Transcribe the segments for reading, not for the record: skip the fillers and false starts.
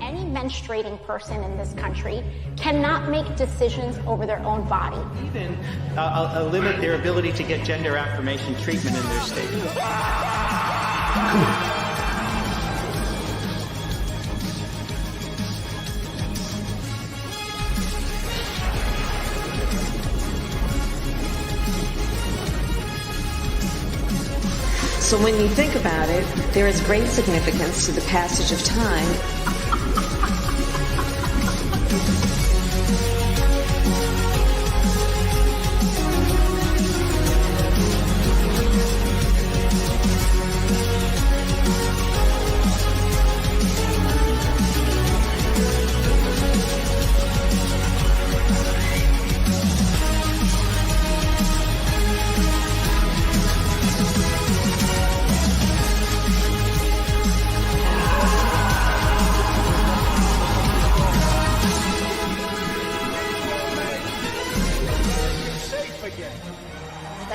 any menstruating person in this country cannot make decisions over their own body. Even limit their ability to get gender affirmation treatment in their state. So when you think about it, there is great significance to the passage of time.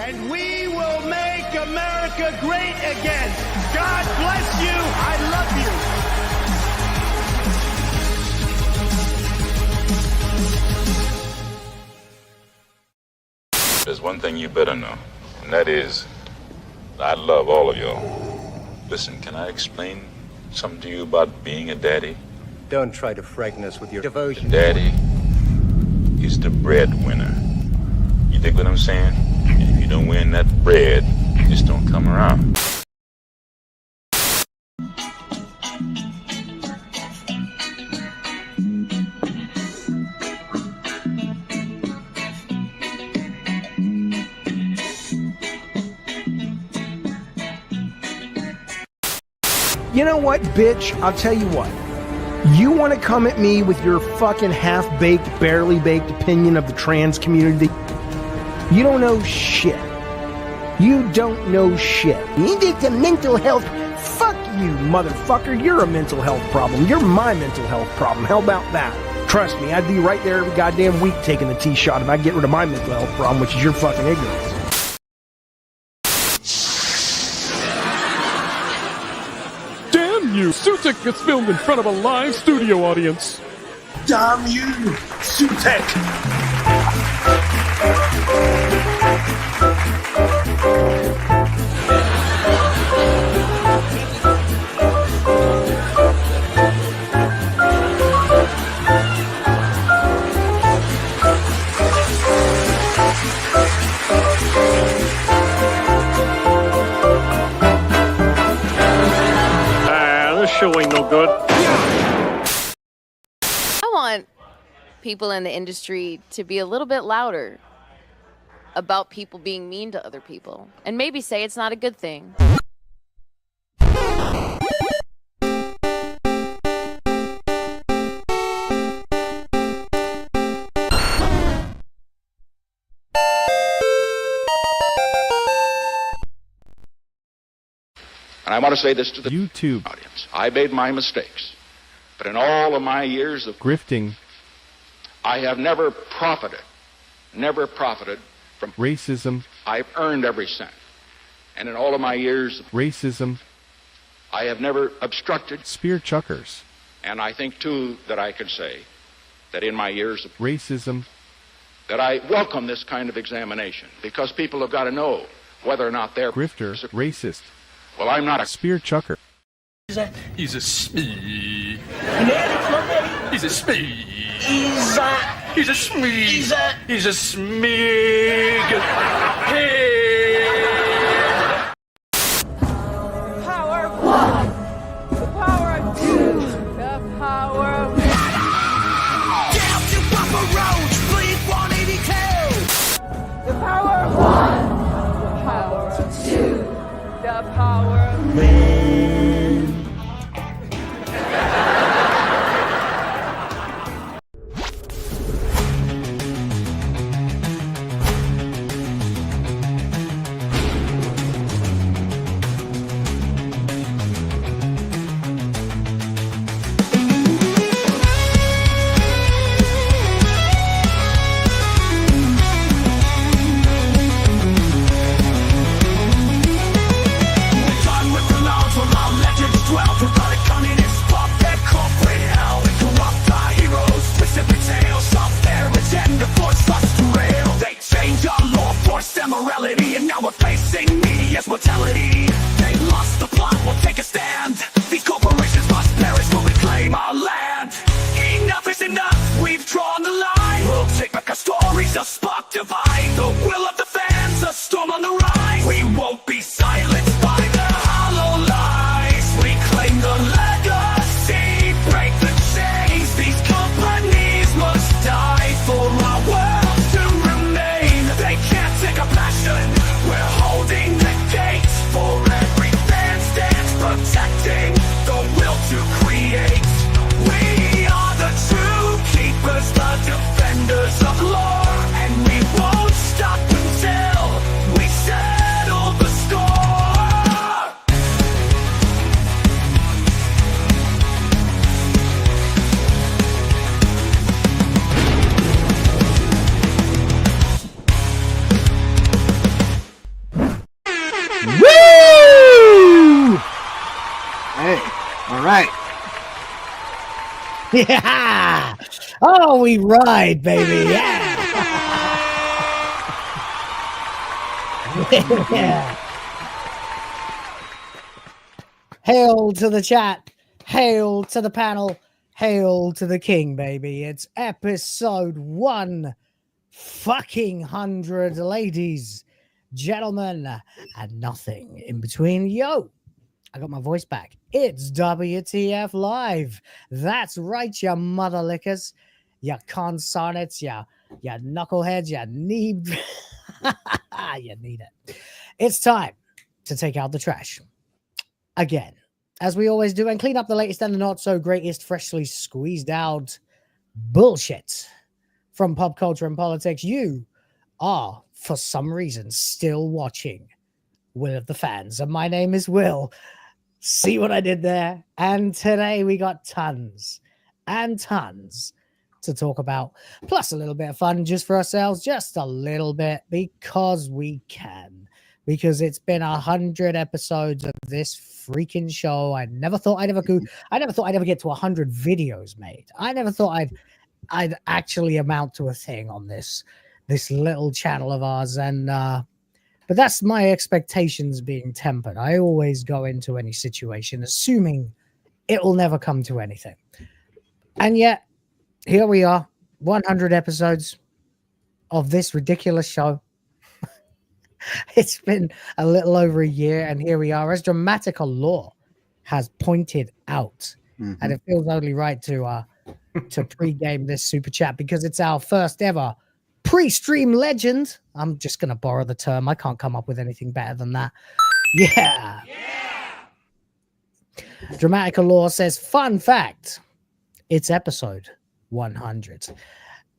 And we will make America great again. God bless you. I love you. There's one thing you better know, and that is, I love all of y'all. Listen, can I explain something to you about being a daddy? Don't try to frighten us with your devotion. The daddy is the breadwinner. You dig what I'm saying? And if you don't win that bread, it just don't come around. You know what, bitch? I'll tell you what. You want to come at me with your fucking half-baked, barely-baked opinion of the trans community? You don't know shit. You don't know shit. You need the mental health. Fuck you, motherfucker. You're a mental health problem. You're my mental health problem. How about that? Trust me, I'd be right there every goddamn week taking the T-shot if I get rid of my mental health problem, which is your fucking ignorance. Damn you! Sutek gets filmed in front of a live studio audience. Damn you, Sutek. This show ain't no good. I want people in the industry to be a little bit louder about people being mean to other people, and maybe say it's not a good thing. And I want to say this to the YouTube audience. I made my mistakes, but in all of my years of grifting, I have never profited from racism. I've earned every cent. And in all of my years of racism, I have never obstructed spear chuckers. And I think, too, that I can say that in my years of racism, that I welcome this kind of examination, because people have got to know whether or not they're grifter, racist. Well, I'm not a spear chucker. He's a smee. He's a smee. He's a smee. He's a smee. Hey. Power of one. The power of two. The power of Down to Papa Roach, please 182. the power of one. The power of two. The power of raise a spark divine. The will of the fans, a storm on the rise. We won't be silenced by the hollow lies. We claim the legacy, break the chains. These companies must die for our world to remain. They can't take our passion. We're holding the gates for every fan stands protecting the will to create. We are the true keepers, the defenders of lore, and we won't stop until we settle the score. Woo! Hey, all right. Yeah! Oh, we ride, baby. Yeah! Yeah. Hail to the chat. Hail to the panel. Hail to the king, baby. It's episode 100, ladies, gentlemen, and nothing in between. Yo, I got my voice back. It's WTF Live. That's right, you mother lickers, you consonnets, you knuckleheads, you need... you need it. It's time to take out the trash. Again, as we always do, and clean up the latest and the not so greatest, freshly squeezed out bullshit from pop culture and politics. You are, for some reason, still watching Will of the Fans. And my name is Will. See what I did there? And today we got tons and tons to talk about, plus a little bit of fun just for ourselves, just a little bit, because we can, because it's been 100 episodes of this freaking show. I never thought I'd ever get to 100 videos made. I never thought I'd actually amount to a thing on this little channel of ours. And but that's my expectations being tempered. I always go into any situation assuming it will never come to anything. And yet, here we are, 100 episodes of this ridiculous show. It's been a little over a year, and here we are, as Dramatica Law has pointed out. And it feels only right to pre-game this super chat, because it's our first ever pre-stream legend. I'm just going to borrow the term. I can't come up with anything better than that. Yeah. Dramatica Law says, fun fact, it's episode 100.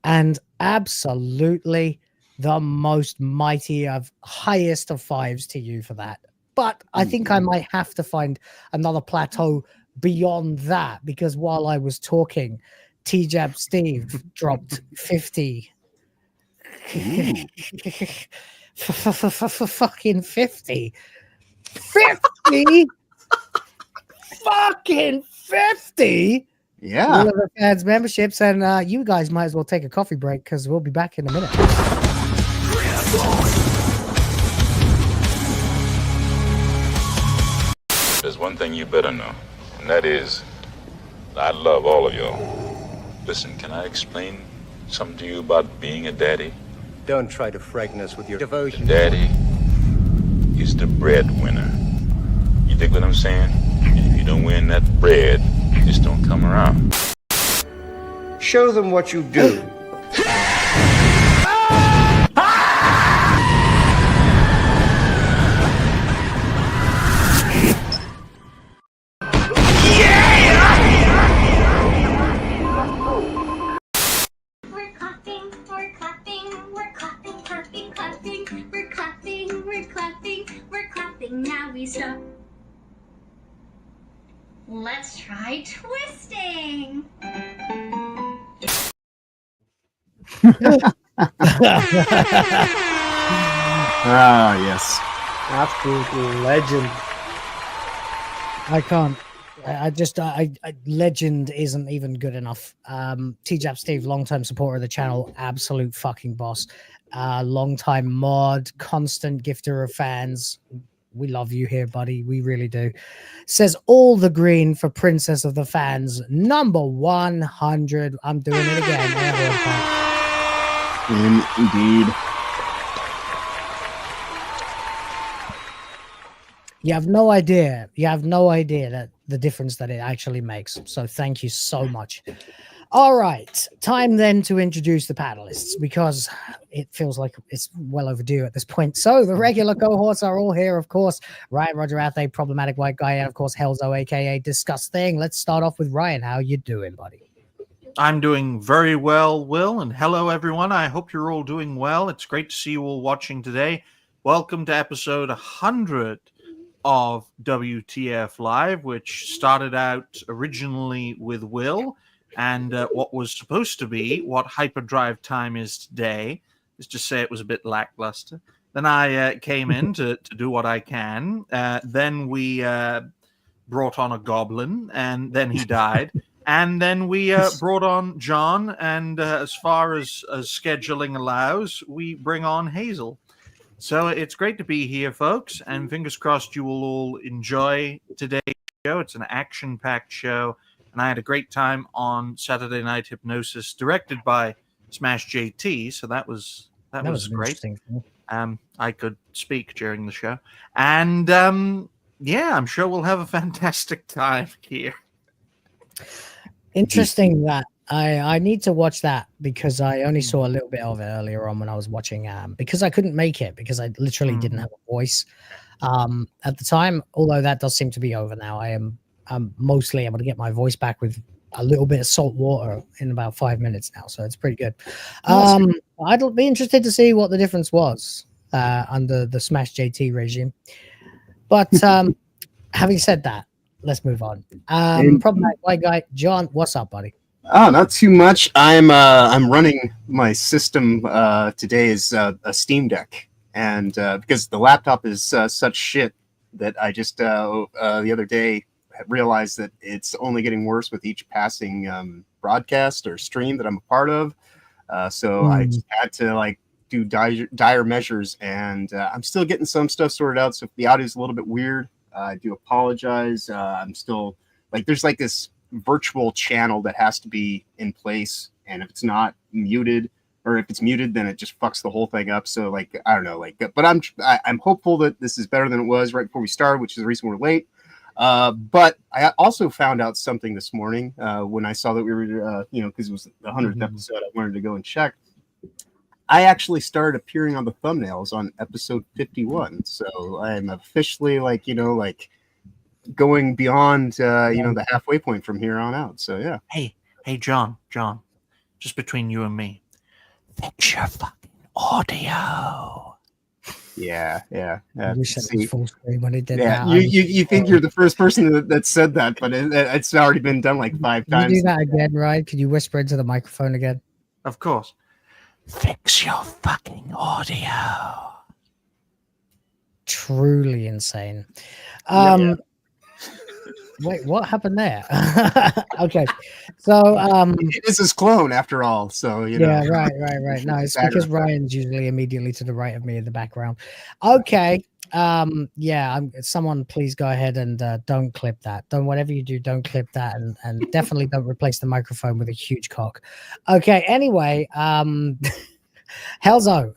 And absolutely the most mighty of highest of fives to you for that. But I think I might have to find another plateau beyond that, because while I was talking, T-Jab Steve dropped 50. Fucking 50. 50? Fucking 50? Yeah. All of the fans memberships, and you guys might as well take a coffee break, because we'll be back in a minute. There's one thing you better know, and that is, I love all of y'all. Listen, can I explain something to you about being a daddy? Don't try to frighten us with your devotion. Daddy is the breadwinner. You dig what I'm saying? And if you don't win that bread, it just don't come around. Show them what you do. Now we stop. Let's try twisting. Ah, yes. Absolute legend. I can't. Legend isn't even good enough. T-Jab Steve, long-time supporter of the channel, absolute fucking boss. Long-time mod, constant gifter of fans. We love you here, buddy. We really do. Says all the green for Princess of the Fans, number 100. I'm doing it again. Indeed. You have no idea. You have no idea that the difference that it actually makes. So thank you so much. All right. Time then to introduce the panelists because it feels like it's well overdue at this point. So the regular cohorts are all here, of course. Ryan, Roger, Athe, Problematic White Guy, and of course, Helzo, aka Disgusting. Let's start off with Ryan. How you doing, buddy? I'm doing very well, Will, and hello, everyone. I hope you're all doing well. It's great to see you all watching today. Welcome to episode 100 of WTF Live, which started out originally with Will, and what was supposed to be what hyperdrive time is today. Let's just say it was a bit lackluster. Then I came in to do what I can. Then we brought on a goblin, and then he died. And then we brought on John, and as far as scheduling allows, we bring on Hazel. So it's great to be here, folks, and fingers crossed you will all enjoy today's show. It's an action-packed show, and I had a great time on Saturday Night Hypnosis, directed by Smash JT, so that was great. I could speak during the show. And, yeah, I'm sure we'll have a fantastic time here. Interesting that I need to watch that because I only saw a little bit of it earlier on when I was watching because I couldn't make it because I literally didn't have a voice at the time, although that does seem to be over now. I'm mostly able to get my voice back with a little bit of salt water in about 5 minutes now, so it's pretty good. I'd be interested to see what the difference was under the Smash JT regime, but having said that, let's move on. Problematic White Guy, John, what's up, buddy? Oh, not too much. I'm running my system today is a Steam Deck, and because the laptop is such shit that I just the other day realized that it's only getting worse with each passing broadcast or stream that I'm a part of. So I just had to do dire measures, and I'm still getting some stuff sorted out. So if the audio is a little bit weird, I do apologize. I'm still there's this virtual channel that has to be in place, and if it's not muted, or if it's muted, then it just fucks the whole thing up. So I don't know, but I'm hopeful that this is better than it was right before we started, which is the reason we're late. But I also found out something this morning when I saw that we were because it was the 100th episode, I wanted to go and check. I actually started appearing on the thumbnails on episode 51, so I'm officially going beyond the halfway point from here on out. So yeah. Hey, John, just between you and me, fix your fucking audio. Yeah. I wish that was full screen when it did that. that. You think you're the first person that said that, but it's already been done 5 times. Can you do that again, right? Can you whisper into the microphone again? Of course. Fix your fucking audio. Truly insane. Yeah. Wait, what happened there? Okay, so it is his clone after all. So yeah, right. No, it's because Ryan's usually immediately to the right of me in the background. Okay, someone please go ahead and don't clip that. Whatever you do, don't clip that, and definitely don't replace the microphone with a huge cock. Okay, anyway, Helzo,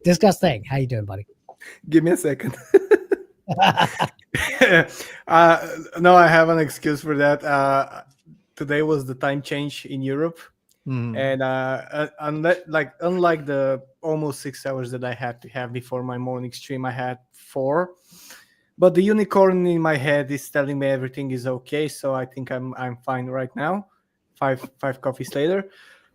Disgusting. How you doing, buddy? Give me a second. No, I have an excuse for that. Today was the time change in Europe, and unlike the almost 6 hours that I had to have before my morning stream, I had 4. But the unicorn in my head is telling me everything is okay, so I think I'm fine right now. Five coffees later.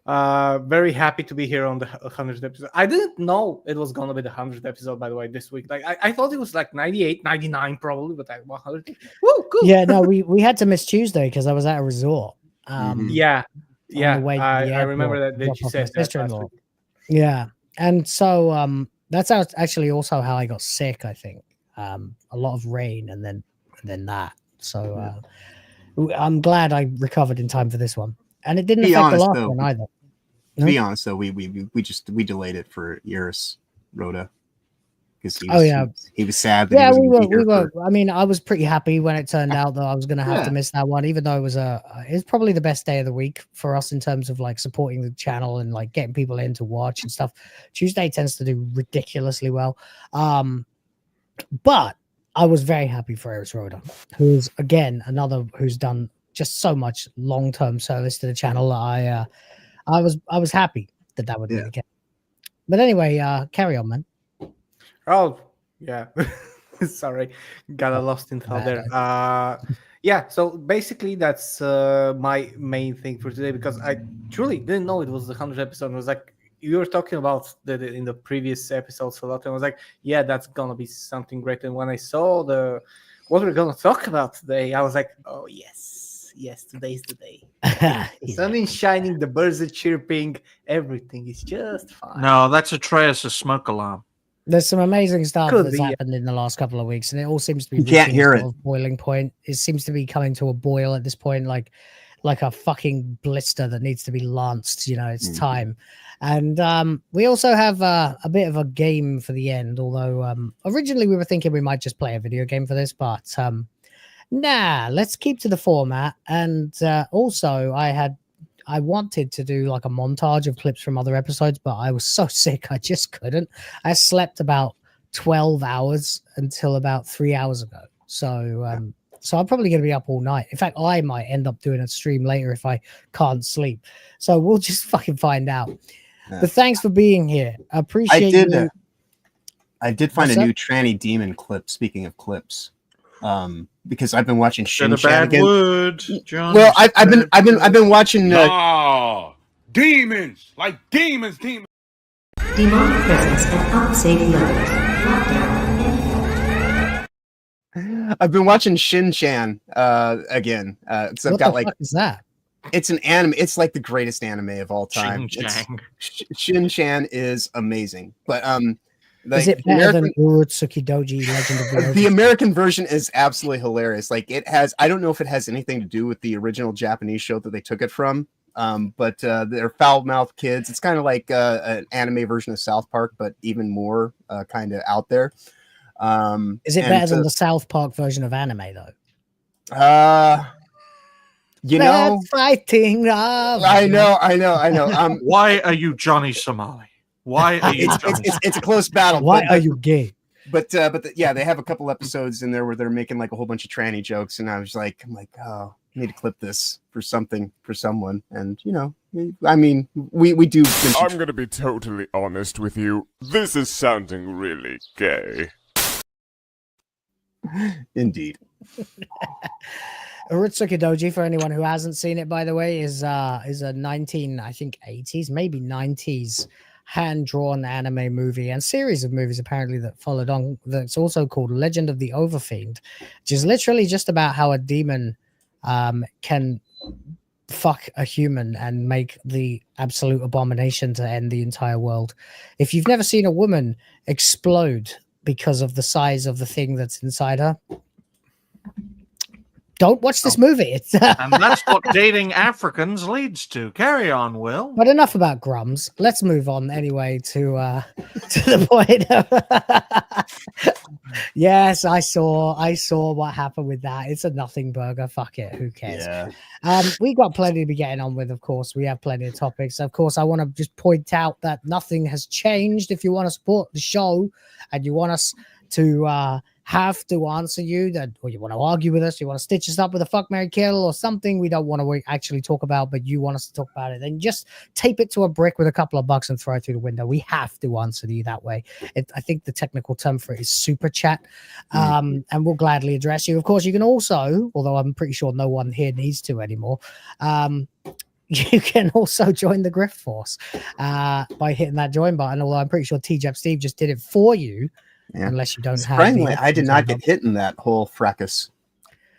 Very happy to be here on the 100th episode. I didn't know it was gonna be the 100th episode, by the way, this week. I thought it was 98, 99 probably, but 100. Woo, cool. Yeah, no, we had to miss Tuesday because I was at a resort. Yeah. I remember that you said that last week. Yeah, and so that's actually also how I got sick. I think a lot of rain and then that. So I'm glad I recovered in time for this one, and it didn't affect the last one either. To be honest, though, we delayed it for Iris, Rhoda. because Oh, he was sad that yeah, he we wasn't were. gonna be here I mean, I was pretty happy when it turned out that I was going to have to Yeah. miss that one, even though it was probably the best day of the week for us in terms of like supporting the channel and like getting people in to watch and stuff. Tuesday tends to do ridiculously well. But I was very happy for Eris Roda, who's again another who's done just so much long-term service to the channel. I was happy that would be the case. But anyway, carry on, man. Oh, yeah. Sorry, got lost in thought there. Yeah, so basically that's my main thing for today, because I truly didn't know it was the 100th episode. It was like, you were talking about in the previous episodes a lot, and I was like, yeah, that's gonna be something great. And when I saw what we're gonna talk about today, I was like, oh yes, today's the day. The sun is shining, the birds are chirping, everything is just fine. No, that's Atreus' smoke alarm. There's some amazing stuff Could that's be, yeah. happened in the last couple of weeks, and it all seems to be You can't reaching hear a it. sort of boiling point. It seems to be coming to a boil at this point, like a fucking blister that needs to be lanced. It's time. And we also have a bit of a game for the end, although originally we were thinking we might just play a video game for this, but nah, let's keep to the format. And also I wanted to do like a montage of clips from other episodes, but I was so sick I just couldn't. I slept about 12 hours until about 3 hours ago. So I'm probably going to be up all night. In fact, I might end up doing a stream later if I can't sleep. So we'll just fucking find out. But thanks for being here. I appreciate you. I did find a new tranny demon clip. Speaking of clips, because I've been watching Shin Chan again. Word, John. Well, I've been watching. Demons! Like demons! Demonic presence at unsafe levels. I've been watching Shin Chan again. So I've got What the fuck is that? It's an anime. It's like the greatest anime of all time. Shin Chan is amazing, but is it better than Urotsuki Doji Legend of the the American version is absolutely hilarious. Like it has, I don't know if it has anything to do with the original Japanese show that they took it from, but they're foul-mouthed kids. It's kind of like an anime version of South Park, but even more kind of out there. Is it better than the South Park version of anime though? You know, fighting love. I know. Why are you Johnny Somali? Why are you? It's a close battle. Why are you gay? But yeah, they have a couple episodes in there where they're making like a whole bunch of tranny jokes, and I'm like, oh, I need to clip this for something for someone, and I mean, we do. I'm gonna be totally honest with you. This is sounding really gay. Indeed. Urotsuki Doji, for anyone who hasn't seen it, by the way, is a 80s, maybe 90s hand-drawn anime movie and series of movies apparently that followed on. That's also called Legend of the Overfiend, which is literally just about how a demon can fuck a human and make the absolute abomination to end the entire world. If you've never seen a woman explode because of the size of the thing that's inside her, don't watch this movie. And that's what dating Africans leads to. Carry on, Will. But enough about grums. Let's move on anyway to the point. Yes, I saw what happened with that. It's a nothing burger. Fuck it. Who cares? Yeah. We got plenty to be getting on with, of course. We have plenty of topics. Of course, I want to just point out that nothing has changed. If you want to support the show and you want us to have to answer you, or you want to argue with us, you want to stitch us up with a fuck, marry, kill or something we don't want to actually talk about, but you want us to talk about it, then just tape it to a brick with a couple of bucks and throw it through the window. We have to answer you that way. I think the technical term for it is super chat, and we'll gladly address you. Of course, you can also, although I'm pretty sure no one here needs to anymore, you can also join the Grift Force by hitting that join button, although I'm pretty sure TJAP Steve just did it for you. Yeah. Unless you don't Surprisingly, have. I did not get hit in that whole fracas.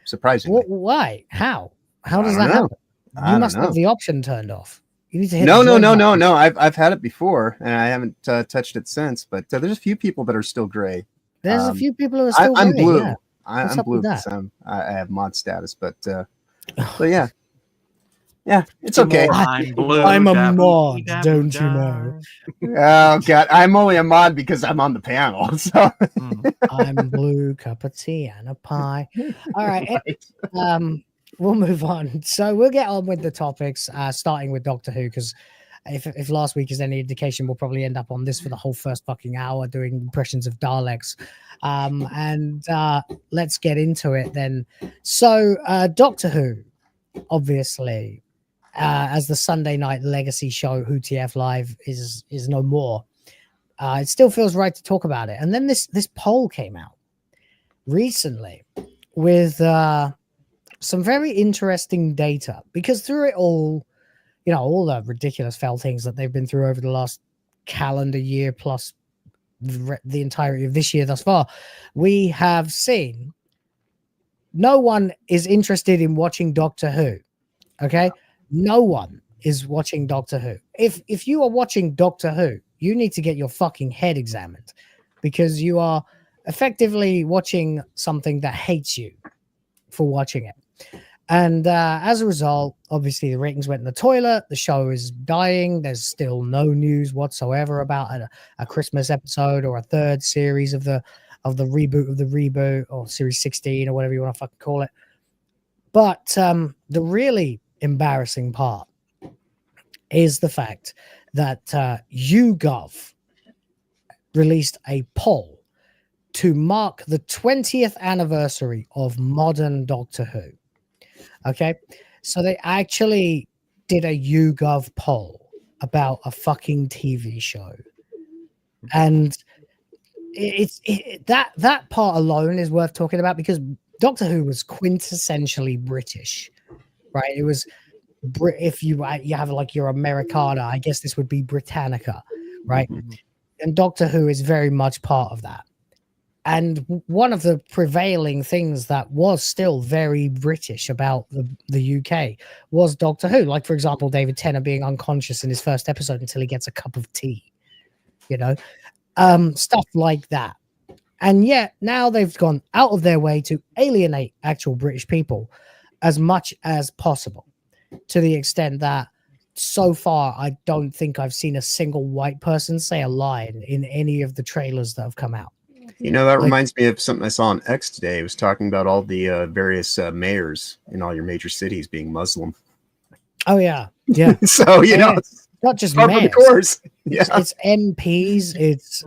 Surprisingly. Why? How does that happen? You must have the option turned off. You need to hit No. I've had it before, and I haven't touched it since. But there's a few people that are still gray. There's a few people who are still I'm gray, blue. yeah. I'm blue. I have mod status, but yeah. Yeah, it's okay. I'm blue. I'm a daboo, mod, daboo, don't you da. know? Oh god, I'm only a mod because I'm on the panel. So I'm blue, cup of tea and a pie. All right. We'll move on. So we'll get on with the topics, starting with Doctor Who, because if last week is any indication, we'll probably end up on this for the whole first fucking hour doing impressions of Daleks. And let's get into it then. So Doctor Who, obviously, as the Sunday night legacy show, WTF Live is no more. It still feels right to talk about it. And then this poll came out recently with some very interesting data, because through it all, you know, all the ridiculous fell things that they've been through over the last calendar year plus the entirety of this year thus far, we have seen no one is interested in watching Doctor Who. Okay, no one is watching Doctor Who. If you are watching Doctor Who, you need to get your fucking head examined, because you are effectively watching something that hates you for watching it. And as a result, obviously the ratings went in the toilet. The show is dying. There's still no news whatsoever about a Christmas episode or a third series of the reboot or series 16 or whatever you want to fucking call it. But the really embarrassing part is the fact that YouGov released a poll to mark the 20th anniversary of modern Doctor Who. Okay, so they actually did a YouGov poll about a fucking TV show, and that part alone is worth talking about, because Doctor Who was quintessentially British, right? It was if you have like your Americana, I guess this would be Britannica, right? And Doctor Who is very much part of that. And one of the prevailing things that was still very British about the UK was Doctor Who. Like, for example, David Tennant being unconscious in his first episode until he gets a cup of tea, you know, stuff like that. And yet now they've gone out of their way to alienate actual British people as much as possible, to the extent that so far I don't think I've seen a single white person say a line in any of the trailers that have come out. You know, that reminds me of something I saw on X today. It was talking about all the various mayors in all your major cities being Muslim. Oh, yeah. Yeah. So, you know, it's not just par for the mayors. course. Yeah. It's MPs. It's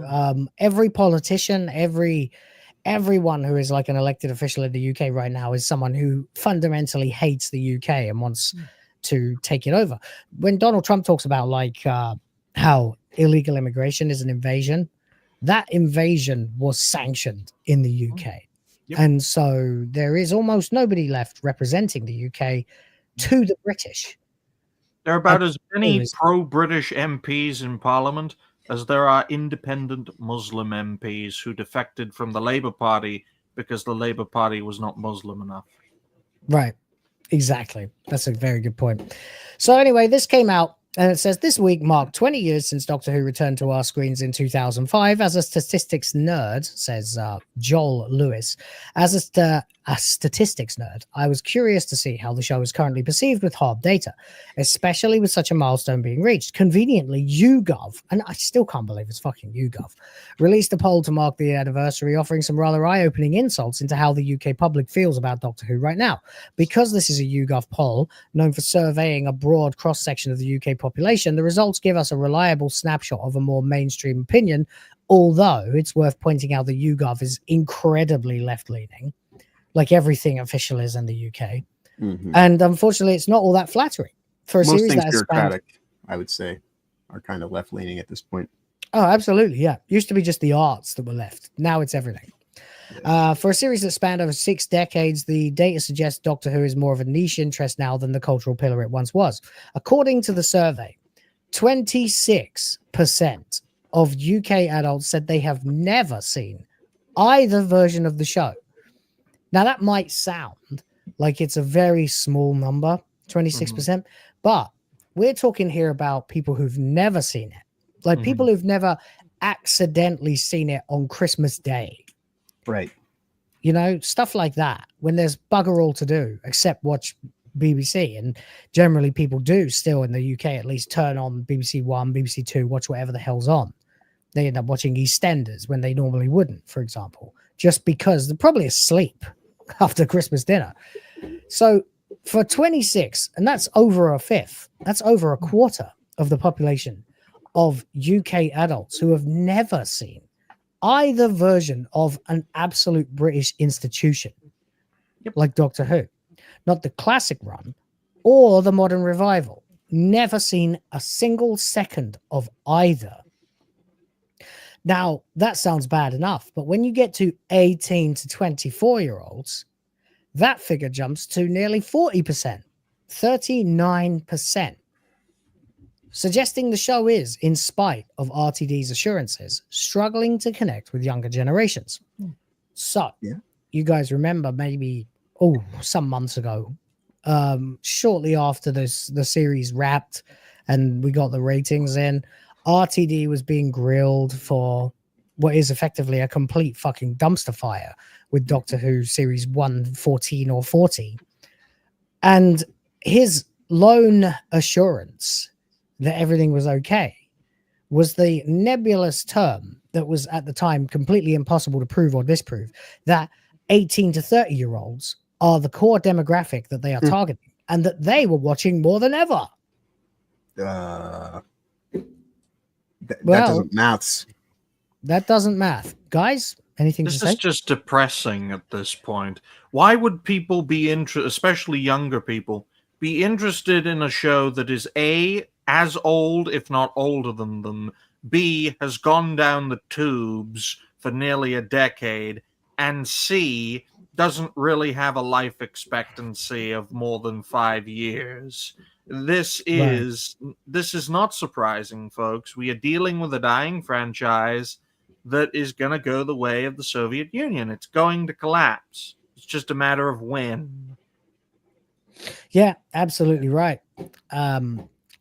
every politician, everyone who is like an elected official in the UK right now is someone who fundamentally hates the UK and wants to take it over. When Donald Trump talks about like how illegal immigration is an invasion, that invasion was sanctioned in the UK. Yep. And so there is almost nobody left representing the UK to the British. There are about as many pro-British MPs in Parliament as there are independent Muslim MPs who defected from the Labour Party because the Labour Party was not Muslim enough. Right. Exactly. That's a very good point. So anyway, this came out. And it says, this week marked 20 years since Doctor Who returned to our screens in 2005. As a statistics nerd, says Joel Lewis, as a statistics nerd, I was curious to see how the show is currently perceived with hard data, especially with such a milestone being reached. Conveniently, YouGov, and I still can't believe it's fucking YouGov, released a poll to mark the anniversary, offering some rather eye-opening insights into how the UK public feels about Doctor Who right now. Because this is a YouGov poll, known for surveying a broad cross-section of the UK population, the results give us a reliable snapshot of a more mainstream opinion, although it's worth pointing out that YouGov is incredibly left-leaning, like everything official is in the UK. Mm-hmm. And unfortunately, it's not all that flattering for a Most series things that bureaucratic, I would say, are kind of left-leaning at this point. Oh, absolutely, yeah. Used to be just the arts that were left. Now it's everything. For a series that spanned over 6 decades, the data suggests Doctor Who is more of a niche interest now than the cultural pillar it once was. According to the survey, 26% of UK adults said they have never seen either version of the show. Now, that might sound like it's a very small number, 26%, but we're talking here about people who've never seen it, like people who've never accidentally seen it on Christmas Day. Right. You know, stuff like that, when there's bugger all to do except watch BBC, and generally people do still in the UK at least turn on BBC One, BBC Two, watch whatever the hell's on. They end up watching EastEnders when they normally wouldn't, for example, just because they're probably asleep after Christmas dinner. So for 26, and that's over a fifth, that's over a quarter of the population of UK adults who have never seen either version of an absolute British institution like Doctor Who, not the classic run or the modern revival, never seen a single second of either. Now, that sounds bad enough, but when you get to 18 to 24-year-olds, that figure jumps to nearly 40%, 39%, suggesting the show is, in spite of RTD's assurances, struggling to connect with younger generations. So, you guys remember maybe, some months ago, shortly after the series wrapped and we got the ratings in, RTD was being grilled for what is effectively a complete fucking dumpster fire with Doctor Who series 114 or 40. And his lone assurance that everything was okay was the nebulous term that was at the time completely impossible to prove or disprove, that 18 to 30-year-olds are the core demographic that they are targeting and that they were watching more than ever. That doesn't maths. That doesn't math. Guys, anything to say? This is just depressing at this point. Why would people be interested, especially younger people, be interested in a show that is A, as old, if not older than them, B, has gone down the tubes for nearly a decade, and C, doesn't really have a life expectancy of more than 5 years? This is not surprising, folks. We are dealing with a dying franchise that is going to go the way of the Soviet Union. It's going to collapse. It's just a matter of when. Yeah, absolutely right. I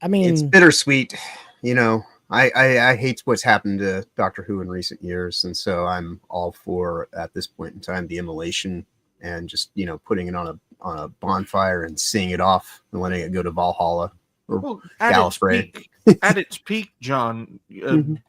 mean, it's bittersweet. You know, I hate what's happened to Doctor Who in recent years, and so I'm all for, at this point in time, the immolation and just, you know, putting it on a bonfire and seeing it off and letting it go to Valhalla or Gallifrey. At its peak, John,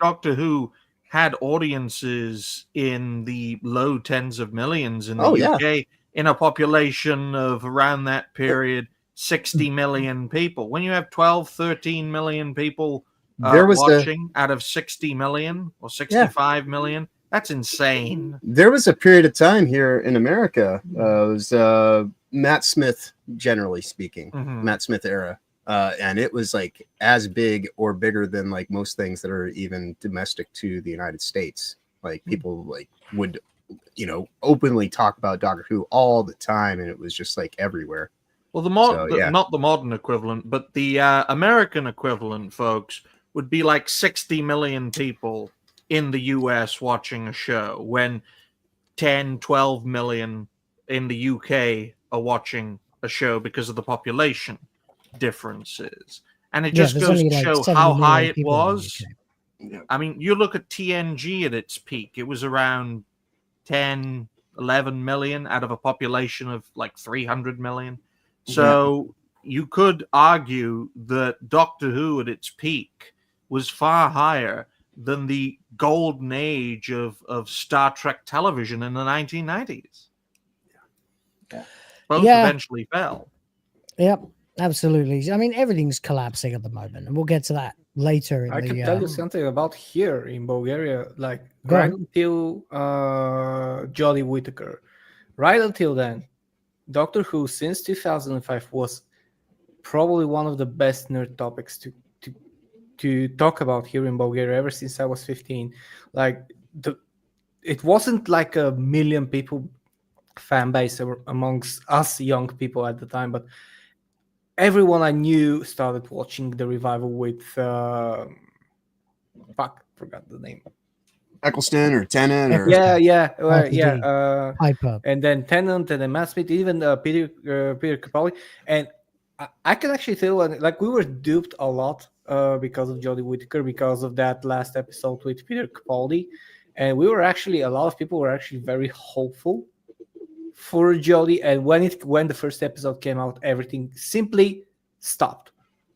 Doctor Who had audiences in the low tens of millions in the UK in a population of around that period 60 million people. When you have 12, 13 million people watching out of 60 million or 65 million, that's insane. There was a period of time here in America, it was Matt Smith, generally speaking, Matt Smith era. And it was like as big or bigger than like most things that are even domestic to the United States. Like people like would, you know, openly talk about Doctor Who all the time, and it was just like everywhere. Well, not the modern equivalent, but the American equivalent, folks, would be like 60 million people in the US watching a show, when 10, 12 million in the UK are watching a show because of the population differences. And it just goes to show how high it was. I mean, you look at TNG at its peak, it was around 10, 11 million out of a population of like 300 million. So you could argue that Doctor Who at its peak was far higher than the golden age of Star Trek television in the 1990s. Both eventually fell. Yep, absolutely. I mean, everything's collapsing at the moment, and we'll get to that later. I can tell you something about here in Bulgaria, like right until Jodie Whittaker. Right until then, Doctor Who since 2005 was probably one of the best nerd topics to talk about here in Bulgaria ever since I was 15. Like it wasn't like a million people fan base amongst us young people at the time, but everyone I knew started watching the revival with forgot the name. Eccleston or Tennant or Hyper. And then Tennant and then Matt Smith, even Peter Capaldi. And I can actually feel like we were duped a lot because of Jodie Whittaker, because of that last episode with Peter Capaldi. And we were actually, a lot of people were actually very hopeful for Jodie, and when the first episode came out, everything simply stopped.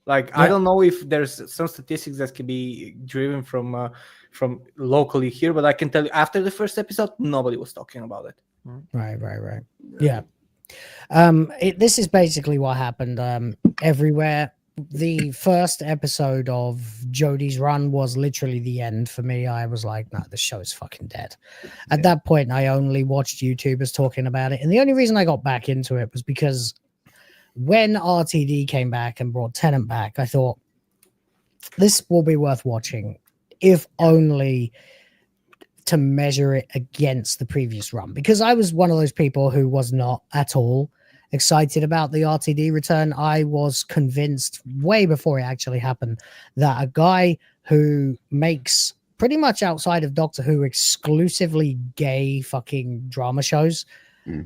Like I don't know if there's some statistics that can be driven from locally here, but I can tell you after the first episode, nobody was talking about it. Right. Yeah. This is basically what happened everywhere. The first episode of Jodie's run was literally the end for me. I was like, no, the show is fucking dead. At that point, I only watched YouTubers talking about it. And the only reason I got back into it was because when RTD came back and brought Tennant back, I thought this will be worth watching, if only to measure it against the previous run. Because I was one of those people who was not at all excited about the RTD return. I was convinced way before it actually happened that a guy who makes pretty much outside of Doctor Who exclusively gay fucking drama shows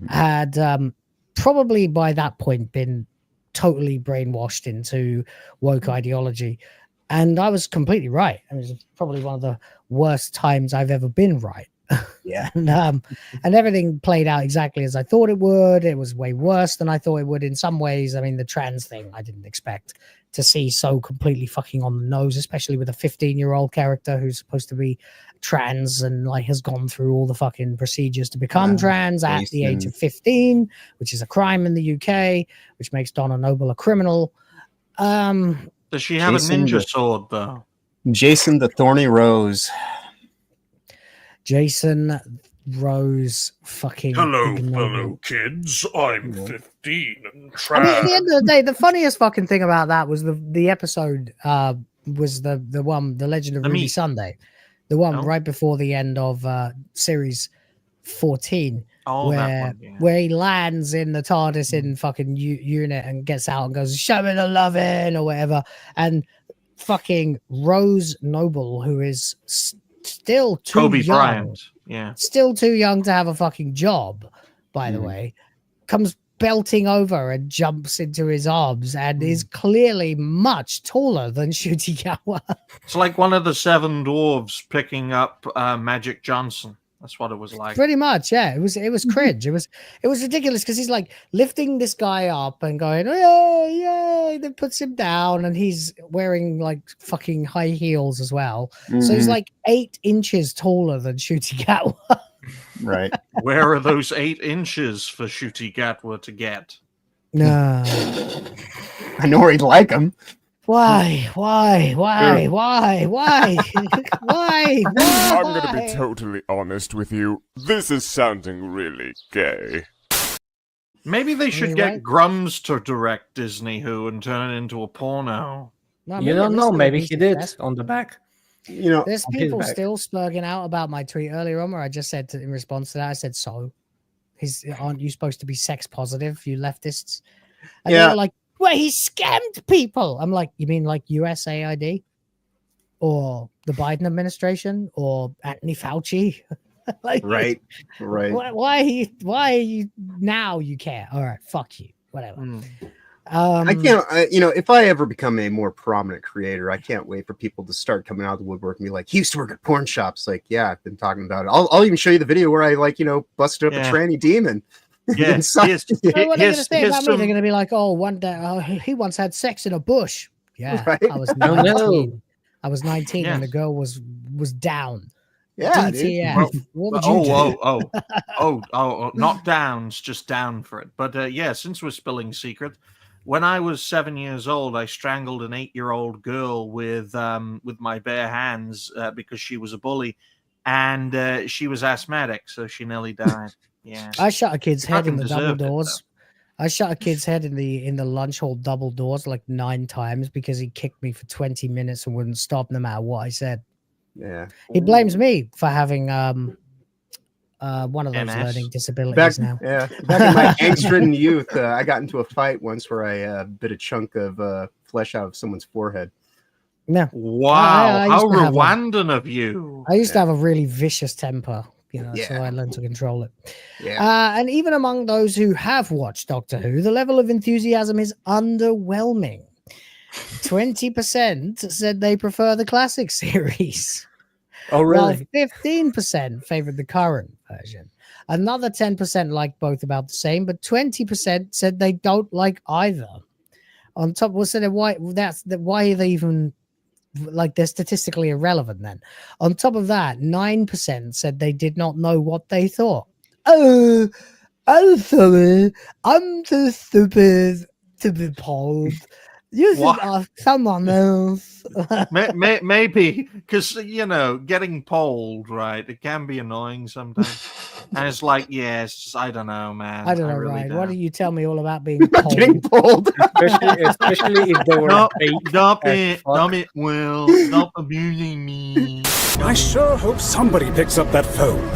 had probably by that point been totally brainwashed into woke ideology. And I was completely right. It was probably one of the worst times I've ever been right. Yeah. And everything played out exactly as I thought it would. It was way worse than I thought it would in some ways. I mean, the trans thing I didn't expect to see so completely fucking on the nose, especially with a 15-year-old character who's supposed to be trans and like has gone through all the fucking procedures to become trans at the age of 15, which is a crime in the UK, which makes Donna Noble a criminal. Does she have a ninja sword though? Jason the Thorny Rose. Jason Rose fucking Hello, ignored fellow kids. I'm 15 and I mean, at the end of the day, the funniest fucking thing about that was the episode was the one, The Legend of Ruby Sunday, the one right before the end of series 14, where he lands in the TARDIS in fucking unit and gets out and goes, show me the lovin' or whatever, and fucking Rose Noble, who is still too Kobe young, Bryant, yeah, still too young to have a fucking job, by the way, comes belting over and jumps into his arms and is clearly much taller than Ncuti Gatwa. It's like one of the seven dwarves picking up Magic Johnson. That's what it was like. Pretty much, yeah. It was cringe. It was ridiculous because he's like lifting this guy up and going, yay, yay, then puts him down, and he's wearing like fucking high heels as well. So he's like 8 inches taller than Ncuti Gatwa. Right. Where are those 8 inches for Ncuti Gatwa to get? No. I know where he'd like him. Why? Why? I'm gonna be totally honest with you. This is sounding really gay. Maybe they should get Grums to direct Disney Who and turn it into a porno. No, You don't know. Maybe he did on the back. You know, there's people still spurging out about my tweet earlier on where I just said in response to that, I said, so aren't you supposed to be sex positive, you leftists? And they were like, well, he scammed people. I'm like, you mean like USAID or the Biden administration or Anthony Fauci? Like, right. Why are you now you care? All right, fuck you, whatever. I can't, if I ever become a more prominent creator, I can't wait for people to start coming out of the woodwork and be like, he used to work at porn shops. Like, yeah, I've been talking about it. I'll even show you the video where I busted up a tranny demon. Yeah, so what are they going to say about me? They're going to be like, oh, one day he once had sex in a bush. Yeah, right? I was 19. I was 19 and the girl was down. Yeah, DTF. What would you do? Not downs, just down for it. But since we're spilling secret, when I was 7 years old, I strangled an 8-year-old girl with my bare hands because she was a bully, and she was asthmatic, so she nearly died. Yeah, I shot a kid's head in the double doors. I shot a kid's head in the lunch hall double doors like 9 times because he kicked me for 20 minutes and wouldn't stop no matter what I said. Yeah, he blames me for having one of those learning disabilities now. Yeah, back in my angst-ridden youth, I got into a fight once where I bit a chunk of flesh out of someone's forehead. Yeah. Wow, how Rwandan of you! I used to have a really vicious temper. So I learned to control it. Yeah. And even among those who have watched Doctor Who, the level of enthusiasm is underwhelming. 20% said they prefer the classic series. Oh, really? While 15% favored the current version. Another 10% liked both about the same, but 20% said they don't like either. On top, why are they even like, they're statistically irrelevant then? On top of that, 9% said they did not know what they thought. Oh, I'm sorry, I'm too stupid to be polled. You should ask someone else. Maybe because getting polled, right? It can be annoying sometimes, and it's like, yes, I don't know, man. I don't know, really Ryan. don't. Why don't you tell me all about being polled? Getting polled, especially if they were Stop it, Will. Stop abusing me. I sure hope somebody picks up that phone.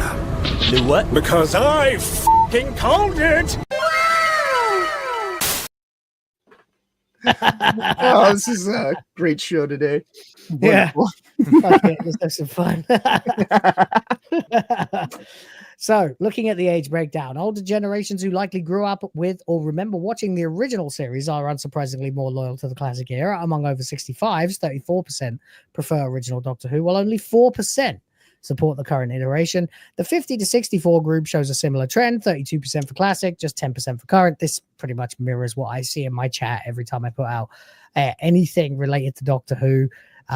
Do what? Because I f***ing called it! Oh, this is a great show today. Yeah. Wonderful. Okay, let's have some fun. So, looking at the age breakdown, older generations who likely grew up with or remember watching the original series are unsurprisingly more loyal to the classic era. Among over 65s, 34% prefer original Doctor Who, while only 4% support the current iteration. The 50 to 64 group shows a similar trend, 32% for classic, just 10% for current. This pretty much mirrors what I see in my chat every time I put out anything related to Doctor Who.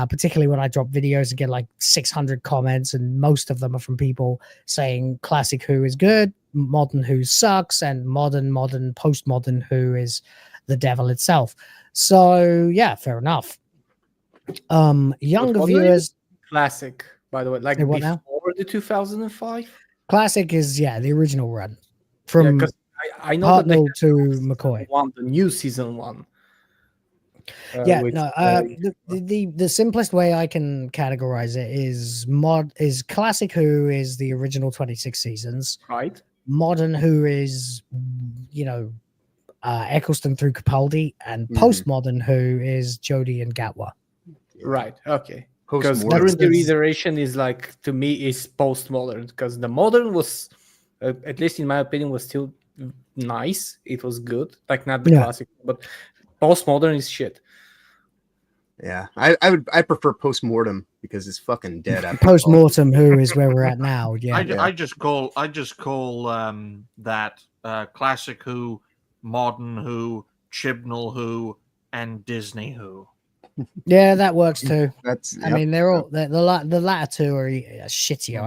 Particularly when I drop videos and get like 600 comments, and most of them are from people saying classic Who is good, modern Who sucks, and modern, postmodern Who is the devil itself. So yeah, fair enough. Younger viewers, classic, by the way, like what before now? the 2005. Classic is the original run from I know that they Hartnell to McCoy. The new season 1. The simplest way I can categorize it is classic Who is the original 26 seasons, right? Modern Who is Eccleston through Capaldi, and postmodern Who is Jodie and Gatwa. Right. Okay. Because current iteration is like, to me, is postmodern, because the modern was, at least in my opinion, was still nice. It was good, like not the classic, but postmodern is shit. Yeah, I prefer postmortem because it's fucking dead. Postmortem Who is where we're at now. Yeah, I just call that classic Who, modern Who, Chibnall Who, and Disney Who. Yeah, that works too. I mean, they're all the latter two are shittier.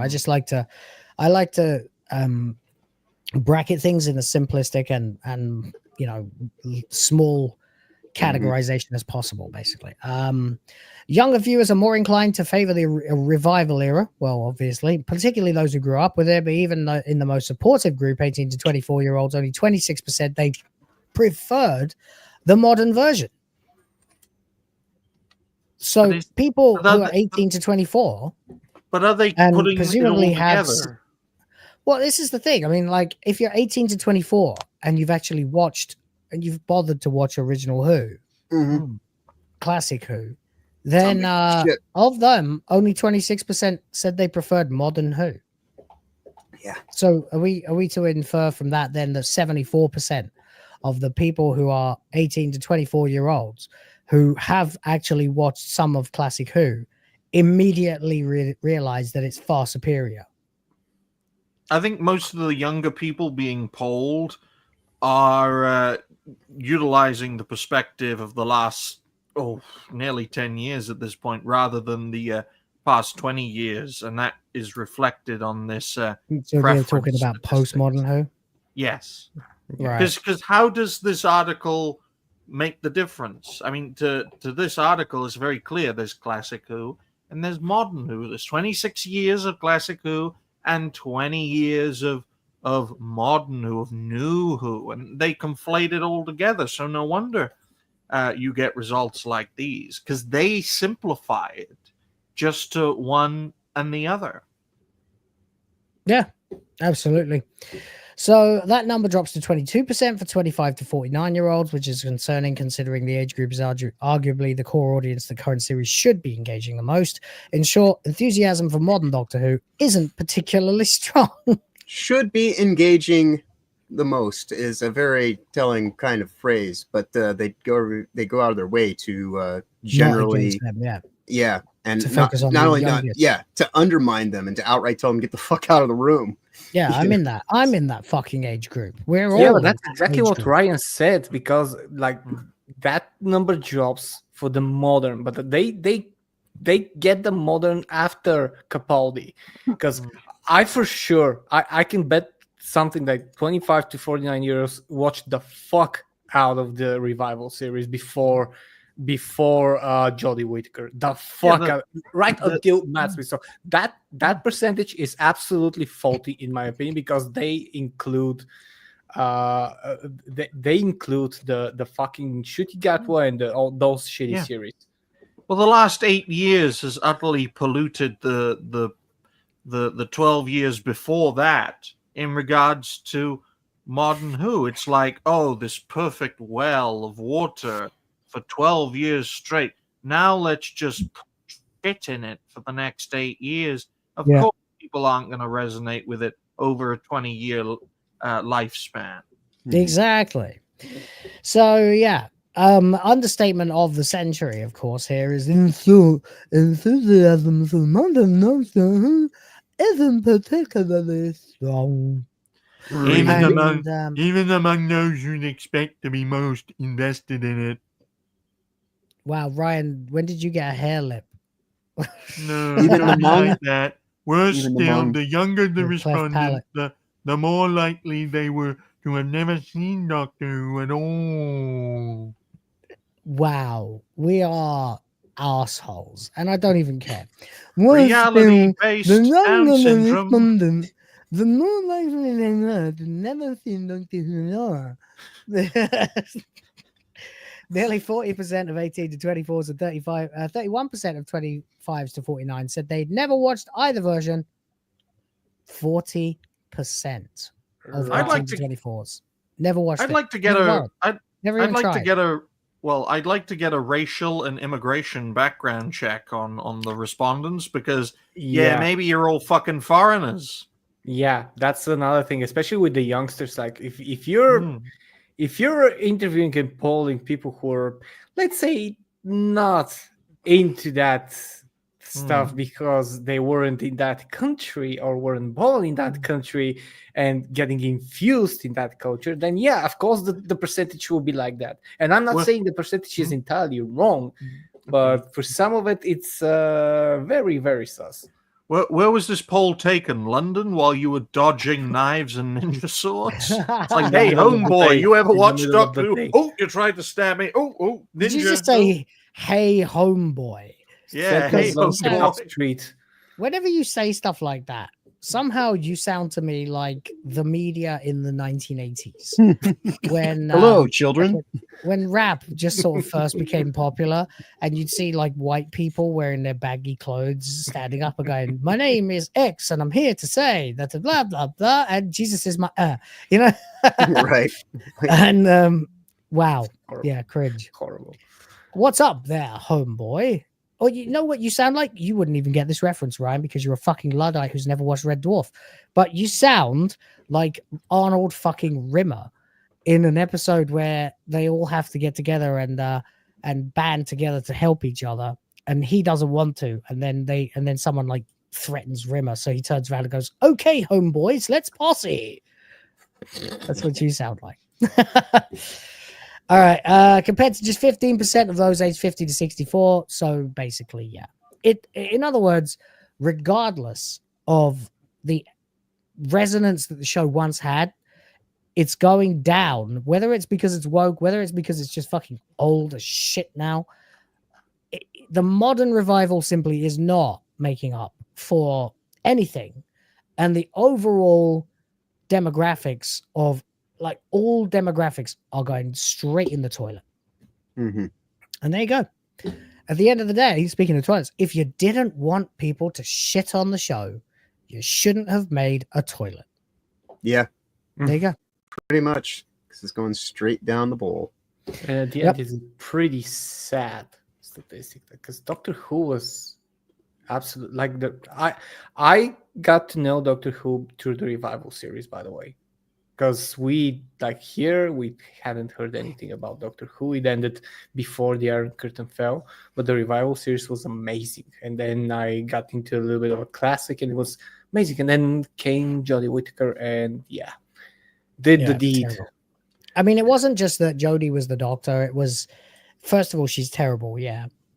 I like to bracket things in a simplistic and small categorization as possible, basically. Younger viewers are more inclined to favor the revival era, well, obviously, particularly those who grew up with it, but even in the most supportive group, 18 to 24 year olds, only 26% they preferred the modern version. So people who are 18 to 24, but are they putting presumably it all together? Well, this is the thing. I mean, like, if you're 18 to 24 and you've actually watched and you've bothered to watch original Who, classic Who, then of them, only 26% said they preferred modern Who. Yeah. So are we to infer from that then that 74% of the people who are 18 to 24 year olds who have actually watched some of classic Who immediately realize that it's far superior? I think most of the younger people being polled are utilizing the perspective of the last nearly 10 years at this point, rather than the past 20 years, and that is reflected on this. So they're talking about postmodern Who. Yes, right? Because how does this article make the difference? I mean, to this article, it's very clear. There's classic Who and there's modern Who. There's 26 years of classic Who and 20 years of modern Who, of new Who, and they conflate it all together. So no wonder you get results like these, because they simplify it just to one and the other. Yeah, absolutely. So that number drops to 22% for 25 to 49 year olds, which is concerning considering the age group is arguably the core audience the current series should be engaging the most. In short, enthusiasm for modern Doctor Who isn't particularly strong. Should be engaging the most is a very telling kind of phrase, but they go out of their way to generally, and To focus on not the only youngest. to undermine them and to outright tell them get the fuck out of the room. Yeah, I'm know? in that. I'm in that fucking age group. We're Yeah, all but that's in that exactly age what group. Ryan said, because like that number drops for the modern, but they get the modern after Capaldi, because I for sure I can bet something like 25 to 49 years watched the fuck out of the Revival series before Jodie Whittaker. The fuck out, right until Matt Smith. So that percentage is absolutely faulty in my opinion, because they include they include the fucking Shooty Gatwa and all those shitty series. Well, the last 8 years has utterly polluted the 12 years before that in regards to modern Who. It's like, oh, this perfect well of water for 12 years straight. Now let's just put shit in it for the next 8 years. Of course, people aren't going to resonate with it over a 20-year lifespan. Exactly. So yeah, understatement of the century, of course, here is enthusiasm for modern notion isn't particularly strong. Even among those you'd expect to be most invested in it. Wow, Ryan, when did you get a hair lip? No, Even don't be among- like that. Worse even still, among- the younger the With cleft respondent, palate. the more likely they were to have never seen Doctor Who at all. Wow, we are assholes, and I don't even care. Worse Reality-based still, the Down younger the syndrome. respondent, the more likely they were to never seen Doctor Who. Nearly 40% of 18 to 24s and 31% of 25s to 49 said they'd never watched either version. 40% of 18 to 24s never watched it. I'd like to get a racial and immigration background check on the respondents, because maybe you're all fucking foreigners. Yeah, that's another thing, especially with the youngsters. Like if you're interviewing and polling people who are, let's say, not into that stuff because they weren't in that country or weren't born in that country and getting infused in that culture, then yeah, of course the percentage will be like that. And I'm not saying the percentage is entirely wrong, but for some of it, it's very, very sus. Where was this poll taken? London, while you were dodging knives and ninja swords? It's like, hey, homeboy, you ever watched Doctor Who? Oh, you tried to stab me. Oh, ninja. Did you just say, hey, homeboy? Yeah, hey, Street. Whenever you say stuff like that, somehow you sound to me like the media in the 1980s. When hello, children. When rap just sort of first became popular, and you'd see like white people wearing their baggy clothes, standing up and going, "My name is X, and I'm here to say that blah blah blah," and Jesus is my, you know, right? And wow, horrible. Yeah, cringe, horrible. What's up there, homeboy? Or you know what you sound like? You wouldn't even get this reference, Ryan, because you're a fucking Luddite who's never watched Red Dwarf. But you sound like Arnold fucking Rimmer in an episode where they all have to get together and band together to help each other, and he doesn't want to, and then someone like threatens Rimmer, so he turns around and goes, "Okay, homeboys, let's posse." That's what you sound like. All right, compared to just 15% of those aged 50 to 64. So basically, yeah. In other words, regardless of the resonance that the show once had, it's going down. Whether it's because it's woke, whether it's because it's just fucking old as shit now. The modern revival simply is not making up for anything. And the overall demographics of like all demographics are going straight in the toilet. Mm-hmm. And there you go. At the end of the day, speaking of toilets, if you didn't want people to shit on the show, you shouldn't have made a toilet. Yeah. There you go. Pretty much. Because it's going straight down the bowl. And at the end, it's a pretty sad statistic, because Doctor Who was absolutely like I got to know Doctor Who through the Revival series, by the way. because we here we hadn't heard anything about Doctor Who. It ended before the Iron Curtain fell, but the revival series was amazing. And then I got into a little bit of a classic, and it was amazing. And then came Jodie Whittaker, and did the deed. Terrible. I mean, it wasn't just that Jodie was the Doctor. It was, first of all, she's terrible,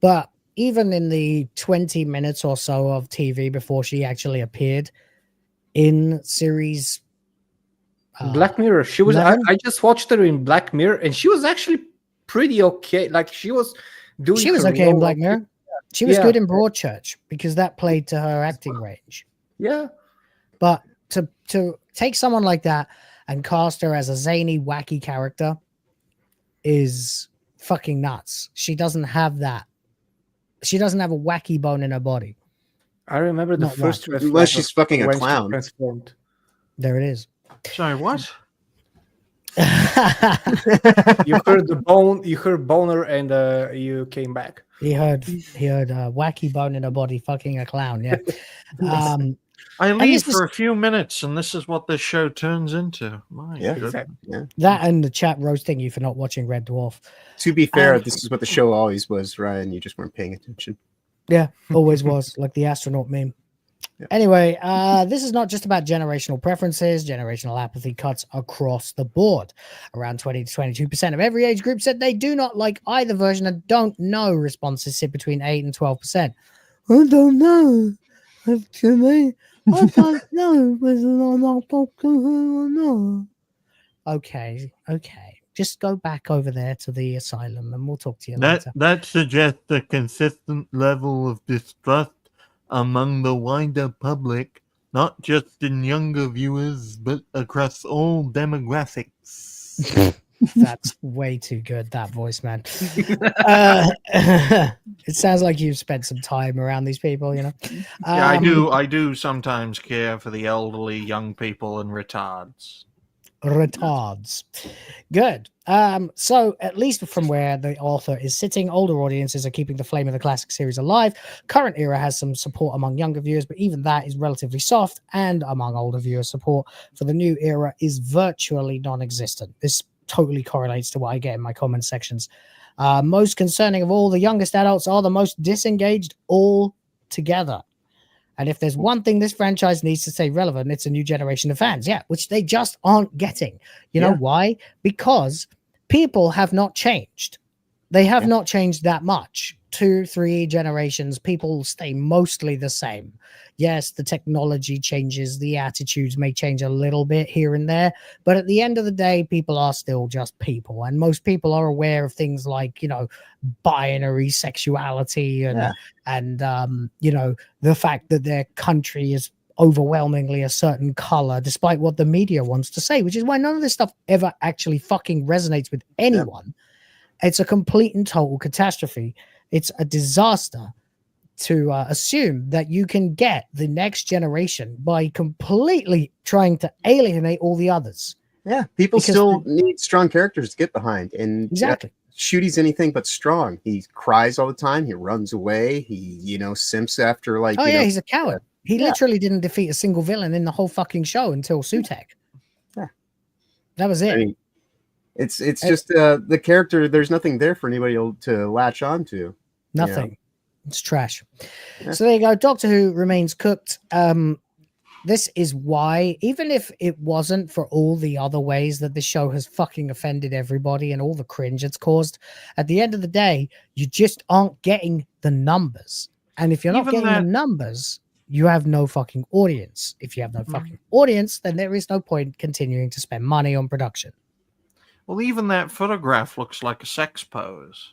but even in the 20 minutes or so of TV before she actually appeared in series Black Mirror, she was. I just watched her in Black Mirror, and she was actually pretty okay. Like she was doing. She was okay in Black Mirror. She was good in Broadchurch because that played to her acting range. Yeah, but to take someone like that and cast her as a zany, wacky character is fucking nuts. She doesn't have that. She doesn't have a wacky bone in her body. I remember the first. Unless she's fucking a clown. There it is. Sorry, what? You heard the bone. You heard boner, and you came back. He heard wacky bone in her body fucking a clown. Yeah. I leave for a few minutes, and this is what this show turns into. That and the chat roasting you for not watching Red Dwarf. To be fair, this is what the show always was, Ryan. You just weren't paying attention. Yeah, always was, like the astronaut meme. Yeah. Anyway, this is not just about generational preferences. Generational apathy cuts across the board. Around 20 to 22% of every age group said they do not like either version and don't know. Responses sit between 8 and 12%. I don't know. I don't know. Okay. Just go back over there to the asylum and we'll talk to you later. That suggests a consistent level of distrust among the wider public, not just in younger viewers, but across all demographics. That's way too good, that voice, man. It sounds like you've spent some time around these people, you know. Yeah, I do sometimes care for the elderly, young people, and retards. Good. So at least from where the author is sitting, older audiences are keeping the flame of the classic series alive. Current era has some support among younger viewers, but even that is relatively soft, and among older viewers, support for the new era is virtually non-existent. This totally correlates to what I get in my comment sections. Most concerning of all, the youngest adults are the most disengaged altogether. And if there's one thing this franchise needs to stay relevant, it's a new generation of fans. Yeah, which they just aren't getting. You know why? Because people have not changed. They have not changed that much. 2-3 generations, people stay mostly the same. Yes, the technology changes, the attitudes may change a little bit here and there, but at the end of the day, people are still just people. And most people are aware of things like, you know, binary sexuality and you know, the fact that their country is overwhelmingly a certain color, despite what the media wants to say, which is why none of this stuff ever actually fucking resonates with anyone. It's a complete and total catastrophe. It's a disaster to assume that you can get the next generation by completely trying to alienate all the others. Yeah, people still need strong characters to get behind. And exactly. Shooty's anything but strong. He cries all the time. He runs away. He, you know, simps after like. Oh, he's a coward. He literally didn't defeat a single villain in the whole fucking show until Sutek. Yeah. That was it. I mean, it's just the character. There's nothing there for anybody to latch on to. Nothing. You know? It's trash. Yeah. So there you go. Doctor Who remains cooked. This is why, even if it wasn't for all the other ways that the show has fucking offended everybody and all the cringe it's caused, at the end of the day, you just aren't getting the numbers. And if you're not getting the numbers, you have no fucking audience. If you have no fucking audience, then there is no point continuing to spend money on production. Well, even that photograph looks like a sex pose.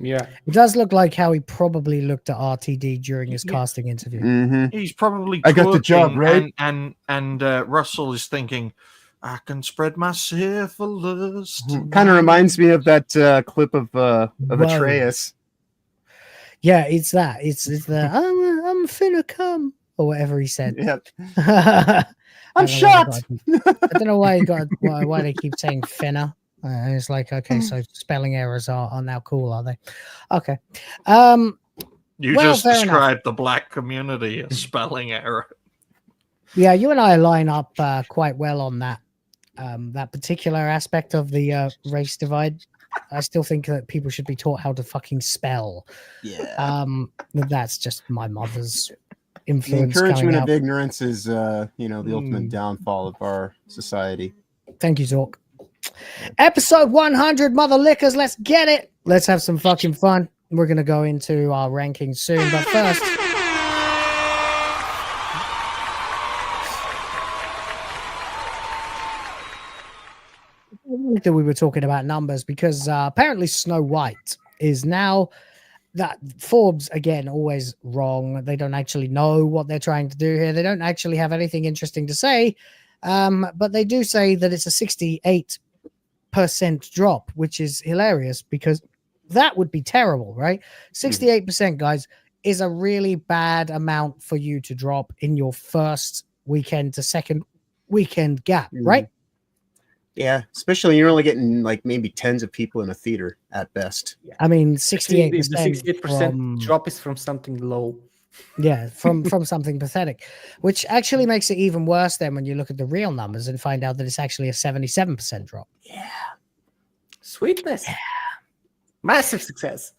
Yeah, it does look like how he probably looked at RTD during his casting interview. Mm-hmm. He's probably I got the job, right? And Russell is thinking, I can spread my syphilis. Kind of reminds me of that clip of Atreus. Yeah, it's that. It's the I'm finna come or whatever he said. Yep. I'm shocked. I don't know why why they keep saying finna. It's like, okay, so spelling errors are now cool, are they? Okay. You just described the black community as spelling error. Yeah, you and I line up quite well on that. that particular aspect of the race divide. I still think that people should be taught how to fucking spell. Yeah. That's just my mother's The influence. encouragement coming of out. ignorance is, the ultimate downfall of our society. Thank you, Zork. Episode 100, mother lickers. Let's get it. Let's have some fucking fun. We're going to go into our rankings soon. But first, that we were talking about numbers because apparently Snow White is now that Forbes, again, always wrong. They don't actually know what they're trying to do here. They don't actually have anything interesting to say. But they do say that it's a 68% drop, which is hilarious because that would be terrible, right? 68%, guys, is a really bad amount for you to drop in your first weekend to second weekend gap, right? Yeah, especially you're only getting like maybe tens of people in a theater at best. I mean, 68%. The 68% from, drop is from something low. Yeah, from something pathetic, which actually makes it even worse then when you look at the real numbers and find out that it's actually a 77% drop. Yeah. Sweetness. Yeah. Massive success.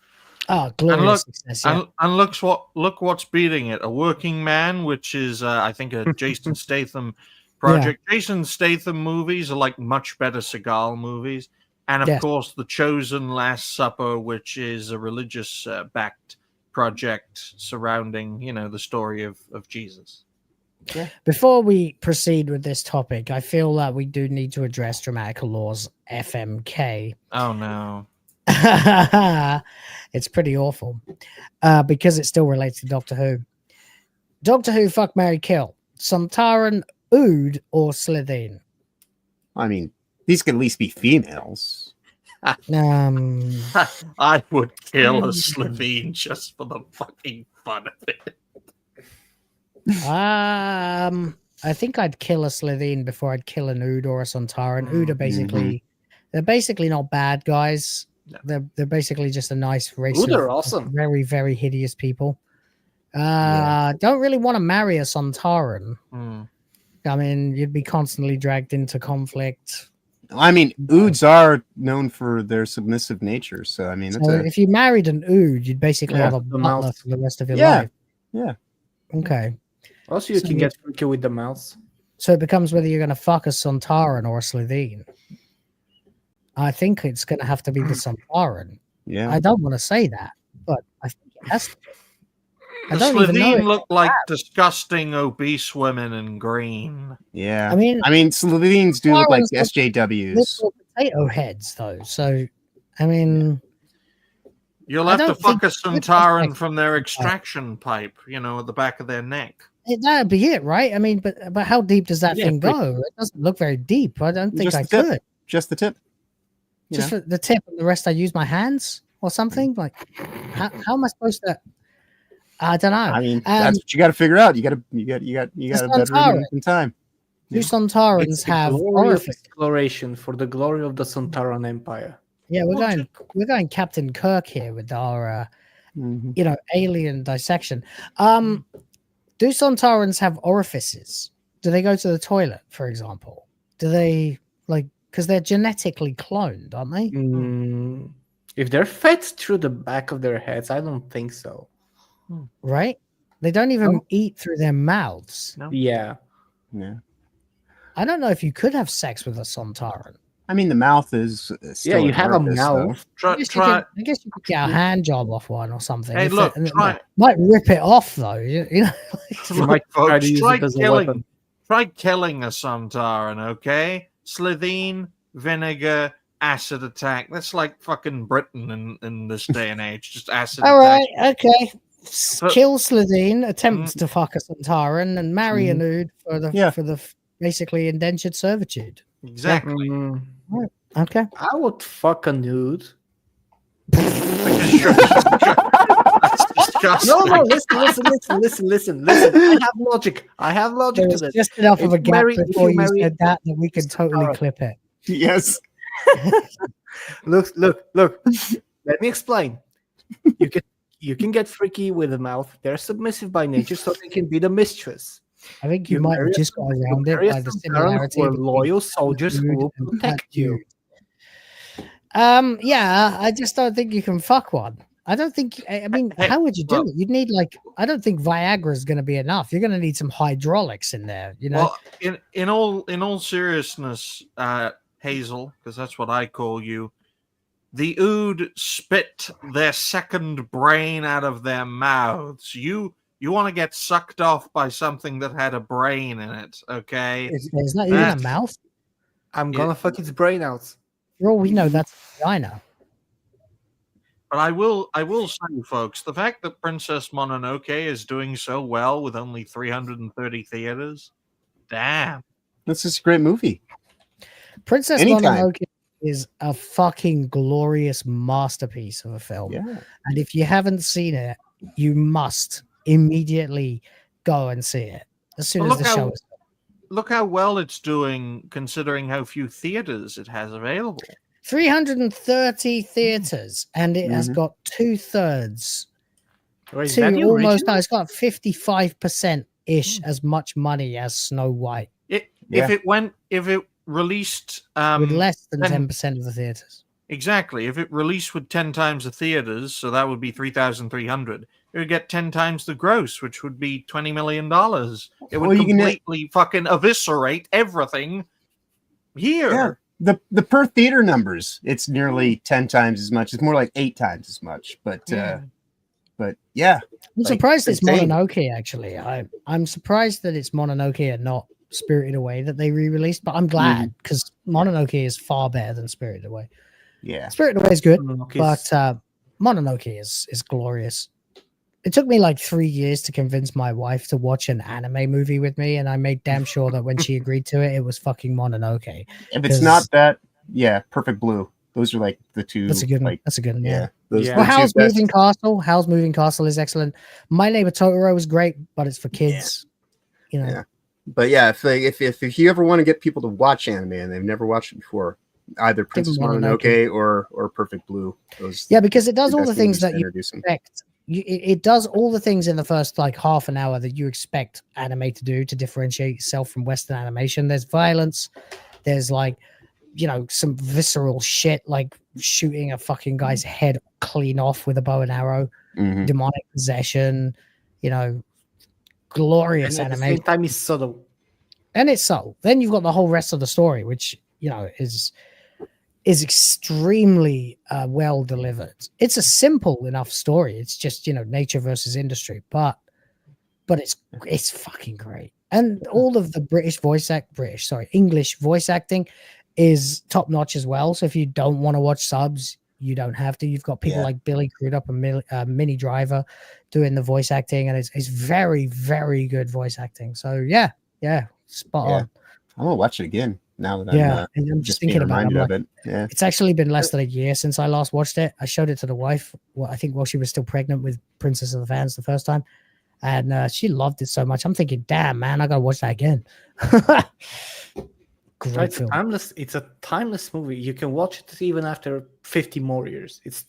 Oh, glorious success. Yeah. And look what's beating it. A Working Man, which is I think a Jason Statham project. Yeah. Jason Statham movies are like much better Seagal movies. And of course, The Chosen, Last Supper, which is a religious backed project surrounding, the story of Jesus. Yeah. Before we proceed with this topic, I feel that we do need to address Dramatical Law's FMK. Oh, no. It's pretty awful because it still relates to Doctor Who. Doctor Who, fuck, marry, kill. Sontaran, Ood, or Slitheen? I mean, these could at least be females. I would kill a Slitheen just for the fucking fun of it. I think I'd kill a Slitheen before I'd kill an Ood or a Sontaran. Ood are basically they're basically not bad guys. No. They're basically just a nice race. Ood are awesome. Very, very hideous people. Don't really want to marry a Sontaran. I mean, you'd be constantly dragged into conflict. I mean, Oods are known for their submissive nature, so I mean, if you married an Ood, you'd basically have a butler for the rest of your life. Yeah. Okay. Also, you can get freaky with the mouse. So it becomes whether you're going to fuck a Sontaran or a Slitheen. I think it's going to have to be the Sontaran. Yeah. I don't want to say that, but I think it has to be. The Slitheen look like disgusting obese women in green. Yeah. I mean Slovenes do look like SJWs. Little potato heads, though. So, I mean, you'll have to fuck a Sontaran from their extraction pipe, at the back of their neck. That'd be it, right? I mean, but how deep does that thing go? It doesn't look very deep. I don't think I could. Just the tip. Just for the tip, and the rest I use my hands or something. Like, how am I supposed to? I don't know. I mean, that's what you got to figure out. You got a better time. Do Sontarans have orifice exploration for the glory of the Sontaran Empire? Yeah, we're going Captain Kirk here with our alien dissection. Do Sontarans have orifices? Do they go to the toilet, for example? Do they because they're genetically cloned, aren't they? If they're fed through the back of their heads, I don't think so. Right? They don't even eat through their mouths. No. Yeah. I don't know if you could have sex with a Sontaran. I mean, the mouth is still you have a mouth. I guess you could get a hand job off one or something. Hey, look, might rip it off though. You might try killing a Sontaran, okay? Slitheen, vinegar, acid attack. That's like fucking Britain in this day and age. Just acid All attack. Right, okay. Kill Slitheen, attempts to fuck a Sontaran, and marry a Ood for the basically indentured servitude. Exactly. Right. Okay. I would fuck a nude. That's disgusting. No, listen. I have logic to this. Just enough of a gap before you said that we can totally clip it. Yes. Look. Let me explain. You can get freaky with the mouth. They're submissive by nature, so they can be the mistress. I think you might have just got around it by the similarity. Were loyal soldiers who will protect you. Yeah, I just don't think you can fuck one. I don't think. I mean, how would you do it? You'd need like. I don't think Viagra is going to be enough. You're going to need some hydraulics in there. You know. Well, in all seriousness, Hazel, because that's what I call you. The Ood spit their second brain out of their mouths. You want to get sucked off by something that had a brain in it, okay? Is that even a mouth? I'm gonna fuck its brain out. For all we know, that's vagina. But I will say, folks, the fact that Princess Mononoke is doing so well with only 330 theaters, damn. This is a great movie. Princess Mononoke is a fucking glorious masterpiece of a film. Yeah. And if you haven't seen it, you must immediately go and see it as soon as the show is. Look how well it's doing, considering how few theaters it has available. 330 theaters, and it has got 2/3 to almost. No, it's got 55% ish as much money as Snow White. If it released with less than 10% of the theaters. Exactly. If it released with 10 times the theaters, so that would be 3,300. It would get 10 times the gross, which would be $20 million. It would completely fucking eviscerate everything here. Yeah. The per theater numbers, it's nearly 10 times as much. It's more like 8 times as much. But yeah. I'm surprised it's Mononoke, actually. I'm surprised that it's Mononoke and not Spirited Away that they re-released, but I'm glad because Mononoke is far better than Spirited Away. Yeah, Spirited Away is good, but Mononoke is glorious. It took me like 3 years to convince my wife to watch an anime movie with me, and I made damn sure that when she agreed to it, it was fucking Mononoke. If it's not that, Perfect Blue. Those are like the two. That's a good one. That's a good one. Yeah. Well, Howl's Moving Castle. Howl's Moving Castle is excellent. My Neighbor Totoro is great, but it's for kids. You know. Yeah. But yeah, if you ever want to get people to watch anime and they've never watched it before, either Princess Mononoke or Perfect Blue. Because it does all the things that you expect. It does all the things in the first like half an hour that you expect anime to do to differentiate itself from Western animation. There's violence. There's like, some visceral shit like shooting a fucking guy's head clean off with a bow and arrow, demonic possession, glorious and at anime. the same time, it's subtle. And it's subtle. Then you've got the whole rest of the story, which is extremely well delivered. It's a simple enough story. It's just nature versus industry, but it's fucking great. And all of the English voice acting is top notch as well. So if you don't want to watch subs, you don't have to. You've got people like Billy Crudup and Minnie Driver doing the voice acting, and it's very, very good voice acting. So yeah, spot on. I'm gonna watch it again now that I'm just thinking about it. Yeah, it's actually been less than a year since I last watched it. I showed it to the wife. I think while she was still pregnant with Princess of the Fans the first time, and she loved it so much. I'm thinking, damn man, I gotta watch that again. Great film. It's a timeless movie. You can watch it even after 50 more years. It's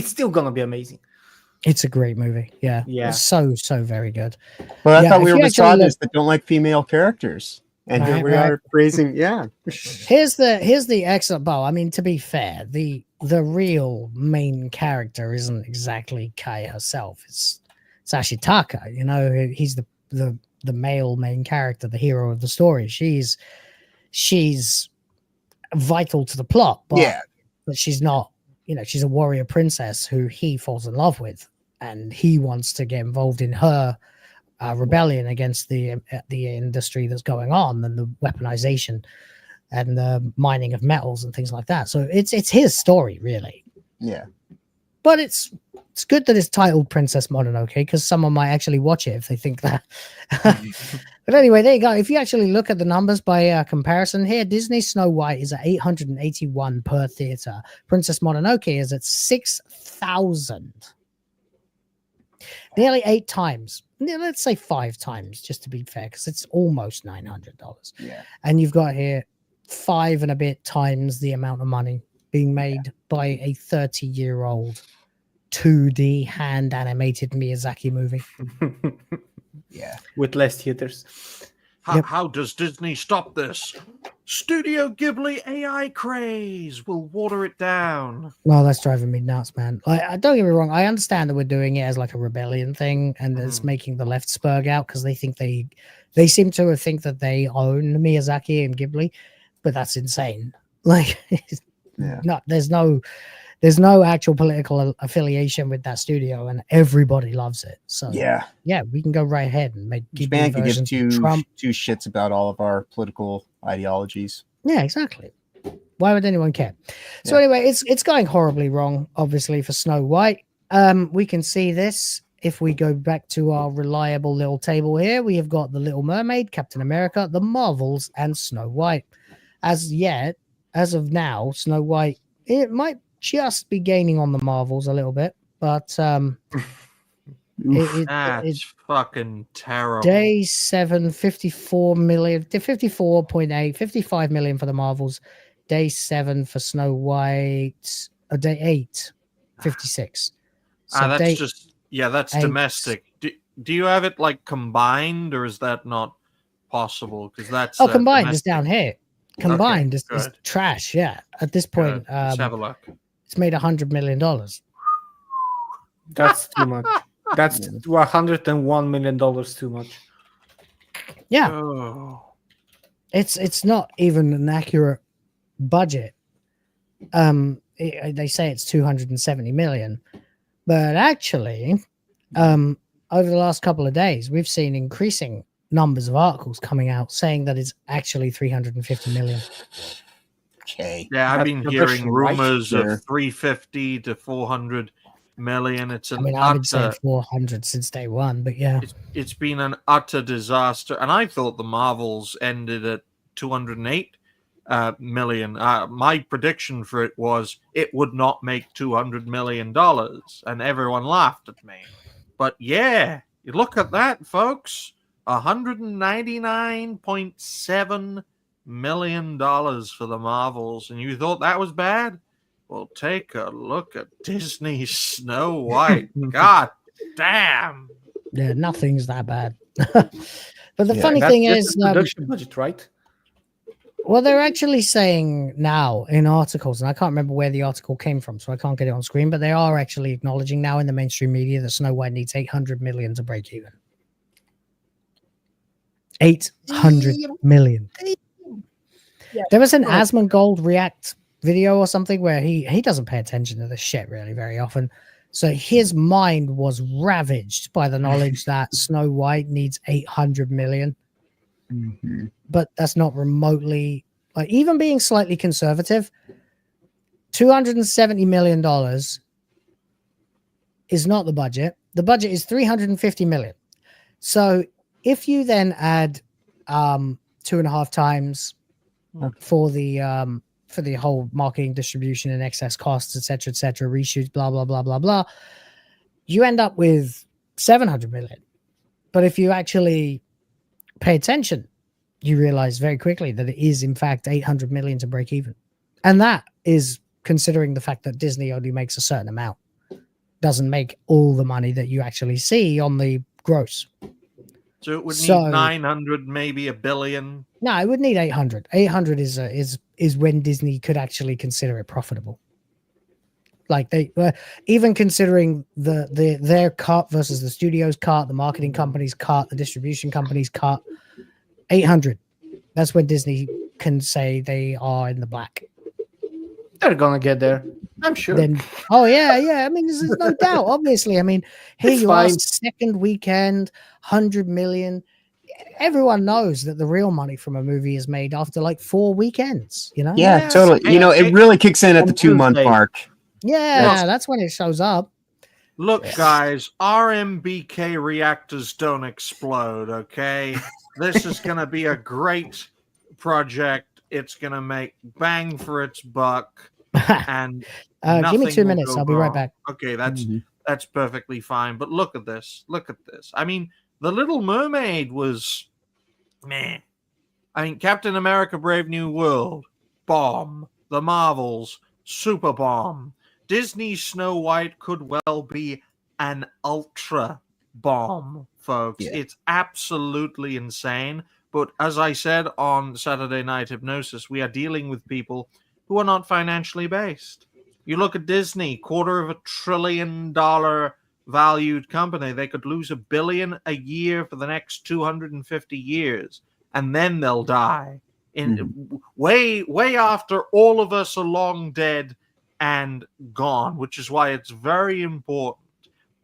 still gonna be amazing. It's a great movie. Yeah. It's so very good. Well, I thought we were misogynists that don't like female characters, and here we are praising. Yeah. Here's the excellent bow. I mean, to be fair, the real main character isn't exactly Kai herself. It's Ashitaka. He's the male main character, the hero of the story. She's vital to the plot, but she's not, she's a warrior princess who he falls in love with, and he wants to get involved in her rebellion against the industry that's going on, and the weaponization and the mining of metals and things like that. So it's his story, really. Yeah. But it's good that it's titled Princess Mononoke, because someone might actually watch it if they think that. But anyway, there you go. If you actually look at the numbers by comparison here, Disney Snow White is at 881 per theater. Princess Mononoke is at 6,000. Nearly 8 times. Let's say 5 times, just to be fair, because it's almost $900. Yeah. And you've got here 5 and a bit times the amount of money being made by a 30-year-old 2D hand animated Miyazaki movie. Yeah. With less theaters. How does Disney stop this? Studio Ghibli AI craze will water it down. Well, that's driving me nuts, man. Like, don't get me wrong. I understand that we're doing it as like a rebellion thing, and it's making the left spurg out because they think they seem to think that they own Miyazaki and Ghibli, but that's insane. Like, there's no actual political affiliation with that studio, and everybody loves it. So yeah, we can go right ahead and make Japan could give versions of Trump. two shits about all of our political ideologies. Yeah, exactly. Why would anyone care? So anyway, it's going horribly wrong, obviously, for Snow White. We can see this if we go back to our reliable little table here. We have got the Little Mermaid, Captain America, the Marvels, and Snow White. As of now, Snow White, it might just be gaining on the Marvels a little bit, but it's fucking terrible. Day 7, 54 million, 54.8, 55 million for the Marvels. Day 7 for Snow White. Day 8, 56. So that's that's 8. Domestic. Do you have it like combined, or is that not possible? Because that's combined is down here. Combined is trash. Yeah, at this point, let's have a look. It's made $100 million. That's too much. That's $101 million too much. Yeah. Oh. It's not even an accurate budget. They say it's 270 million, but actually, over the last couple of days, we've seen increasing numbers of articles coming out saying that it's actually 350 million. Okay. Yeah, I've been hearing rumors of 350 to 400 million. It's an I've been saying 400 since day one, but yeah, it's been an utter disaster. And I thought the Marvels ended at 208 million. My prediction for it was it would not make $200 million, and everyone laughed at me. But yeah, you look at that, folks. $199.7 million for the Marvels, and you thought that was bad? Well, take a look at Disney's Snow White. God damn. Yeah, nothing's that bad. But the funny thing is, the production budget, right? Well, they're actually saying now in articles, and I can't remember where the article came from, so I can't get it on screen, but they are actually acknowledging now in the mainstream media that Snow White needs 800 million to break even. 800 million. Yeah. There was an Asmongold React video or something where he doesn't pay attention to this shit really very often. So his mind was ravaged by the knowledge that Snow White needs 800 million. Mm-hmm. But that's not remotely, like, even being slightly conservative, $270 million is not the budget. The budget is 350 million. So if you then add 2.5 times for the whole marketing, distribution, and excess costs, etc., reshoots, blah blah blah blah blah, you end up with 700 million. But if you actually pay attention, you realize very quickly that it is in fact 800 million to break even, and that is considering the fact that Disney only makes a certain amount, doesn't make all the money that you actually see on the gross. So it would need 900, maybe $1 billion. No, it would need 800. 800 is when Disney could actually consider it profitable. Like they even considering their cut versus the studio's cut, the marketing company's cut, the distribution company's cut, 800. That's when Disney can say they are in the black. They're gonna get there, I'm sure. Then, yeah. I mean, there's no doubt. Obviously, I mean, here you are, second weekend, 100 million. Everyone knows that the real money from a movie is made after like 4 weekends. You know? Yeah, totally. You know, it really kicks in at the 2-month mark. Yeah, that's when it shows up. Look, guys, RMBK reactors don't explode. Okay, this is gonna be a great project. It's going to make bang for its buck, and give me 2 minutes. I'll be right back. Okay, that's perfectly fine. But look at this. Look at this. I mean, The Little Mermaid was meh. I mean, Captain America: Brave New World, bomb. The Marvels, super bomb. Disney's Snow White could well be an ultra bomb, folks. Yeah. It's absolutely insane. But as I said on Saturday Night Hypnosis, we are dealing with people who are not financially based. You look at Disney, $250 billion valued company. They could lose $1 billion a year for the next 250 years, and then they'll die. Way after all of us are long dead and gone, which is why it's very important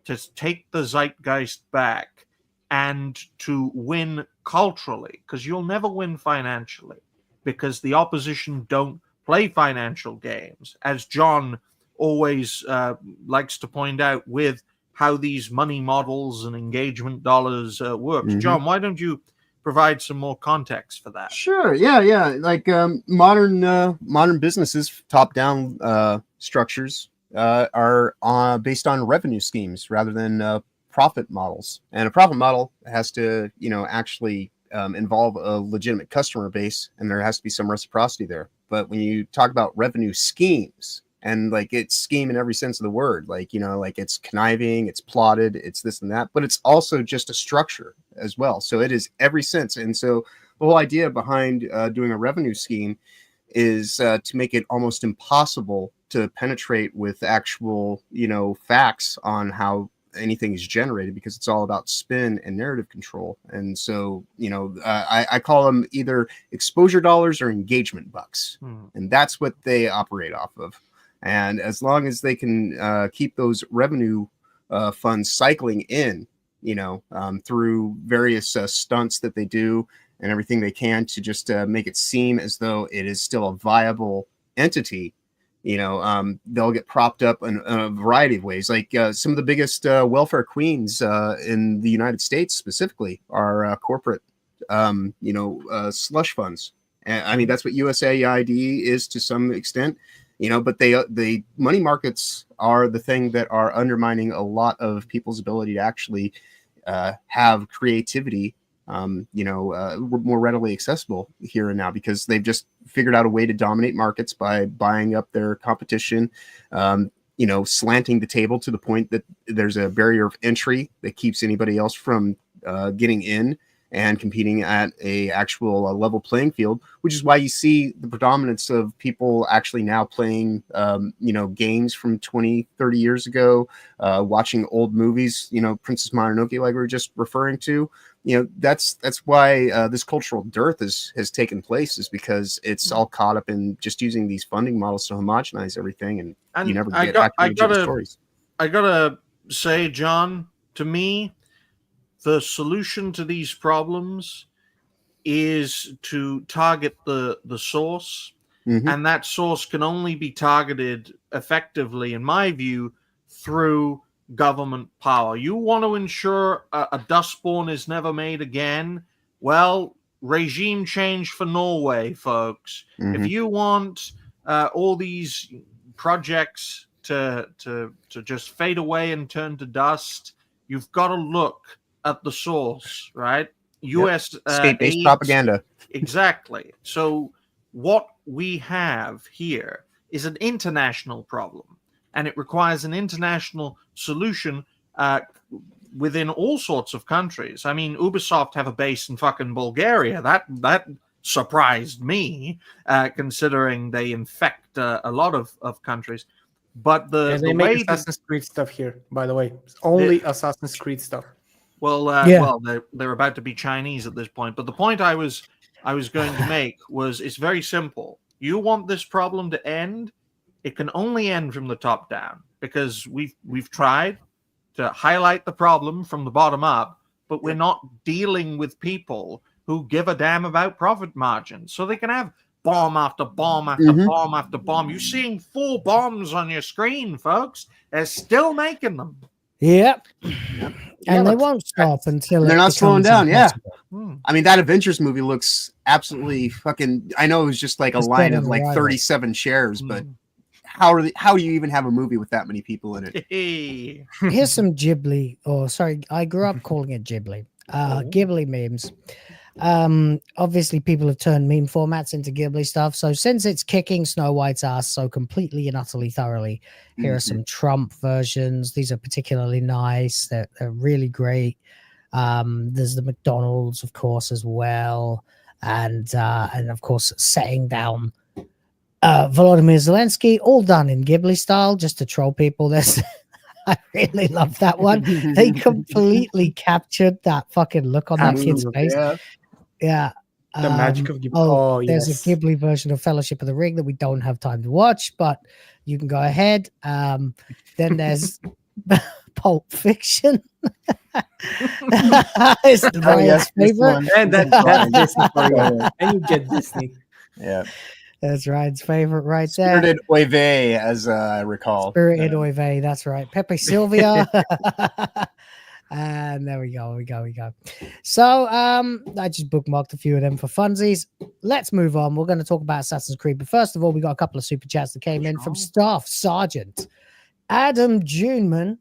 to take the zeitgeist back and to win culturally, because you'll never win financially, because the opposition don't play financial games, as John always likes to point out with how these money models and engagement dollars work. John, why don't you provide some more context for that? Sure. Yeah. Like modern businesses, top-down structures are based on revenue schemes rather than profit models. And a profit model has to, actually involve a legitimate customer base, and there has to be some reciprocity there. But when you talk about revenue schemes, and like it's scheme in every sense of the word, like it's conniving, it's plotted, it's this and that, but it's also just a structure as well. So it is every sense. And so the whole idea behind doing a revenue scheme is to make it almost impossible to penetrate with actual facts on how anything is generated, because it's all about spin and narrative control. And so I call them either exposure dollars or engagement bucks, and that's what they operate off of. And as long as they can keep those revenue funds cycling in, through various stunts that they do and everything they can to just make it seem as though it is still a viable entity, they'll get propped up in a variety of ways. Like some of the biggest welfare queens in the United States specifically are corporate, slush funds. And I mean, that's what USAID is to some extent. But the money markets are the thing that are undermining a lot of people's ability to actually have creativity, more readily accessible here and now, because they've just figured out a way to dominate markets by buying up their competition, slanting the table to the point that there's a barrier of entry that keeps anybody else from getting in and competing at a actual level playing field, which is why you see the predominance of people actually now playing, games from 20, 30 years ago, watching old movies, Princess Mononoke, like we were just referring to. That's why this cultural dearth has taken place, is because it's all caught up in just using these funding models to homogenize everything, and you never get accurate stories. I gotta say, John, to me, the solution to these problems is to target the source, and that source can only be targeted effectively, in my view, through government power. You want to ensure a Dustborn is never made again? Well, regime change for Norway, folks. If you want all these projects to just fade away and turn to dust, you've got to look at the source, right? U.S. state-based propaganda. Exactly. So what we have here is an international problem, and it requires an international solution within all sorts of countries. I mean, Ubisoft have a base in fucking Bulgaria. That surprised me, considering they infect a lot of countries. But they make Assassin's Creed stuff here, by the way. It's only Assassin's Creed stuff. Well, well, they're about to be Chinese at this point. But the point I was going to make was, it's very simple. You want this problem to end? It can only end from the top down, because we've tried to highlight the problem from the bottom up, but we're not dealing with people who give a damn about profit margins. So they can have bomb after bomb after bomb after bomb. You're seeing 4 bombs on your screen, folks. They're still making them. Yep. And they won't stop until they're not slowing down. I mean, that Avengers movie looks absolutely fucking. I know it was just like a line of like 37 shares, but how do you even have a movie with that many people in it? Here's some Ghibli, I grew up calling it Ghibli. Ghibli memes. Obviously, people have turned meme formats into Ghibli stuff. So since it's kicking Snow White's ass so completely and utterly thoroughly, here are some Trump versions. These are particularly nice. They're really great. There's the McDonald's, of course, as well, and of course, setting down Volodymyr Zelensky, all done in Ghibli style, just to troll people. I really love that one. They completely captured that fucking look on that kid's face. Yeah. The magic of Ghibli. Oh, there's a Ghibli version of Fellowship of the Ring that we don't have time to watch, but you can go ahead. Then there's Pulp Fiction. It's Ryan's favorite. And that's Disney for you. And you get Disney. Yeah. That's Ryan's favorite right there. Spirited Oy vey, as I recall. Spirited Oy vey, that's right. Pepe Sylvia. And there we go. We go. So I just bookmarked a few of them for funsies. Let's move on. We're going to talk about Assassin's Creed. But first of all, we got a couple of super chats that came in from Staff Sergeant Adam Juneman,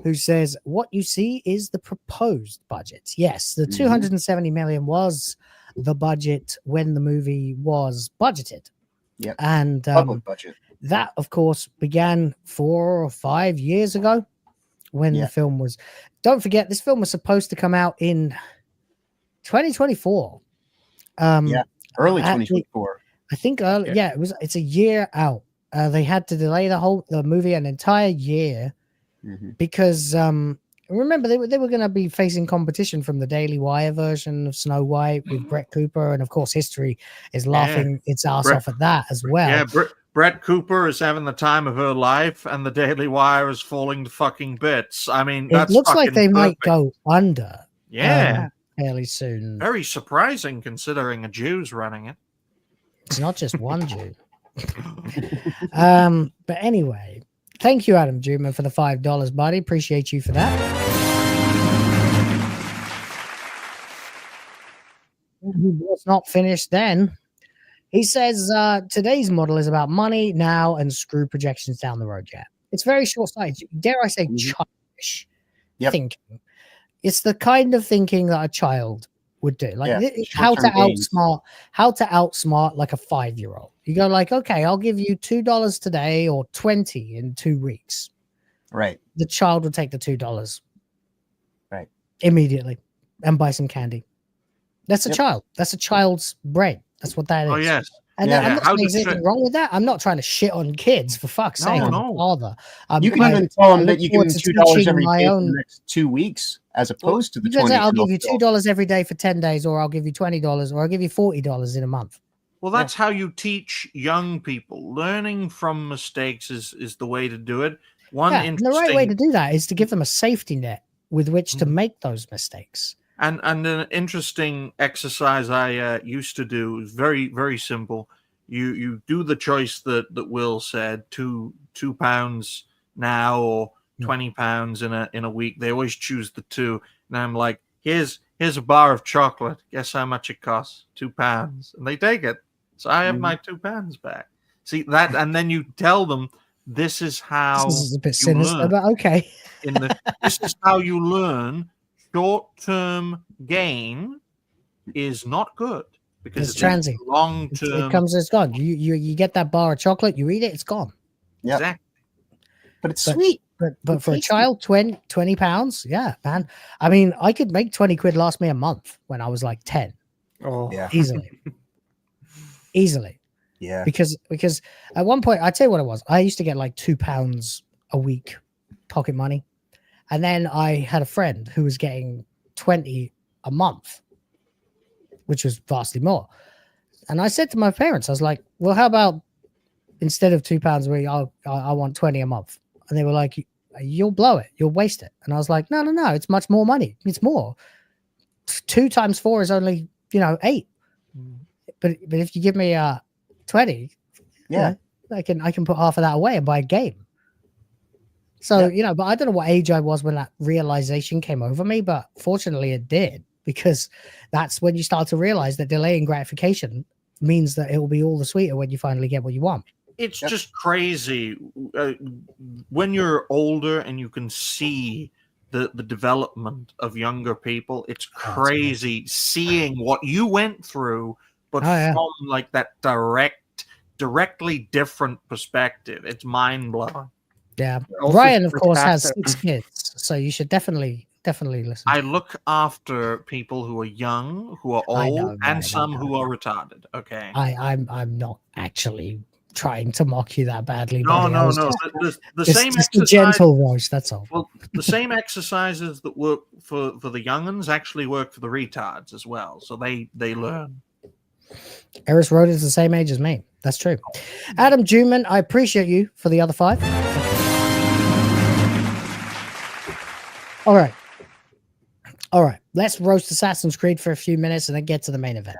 who says, what you see is the proposed budget. Yes, the 270 million was the budget when the movie was budgeted. Yep. And public budget. That, of course, began 4 or 5 years ago when the film was. Don't forget, this film was supposed to come out in 2024. Early 2024. I think early. Yeah, it's a year out. They had to delay the movie an entire year because remember they were going to be facing competition from the Daily Wire version of Snow White with Brett Cooper, and of course history is laughing its ass off at that as well. Yeah, Brett Cooper is having the time of her life, and the Daily Wire is falling to fucking bits. I mean, it looks like they might go under. Yeah, fairly soon. Very surprising considering a Jew's running it. It's not just one Jew. But anyway, thank you, Adam Juman, for the $5, buddy. Appreciate you for that. He was not finished then. He says today's model is about money now and screw projections down the road. Yeah, it's very short-sighted. Dare I say, childish thinking. It's the kind of thinking that a child would do. Like how to outsmart like a 5-year-old. You go like, okay, I'll give you $2 today or 20 in 2 weeks. Right. The child would take the $2. Right. Immediately and buy some candy. That's a child. That's a child's brain. That's what that is. Oh, yes. And I'm not saying there's anything wrong with that. I'm not trying to shit on kids, for fuck's sake. No. Father. You can even tell them that you give them $2 every day for the next 2 weeks, as opposed to the $20. I'll give you $2 every day for 10 days, or I'll give you $20, or I'll give you $40 in a month. Well, that's how you teach young people. Learning from mistakes is the way to do it. And the right way to do that is to give them a safety net with which to make those mistakes. And an interesting exercise I used to do is very, very simple. You do the choice that Will said, £2 now or £20 in a week. They always choose the 2. And I'm like, here's a bar of chocolate. Guess how much it costs? £2. And they take it. So I have my £2 back. See that, and then you tell them this is how. This is a bit sinister, but okay. This is how you learn. Short-term gain is not good because it's transient. Long-term, it comes and it's gone. You get that bar of chocolate, you eat it, it's gone. Yeah, exactly. But it's sweet. But for a child, 20 pounds, yeah, man. I mean, I could make 20 quid last me a month when I was like 10. Oh, yeah, easily. Yeah, because at one point, I tell you what it was. I used to get like £2 a week pocket money. And then I had a friend who was getting 20 a month, which was vastly more. And I said to my parents, I was like, well, how about instead of £2 a week, I want 20 a month. And they were like, you'll blow it. You'll waste it. And I was like, no. It's much more money. It's more. 2 times 4 is only, 8. But if you give me 20, I can put half of that away and buy a game. So, but I don't know what age I was when that realization came over me, but fortunately it did, because that's when you start to realize that delaying gratification means that it will be all the sweeter when you finally get what you want. It's just crazy when you're older and you can see the development of younger people. It's crazy seeing what you went through, but from like that directly different perspective. It's mind blowing. Yeah, Ryan, of course, has 6 kids, so you should definitely listen. I look after people who are young, who are old, and some who are retarded. Okay. I'm not actually trying to mock you that badly. No, buddy. no, no. The same just a exercise, gentle roast. That's all. Well, the same exercises that work for the young'uns actually work for the retards as well. So they learn. Eris Road is the same age as me. That's true. Adam Juman, I appreciate you for the other 5. All right. Let's roast Assassin's Creed for a few minutes and then get to the main event.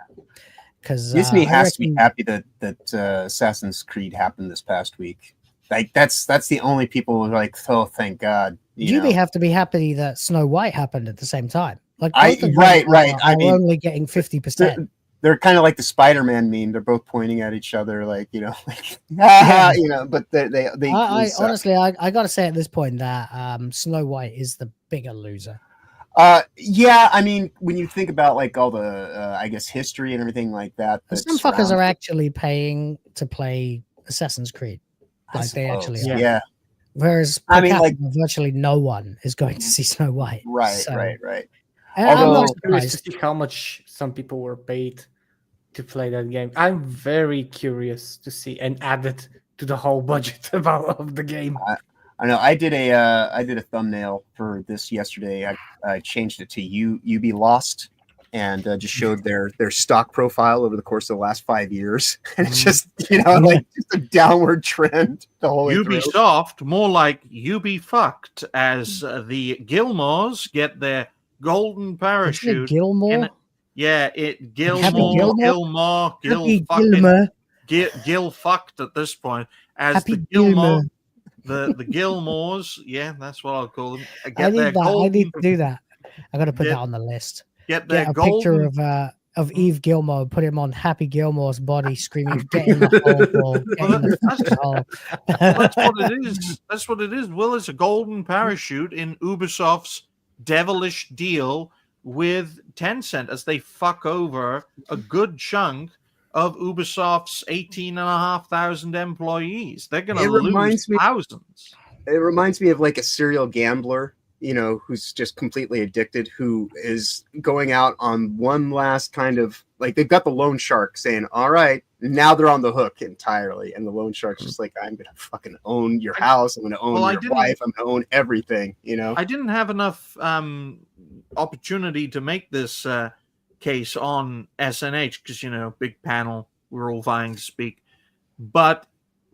Because Disney has to be happy that Assassin's Creed happened this past week. Like that's the only people who are like, oh, thank God. You'd have to be happy that Snow White happened at the same time. Like right. I mean, only getting 50%. They're kind of like the Spider-Man meme. They're both pointing at each other, like like But they honestly, I got to say at this point that Snow White is the bigger loser. Yeah, I mean, when you think about like all the I guess history and everything like that, some fuckers are actually paying to play Assassin's Creed. Like they actually are. Yeah. Whereas I mean, like virtually no one is going to see Snow White. Right. And Although I'm I'm curious to see how much some people were paid to play that game. I'm very curious to see and add it to the whole budget of the game. I know. I did a thumbnail for this yesterday. I changed it to UB Lost and just showed their stock profile over the course of the last 5 years. And it's just like just a downward trend the whole way through. Ubisoft, more like UB fucked, as the Gilmores get their golden parachute. Gilmore? Gilmore, Gil fucked at this point as Happy the Gilmore. The Gilmores, that's what I'll call them. I need to do that. I got to put that on the list. Get a picture of Eve Gilmore, put him on Happy Gilmore's body, screaming, "Get in the hole, get in the hole." That's what it is. That's what it is. Well, it's a golden parachute in Ubisoft's devilish deal with Tencent as they fuck over a good chunk of Ubisoft's 18,500 employees. They're going to lose thousands. It reminds me of like a serial gambler, who's just completely addicted, who is going out on one last kind of like, they've got the loan shark saying, all right, now they're on the hook entirely. And the loan shark's just like, I'm going to fucking own your house. I'm going to own your wife. I'm going to own everything, I didn't have enough opportunity to make this case on SNH because big panel, we're all vying to speak, but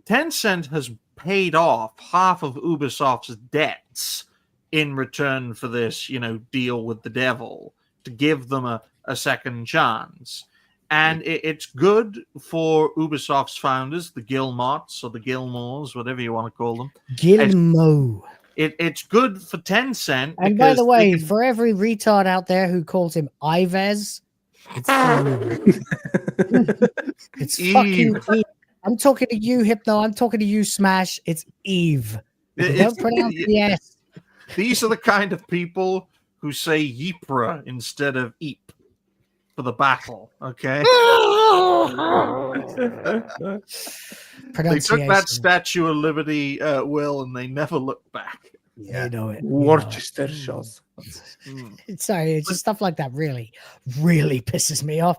Tencent has paid off half of Ubisoft's debts in return for this deal with the devil to give them a second chance, and it's good for Ubisoft's founders, the Gilmots or the Gilmores, whatever you want to call them. Gilmo. It's good for Tencent. And by the way, for every retard out there who calls him Ives, it's it's fucking Eve. I'm talking to you, Hypno. I'm talking to you, Smash. It's Eve. Don't pronounce the S. These are the kind of people who say Ypres instead of Eep for the battle. Okay. They took that Statue of Liberty, Will, and they never looked back. Yeah, you know it. Worcester shows. Sorry, it's just stuff like that really pisses me off.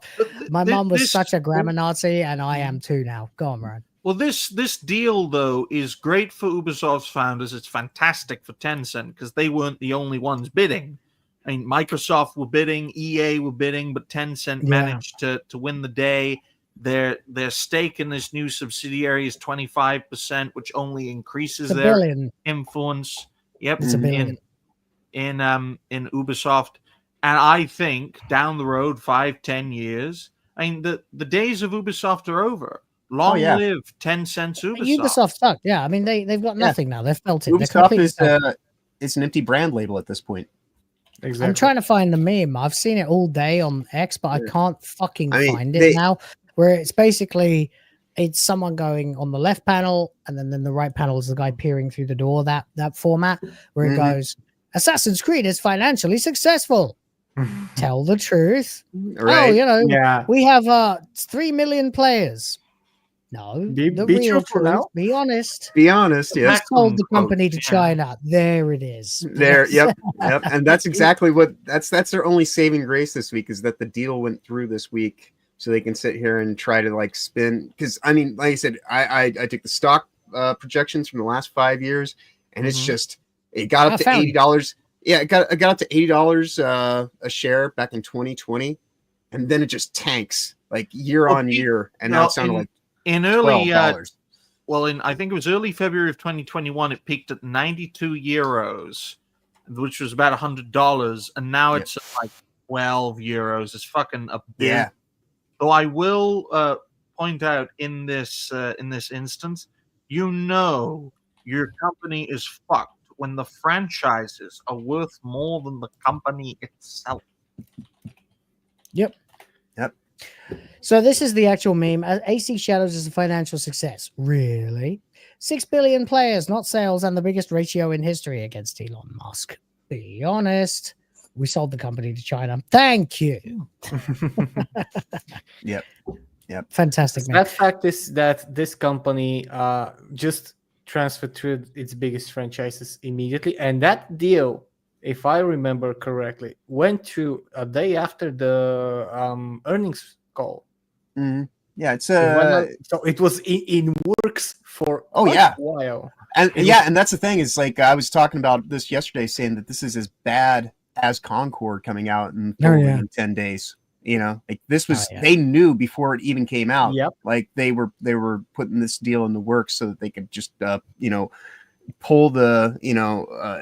My mom was such a grammar Nazi, and I am too now. Go on, Ryan. Well, this deal, though, is great for Ubisoft's founders. It's fantastic for Tencent because they weren't the only ones bidding. I mean, Microsoft were bidding, EA were bidding, but Tencent managed to win the day. Their stake in this new subsidiary is 25%, which only increases their influence. Yep, it's a billion. In Ubisoft. And I think down the road, 5-10 years, I mean, the days of Ubisoft are over. Long live Tencent's Ubisoft. Ubisoft sucked. Yeah, I mean, they've got nothing now. They've felt it. Ubisoft is an empty brand label at this point. Exactly. I'm trying to find the meme. I've seen it all day on X, but I can't fucking find it now. Where it's basically someone going on the left panel, and then the right panel is the guy peering through the door. That format where it goes, Assassin's Creed is financially successful. Tell the truth. Right. Oh, you know, Yeah. we have 3 million players. No, Be the be real truthful truth. now. Be honest. Be honest, We yes. sold the company to China. There it is. There, yep, and that's exactly what that's their only saving grace this week is that the deal went through this week, so they can sit here and try to like spin. Because I mean, like I said, I took the stock projections from the last 5 years, and it's just it got up to $80. Yeah, it got up to $80 a share back in 2020, and then it just tanks like year on year, and now it's down to like in early $12. I think it was early February of 2021, it peaked at 92 euros, which was about $100, and now it's at like 12 euros. It's fucking a big. Yeah. So I will point out in this instance, you know, your company is fucked when the franchises are worth more than the company itself. Yep. Yep. So this is the actual meme. AC Shadows is a financial success. Really? 6 billion players, not sales, and the biggest ratio in history against Elon Musk. Be honest. We sold the company to China. Thank you. Yep. Fantastic, man. That fact is that this company just transferred to its biggest franchises immediately, and that deal, if I remember correctly, went through a day after the earnings call. Yeah, it's so it was in works for a while. And and that's the thing is like I was talking about this yesterday, saying that this is as bad as Concord coming out in 10 days. You know, like this was they knew before it even came out. Yep. Like they were putting this deal in the works so that they could just pull the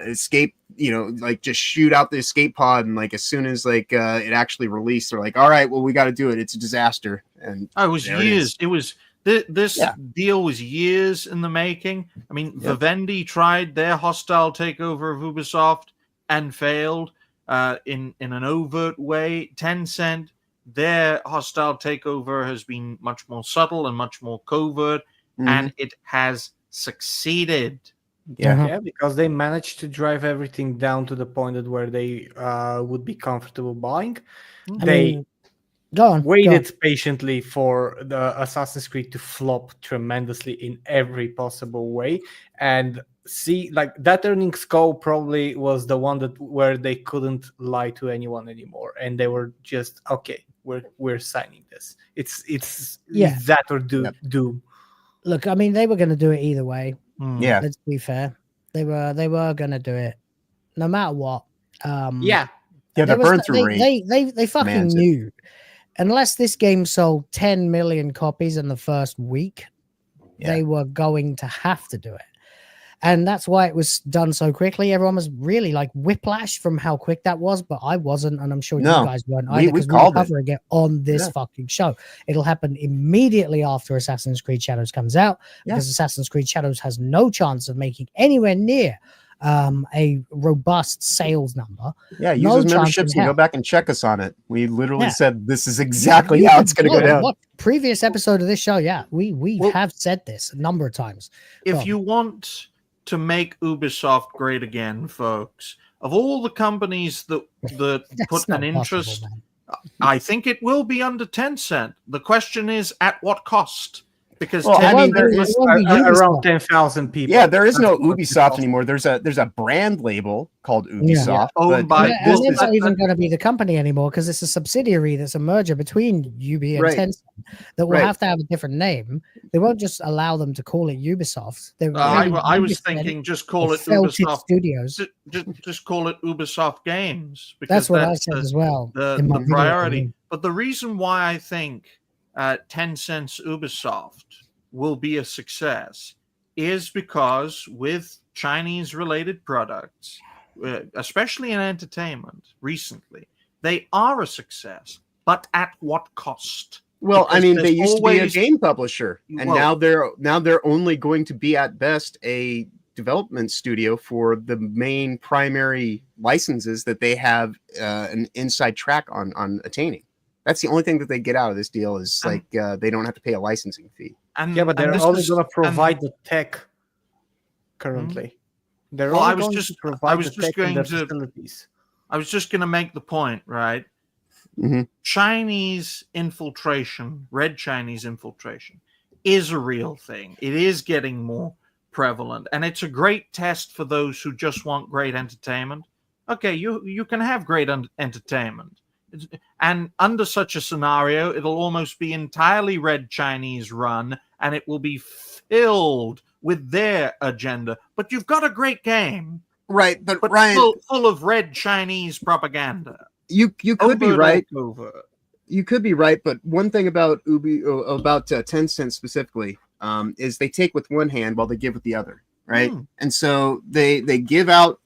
escape, like just shoot out the escape pod, and like as soon as like it actually released, they're like, all right, well we got to do it. It's a disaster. And it was years. It was this deal was years in the making. I mean, Vivendi tried their hostile takeover of Ubisoft and failed in an overt way. Tencent, their hostile takeover has been much more subtle and much more covert, and it has succeeded. Yeah, because they managed to drive everything down to the point that where they would be comfortable buying. They waited patiently for the Assassin's Creed to flop tremendously in every possible way, and see, like that earnings call probably was the one where they couldn't lie to anyone anymore, and they were just okay. We're signing this. It's that or do. Look, I mean, they were going to do it either way. Yeah, let's be fair. They were going to do it, no matter what. The burn through rate. They fucking knew. Unless this game sold 10 million copies in the first week, they were going to have to do it. And that's why it was done so quickly. Everyone was really like whiplash from how quick that was, but I wasn't, and I'm sure you guys weren't either, because we're covering it on this fucking show. It'll happen immediately after Assassin's Creed Shadows comes out, because Assassin's Creed Shadows has no chance of making anywhere near a robust sales number. Yeah, use those memberships and go back and check us on it. We literally said this is exactly how it's going to go down. What previous episode of this show? Yeah, we have said this a number of times. If you want to make Ubisoft great again, folks, of all the companies that put an interest, I think it will be under Tencent. The question is, at what cost? Because there is around 10,000 people. Yeah, there is no Ubisoft anymore. There's a brand label called Ubisoft. Owned by it's not even going to be the company anymore, because it's a subsidiary that's a merger between Ubi and Tencent that will have to have a different name. They won't just allow them to call it Ubisoft. I was thinking just call it Ubisoft Studios. Just call it Ubisoft Games. Because that's what I said as well. The priority. But the reason why I think Tencent's Ubisoft will be a success is because with Chinese related products, especially in entertainment recently, they are a success, but at what cost? Well, I mean, they used to be a game publisher, and now they're only going to be at best a development studio for the main primary licenses that they have an inside track on attaining. That's the only thing that they get out of this deal is like they don't have to pay a licensing fee. But they're only going to provide the tech currently. They're Well, only I was going just to provide the tech and the going to facilities. I was just going to make the point, right? Mm-hmm. Chinese infiltration, red Chinese infiltration, is a real thing. It is getting more prevalent, and it's a great test for those who just want great entertainment. Okay, you can have great entertainment, and under such a scenario, it'll almost be entirely red Chinese run, and it will be filled with their agenda. But you've got a great game, right? But Ryan, full of red Chinese propaganda. You could be right. Over. You could be right, but one thing about Tencent specifically is they take with one hand while they give with the other, right? And so they give out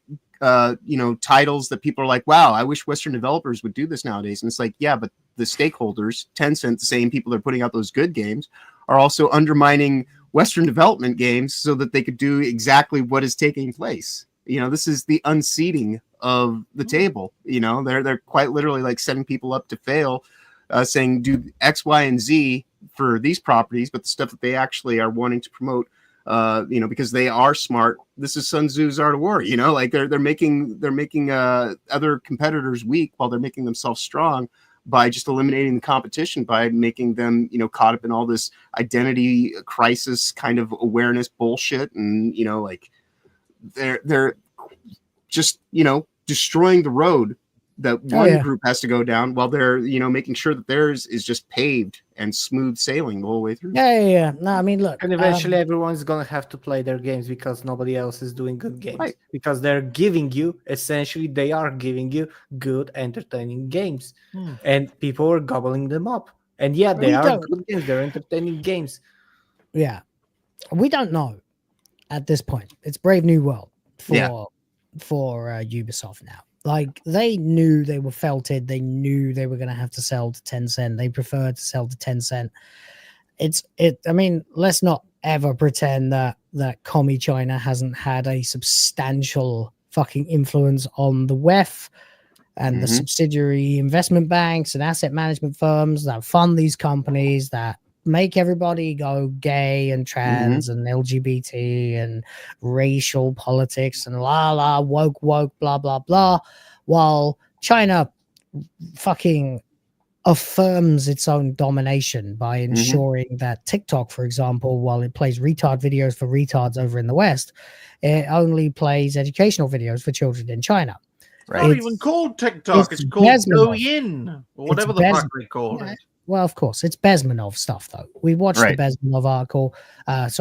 titles that people are like, wow, I wish Western developers would do this nowadays. And it's like, yeah, but the stakeholders, Tencent, the same people that are putting out those good games, are also undermining Western development games so that they could do exactly what is taking place. This is the unseating of the table. They're quite literally like setting people up to fail, saying do X, Y, and Z for these properties, but the stuff that they actually are wanting to promote, because they are smart. This is Sun Tzu's Art of War. Like they're making other competitors weak while they're making themselves strong by just eliminating the competition, by making them caught up in all this identity crisis kind of awareness bullshit, and like they're just destroying the road that one group has to go down while they're making sure that theirs is just paved and smooth sailing the whole way through. Yeah. No, I mean, look, and eventually everyone's gonna have to play their games because nobody else is doing good games, because they're giving you, essentially they are giving you good entertaining games, and people are gobbling them up. And yeah, they are good games, they're entertaining games. Yeah, we don't know at this point. It's Brave New World for Ubisoft now. Like, they knew they were felted. They knew they were going to have to sell to Tencent. They preferred to sell to Tencent. I mean, let's not ever pretend that Commie China hasn't had a substantial fucking influence on the WEF and the subsidiary investment banks and asset management firms that fund these companies, that make everybody go gay and trans and LGBT and racial politics and woke, blah, blah, blah, while China fucking affirms its own domination by ensuring that TikTok, for example, while it plays retard videos for retards over in the West, it only plays educational videos for children in China. It's not even called TikTok. It's called Douyin, or whatever the fuck they called it. Well, of course, it's Bezmenov stuff, though. We watched the Bezmenov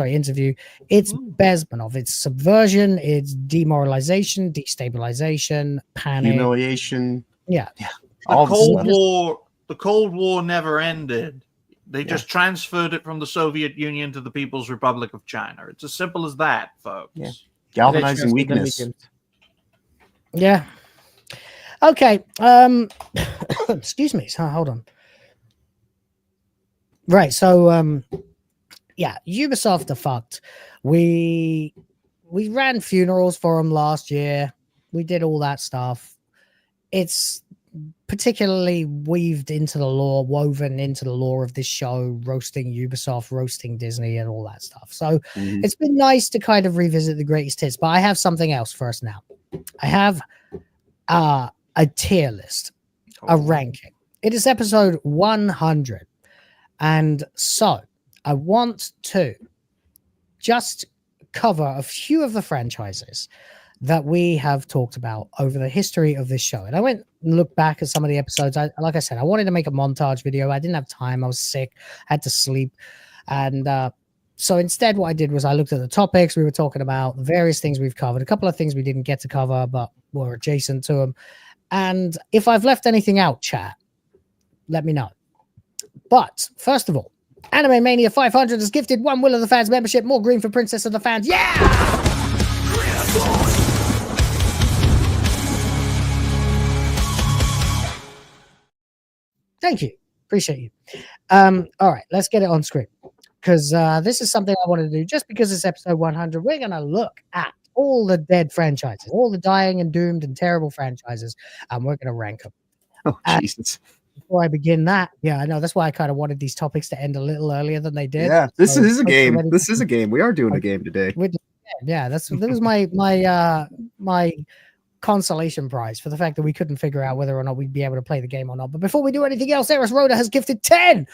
interview. It's Bezmenov. It's subversion. It's demoralization, destabilization, panic, humiliation. Yeah. The Cold War never ended. They just transferred it from the Soviet Union to the People's Republic of China. It's as simple as that, folks. Yeah. Galvanizing weakness. Yeah. Okay. Excuse me. So hold on. Right, so Ubisoft are fucked. We ran funerals for them last year. We did all that stuff. It's particularly woven into the lore of this show, roasting Ubisoft, roasting Disney, and all that stuff. So it's been nice to kind of revisit the greatest hits. But I have something else for us now. I have a tier list, a ranking. It is episode 100. And so I want to just cover a few of the franchises that we have talked about over the history of this show. And I went and looked back at some of the episodes. Like I said, I wanted to make a montage video. I didn't have time. I was sick, had to sleep. And so instead what I did was I looked at the topics we were talking about, the various things we've covered, a couple of things we didn't get to cover, but were adjacent to them. And if I've left anything out, chat, let me know. But first of all, Anime Mania 500 has gifted one Will of the Fans membership. More green for Princess of the Fans. Yeah! Thank you. Appreciate you. All right, let's get it on screen. Because this is something I wanted to do. Just because it's episode 100, we're going to look at all the dead franchises, all the dying and doomed and terrible franchises, and we're going to rank them. Oh, Jesus. Before I begin that, I know that's why I kind of wanted these topics to end a little earlier than they did. Yeah, this is a game. This is a game. We are doing a game today. Yeah, that was my consolation prize for the fact that we couldn't figure out whether or not we'd be able to play the game or not. But before we do anything else, Eris Rhoda has gifted 10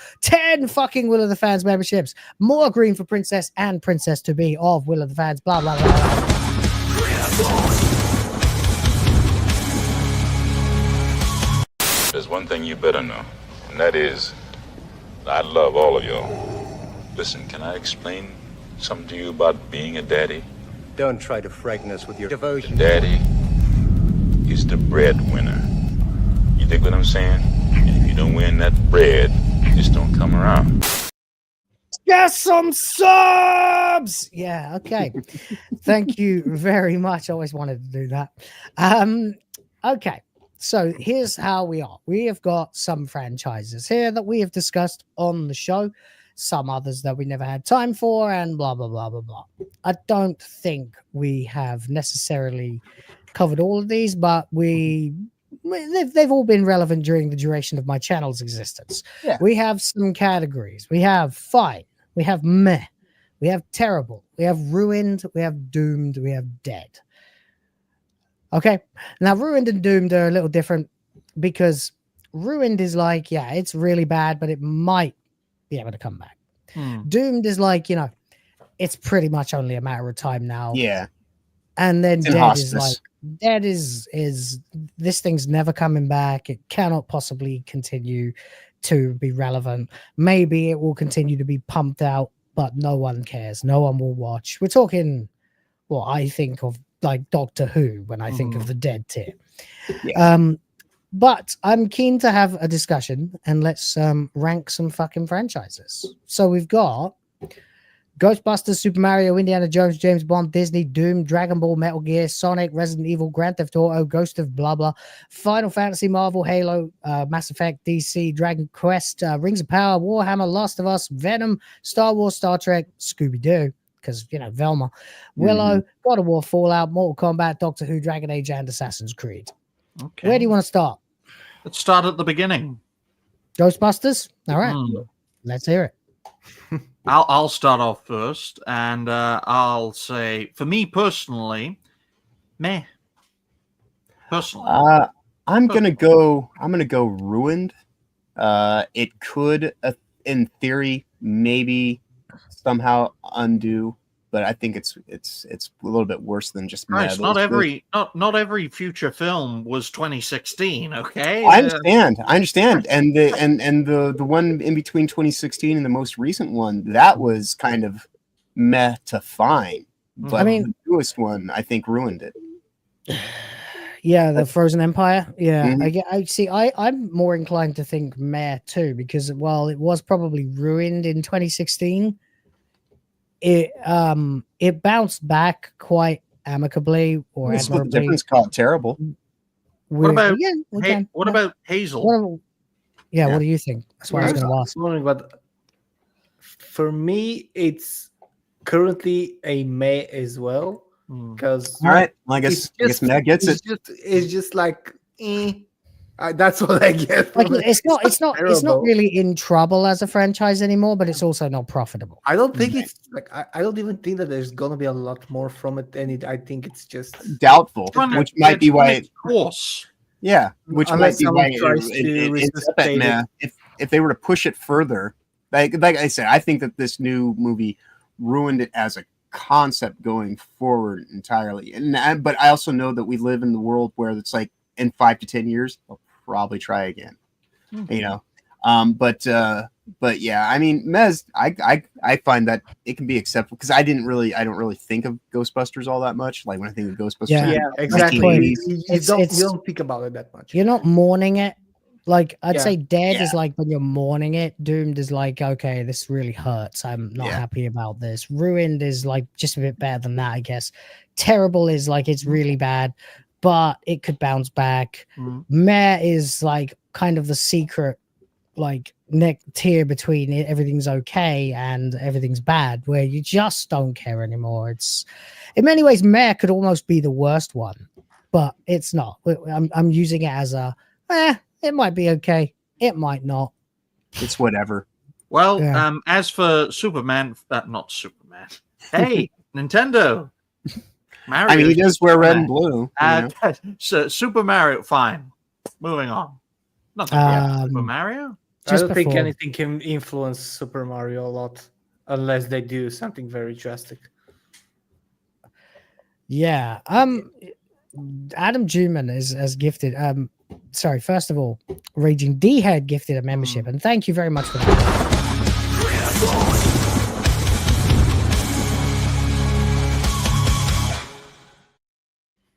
fucking Will of the Fans memberships. More green for Princess and Princess to be of Will of the Fans. Blah, blah, blah. There's one thing you better know, and that is, I love all of y'all. Listen, can I explain something to you about being a daddy? Don't try to frighten us with your devotion. Daddy is the breadwinner. You dig what I'm saying? And if you don't win that bread, just don't come around. Get some subs! Yeah, okay. Thank you very much. I always wanted to do that. Okay, so here's how we are. We have got some franchises here that we have discussed on the show, some others that we never had time for, and blah, blah, blah, blah, blah. I don't think we have necessarily covered all of these, but they've all been relevant during the duration of my channel's existence. Yeah. We have some categories. We have fine, we have meh, we have terrible, we have ruined, we have doomed, we have dead. Okay, now ruined and doomed are a little different because ruined is like, yeah, it's really bad, but it might be able to come back. Doomed is like, it's pretty much only a matter of time now. Yeah. And then It's in dead hospice. is like, dead is this thing's never coming back. It cannot possibly continue to be relevant. Maybe it will continue to be pumped out, but no one cares. No one will watch. We're talking what I think of like Doctor Who when I think of the dead tier. Yeah. But I'm keen to have a discussion and let's rank some fucking franchises. So we've got Ghostbusters, Super Mario, Indiana Jones, James Bond, Disney, Doom, Dragon Ball, Metal Gear, Sonic, Resident Evil, Grand Theft Auto, Ghost of blah blah, Final Fantasy, Marvel, Halo, Mass Effect, DC, Dragon Quest, Rings of Power, Warhammer, Last of Us, Venom, Star Wars, Star Trek, Scooby-Doo, because Velma, Willow, God of War, Fallout, Mortal Kombat, Doctor Who, Dragon Age, and Assassin's Creed. Okay. Where do you want to start? Let's start at the beginning. Ghostbusters? All right. Let's hear it. I'll start off first, and I'll say, for me personally, meh. Personally, I'm gonna go ruined. It could, in theory, maybe somehow undo, but I think it's a little bit worse than just meh. Christ, not every future film was 2016. Okay, I understand, and the one in between 2016 and the most recent one, that was kind of meh to fine, but the newest one I think ruined it. Yeah, the Frozen Empire. Yeah, I see. I'm more inclined to think meh too, because while it was probably ruined in 2016, it bounced back quite amicably or It's what the admirably. difference called terrible. What about Yeah, what about Hazel? What do you think? That's what I was going to ask. Wondering, but for me, it's currently a meh as well. Because all right, well, I guess Matt gets it. It's just like, that's what I get. Like, it's not really in trouble as a franchise anymore, but it's also not profitable. I don't think it's like I don't even think that there's gonna be a lot more from it, and I think it's just doubtful, which might be why. Course. Yeah, which Unless might be why someone tries to it's up at meh. If they were to push it further, like I said, I think that this new movie ruined it as a concept going forward entirely. But I also know that we live in the world where it's like in 5 to 10 years they'll probably try again. But yeah, I mean, Mez, I find that it can be acceptable because I don't really think of Ghostbusters all that much. Like when I think of Ghostbusters, yeah, exactly. You don't think about it that much. You're not mourning it. Like I'd Yeah. say dead is like when you're mourning it. Doomed is like, okay, this really hurts. I'm not happy about this. Ruined is like just a bit better than that, I guess. Terrible is like it's really bad, but it could bounce back. Meh is like kind of the secret, like neck tier between everything's okay and everything's bad, where you just don't care anymore. It's in many ways, meh could almost be the worst one, but it's not. I'm using it as a it might be okay. It might not. It's whatever. Well, as for Superman, not Superman. Hey, Nintendo, Mario. I mean, he does wear red and blue. So Super Mario, fine. Moving on. Nothing wrong with Super Mario. I don't think anything can influence Super Mario a lot unless they do something very drastic. Yeah. Adam Juman has gifted. Sorry. First of all, Raging D had gifted a membership, and thank you very much for that.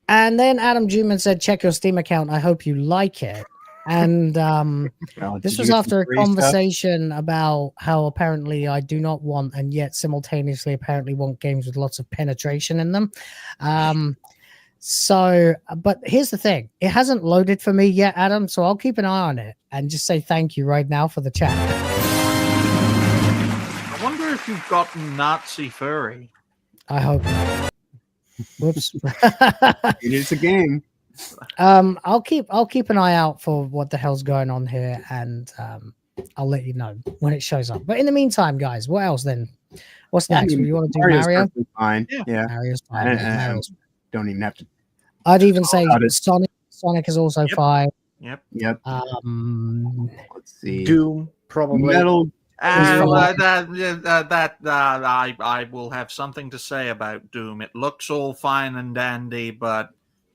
And then Adam Juman said, "Check your Steam account. I hope you like it." And this was after a conversation about how apparently I do not want, and yet simultaneously apparently want games with lots of penetration in them. So, but here's the thing. It hasn't loaded for me yet, Adam, so I'll keep an eye on it and just say thank you right now for the chat. I wonder if you've gotten Nazi Furry. I hope not. Whoops. It is a game. I'll keep an eye out for what the hell's going on here, and I'll let you know when it shows up. But in the meantime, guys, what else then? What's next? You want to do Mario's Mario? fine. Yeah. Mario's fine. Mario's don't even have to. I'd even say Sonic is also fine. Yep. Let's see. Doom, probably. Metal. I will have something to say about Doom. It looks all fine and dandy, but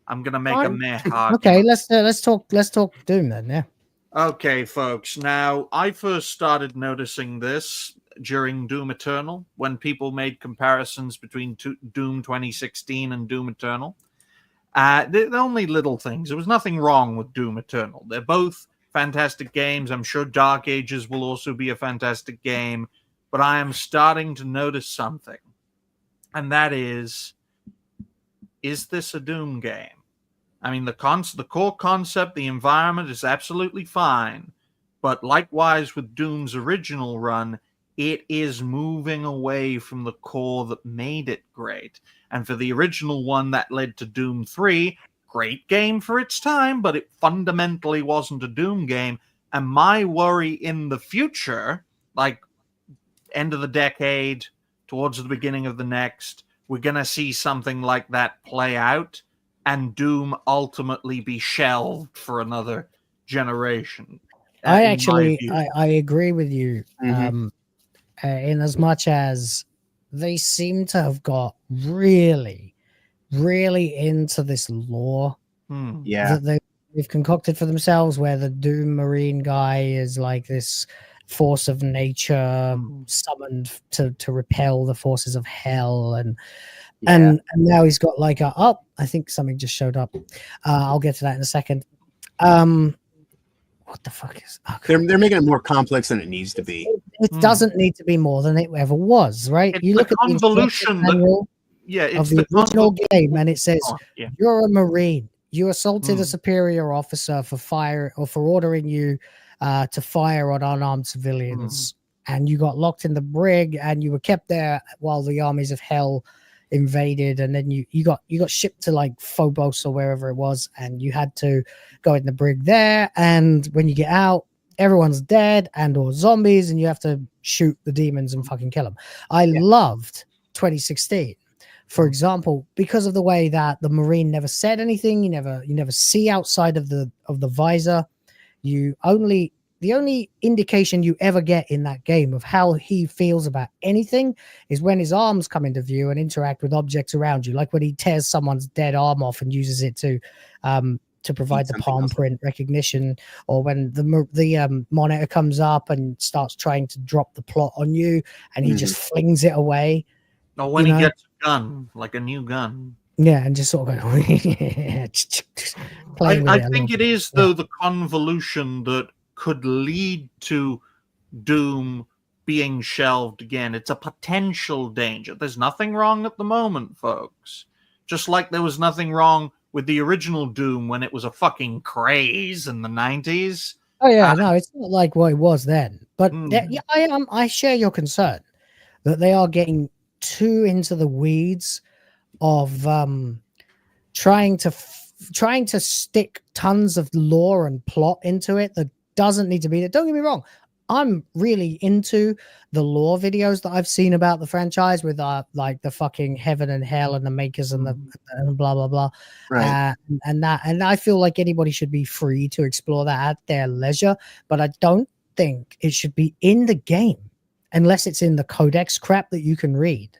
I'm gonna make a meh argument. Okay, let's talk Doom then. Yeah. Okay, folks. Now, I first started noticing this during Doom Eternal when people made comparisons between Doom 2016 and Doom Eternal. The only little things. There was nothing wrong with Doom Eternal. They're both fantastic games. I'm sure Dark Ages will also be a fantastic game, but I am starting to notice something, and that is this a Doom game? I mean, the core concept, the environment is absolutely fine, but likewise with Doom's original run, it is moving away from the core that made it great. And for the original one that led to Doom 3, great game for its time, but it fundamentally wasn't a Doom game. And my worry in the future, like end of the decade, towards the beginning of the next, we're going to see something like that play out and Doom ultimately be shelved for another generation. I agree with you. In as much as they seem to have got really into this lore that they've concocted for themselves, where the Doom Marine guy is like this force of nature summoned to repel the forces of hell, and now he's got like I think something just showed up. I'll get to that in a second. What the fuck is? They're making it more complex than it needs to be. It doesn't need to be more than it ever was, right? It's you look at the convolution manual it's of the original game, and it says you're a Marine. You assaulted a superior officer for ordering you to fire on unarmed civilians, and you got locked in the brig, and you were kept there while the armies of hell invaded, and then you got shipped to like Phobos or wherever it was, and you had to go in the brig there, and when you get out, everyone's dead and or zombies, and you have to shoot the demons and fucking kill them. I loved 2016, for example, because of the way that the Marine never said anything. You never see outside of the visor. The only indication you ever get in that game of how he feels about anything is when his arms come into view and interact with objects around you, like when he tears someone's dead arm off and uses it to provide the palm print recognition, or when the monitor comes up and starts trying to drop the plot on you, and he just flings it away. Or when he gets a gun, like a new gun. Yeah, and just sort of going. I think it is though the convolution that could lead to Doom being shelved again. It's a potential danger. There's nothing wrong at the moment, folks. Just like there was nothing wrong with the original Doom when it was a fucking craze in the 90s. Oh yeah, no, it's not like what it was then. But I share your concern that they are getting too into the weeds of trying to stick tons of lore and plot into it that doesn't need to be there. Don't get me wrong. I'm really into the lore videos that I've seen about the franchise with like the fucking heaven and hell and the makers and the and blah blah blah, Right. and I feel like anybody should be free to explore that at their leisure, but I don't think it should be in the game unless it's in the codex crap that you can read,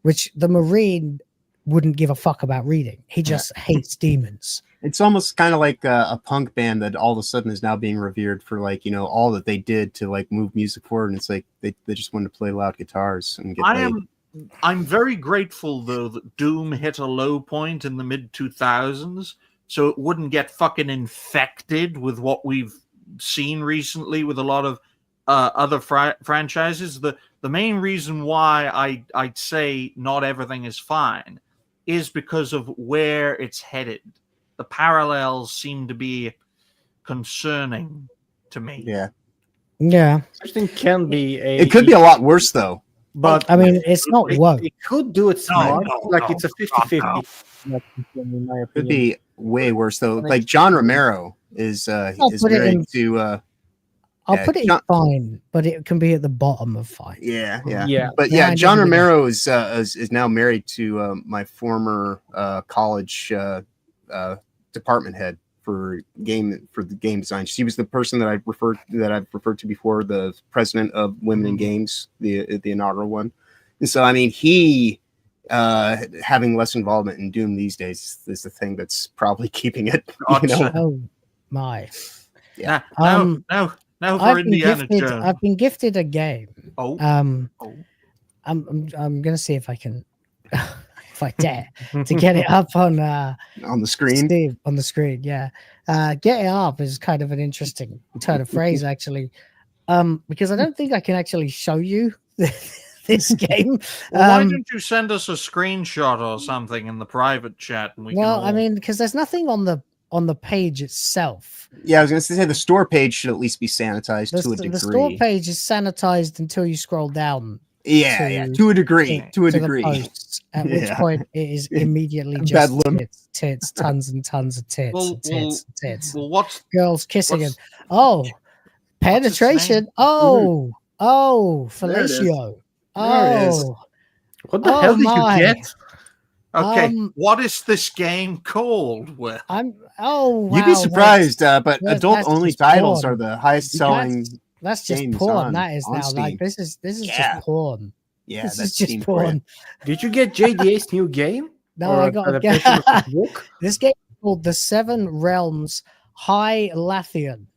which the Marine wouldn't give a fuck about reading. He just hates demons. It's almost kind of like a punk band that all of a sudden is now being revered for, like, you know, all that they did to like move music forward. And it's like they just wanted to play loud guitars and get laid. I'm very grateful though that Doom hit a low point in the mid 2000s, so it wouldn't get fucking infected with what we've seen recently with a lot of other franchises. The main reason why I'd say not everything is fine is because of where it's headed. The parallels seem to be concerning to me. Yeah. I think can be a. It could be a lot worse though. But I mean, it's not woke. It could do it smart. It's a 50-50. In my opinion. Could be way worse though. Like John Romero is married to. I'll put it in fine, but it can be at the bottom of fine. Yeah. But yeah, John Romero is now married to my former college department head for the game design. She was the person that I've referred to before, the president of Women in Games, the inaugural one. And so I mean, he having less involvement in Doom these days is the thing that's probably keeping it. You know? Oh my. Yeah. Now for Indiana Jones. I've been gifted a game. I'm gonna see if I can, if I dare, to get it up on the screen. Steve, on the screen, yeah. Get it up is kind of an interesting turn of phrase, actually, because I don't think I can actually show you this game. Well, why don't you send us a screenshot or something in the private chat? And we can I mean, because there's nothing on the page itself. Yeah, I was going to say the store page should at least be sanitized to a degree. The store page is sanitized until you scroll down. Yeah, to a degree. To a degree. Posts, at which point it is immediately just tits, tons and tons of tits, tits. Well, what's girls kissing and penetration. Oh, fellatio. Oh, what the hell did you get? Okay, what is this game called? Well, you'd be surprised, but adult-only titles porn. are the highest-selling. That's just porn. That is now Steam. Like this is just porn. Yeah, this that's is just Steam porn. Did you get JDA's new game? No, I got a book. This game is called The Seven Realms High Lathian.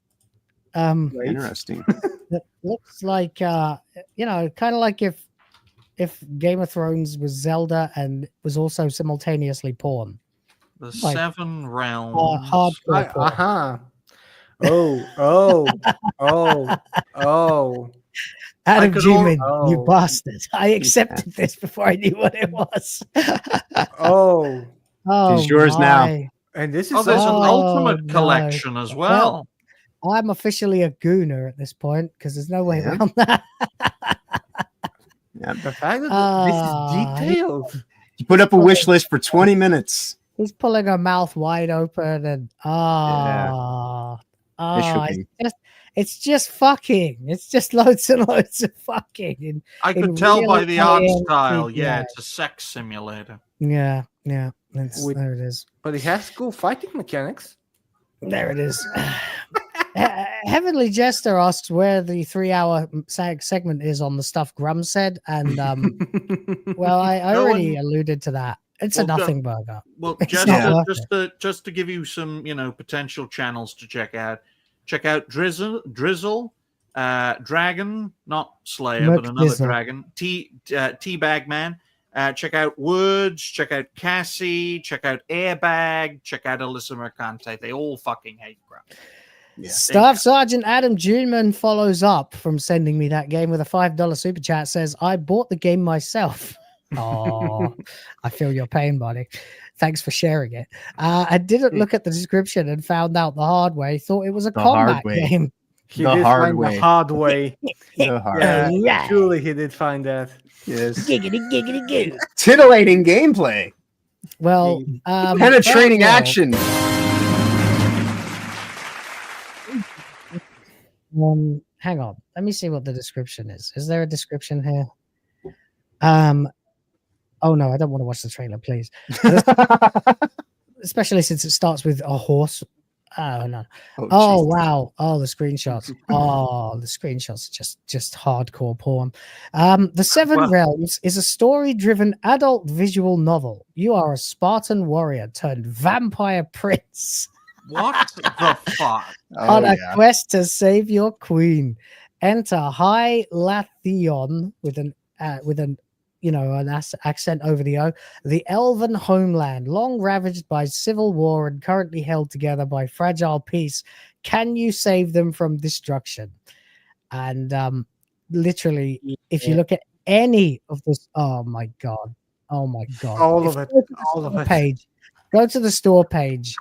Interesting. It looks like kind of like if Game of Thrones was Zelda and was also simultaneously porn. The Seven Realms. Hardcore porn. Adam G-Man, you bastard. I accepted this before I knew what it was. It's yours now. And this is there's an Ultimate Collection as well. I'm officially a gooner at this point because there's no way around that. Yeah. The fact that this is detailed. You put up a wish list for 20 minutes. He's pulling her mouth wide open and it's just fucking. It's just loads and loads of fucking. I could tell by the art style. Yeah, it's a sex simulator. Yeah. There it is. But it has cool fighting mechanics. There it is. Heavenly Jester asks where the 3-hour segment is on the stuff Grum said, and well, I already alluded to that. It's a nothing burger. Well, just to give you some, potential channels to check out. Check out Drizzle, Dragon, not Slayer, but another dragon. Teabag Man. Check out Woods. Check out Cassie. Check out Airbag. Check out Alyssa Mercante. They all fucking hate Grum. Yeah. Staff Sergeant Adam Juneman follows up from sending me that game with a $5 super chat. Says, I bought the game myself. Oh, I feel your pain, buddy. Thanks for sharing it. I didn't look at the description and found out the hard way. Thought it was a combat game. The hard way. Yeah. Truly, he did find that. Yes. Giggity. Titillating gameplay. Well, penetrating action. hang on. Let me see what the description is. Is there a description here? Oh no, I don't want to watch the trailer, please. Especially since it starts with a horse. Oh no. Oh wow. Oh, the screenshots. Oh, the screenshots are just hardcore porn. The Seven Realms is a story-driven adult visual novel. You are a Spartan warrior turned vampire prince. What the fuck? On a quest to save your queen. Enter High Lathion with an accent over the O. The elven homeland, long ravaged by civil war and currently held together by fragile peace. Can you save them from destruction? And literally, if you look at any of this, oh my god, all of it. Page, go to the store page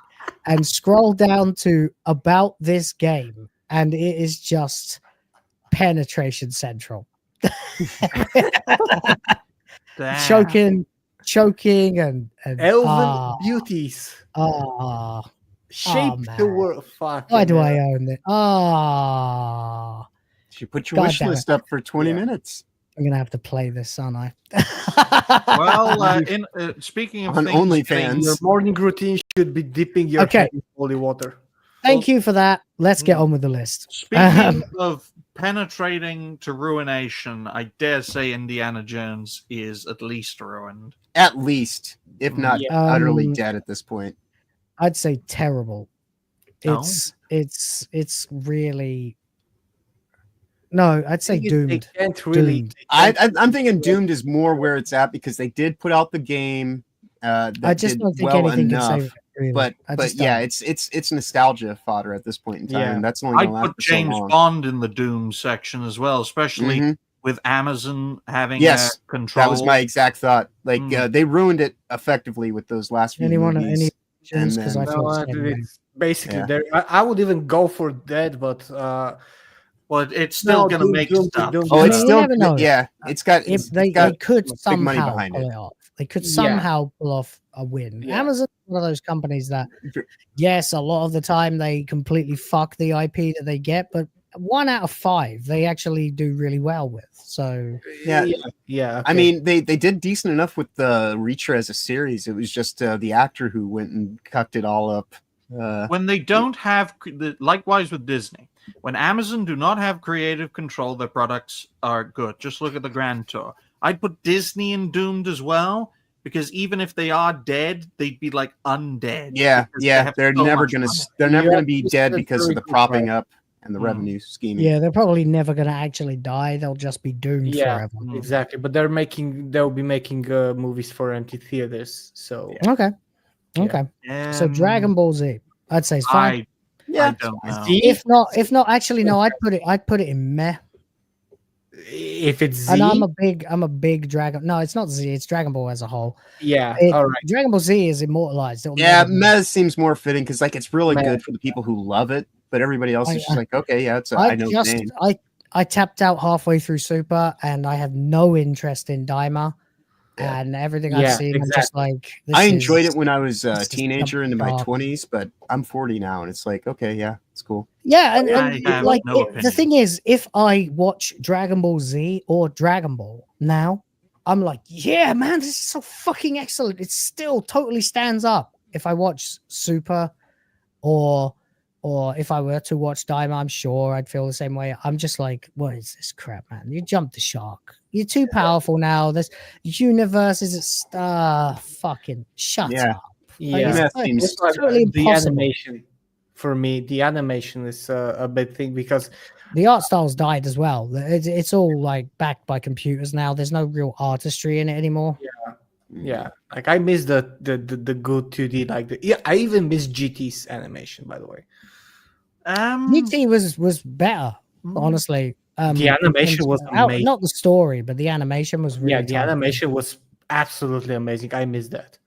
and scroll down to about this game, and it is just penetration central. choking and elven beauties shape the world. Fuck. Why do I own it? You put your wish list up for 20 minutes. I'm gonna have to play this, aren't I? Well, speaking of on OnlyFans, your morning routine should be dipping your head in holy water. Thank you for that. Let's get on with the list. Speaking of penetrating to ruination, I dare say Indiana Jones is at least ruined. At least, if not utterly dead at this point. I'd say terrible. It's really no. I'd say doomed. They can't really. Doomed. I'm thinking doomed is more where it's at because they did put out the game. I just don't think anything can save it. Really. But yeah, it's nostalgia fodder at this point in time. Yeah. That's only I put James Bond in the Doom section as well, especially with Amazon having control. That was my exact thought. Like they ruined it effectively with those last few movies. Basically, I would even go for that, but well, it's still going to make stuff. It's still it's got. They could somehow pull it off. They could somehow pull off a win. Yeah. Amazon is one of those companies that, yes, a lot of the time they completely fuck the IP that they get, but 1 out of 5 they actually do really well with. So yeah. Okay. I mean, they did decent enough with the Reacher as a series. It was just the actor who went and cucked it all up. When they don't have, likewise with Disney, when Amazon do not have creative control, their products are good. Just look at the Grand Tour. I'd put Disney in Doomed as well, because even if they are dead, they'd be like undead. Yeah. They're never gonna be dead because of the propping up and the revenue scheming. Yeah, they're probably never gonna actually die. They'll just be doomed forever. Exactly. But they'll be making movies for empty theaters. So okay. So Dragon Ball Z, I'd say it's fine. I don't know. If not, actually, no. I'd put it in meh. If it's Z, and I'm a big Dragon. No, it's not Z. It's Dragon Ball as a whole. Yeah, all right. Dragon Ball Z is immortalized. Meh seems more fitting because like it's really good for the people who love it, but everybody else is just like, okay, yeah, it's. I know the name. I tapped out halfway through Super, and I have no interest in Daima. Yeah. And everything I've seen, I'm just like. I enjoyed it when I was a teenager into my 20s, but I'm 40 now, and it's like, okay, yeah, it's cool. Yeah, and like the thing is, if I watch Dragon Ball Z or Dragon Ball now, I'm like, yeah, man, this is so fucking excellent. It still totally stands up. If I watch Super, or if I were to watch Daima, I'm sure I'd feel the same way. I'm just like, what is this crap, man? You jumped the shark. You're too powerful now. This universe is fucking shut up. Yeah, it's totally the impossible. animation for me. The animation is a big thing because the art style's died as well. It's all like backed by computers now. There's no real artistry in it anymore. Yeah. Like I miss the good 2D. I even miss GT's animation, by the way. GT was better, honestly. The animation was amazing. Not the story, but the animation was really the animation was absolutely amazing. I miss that.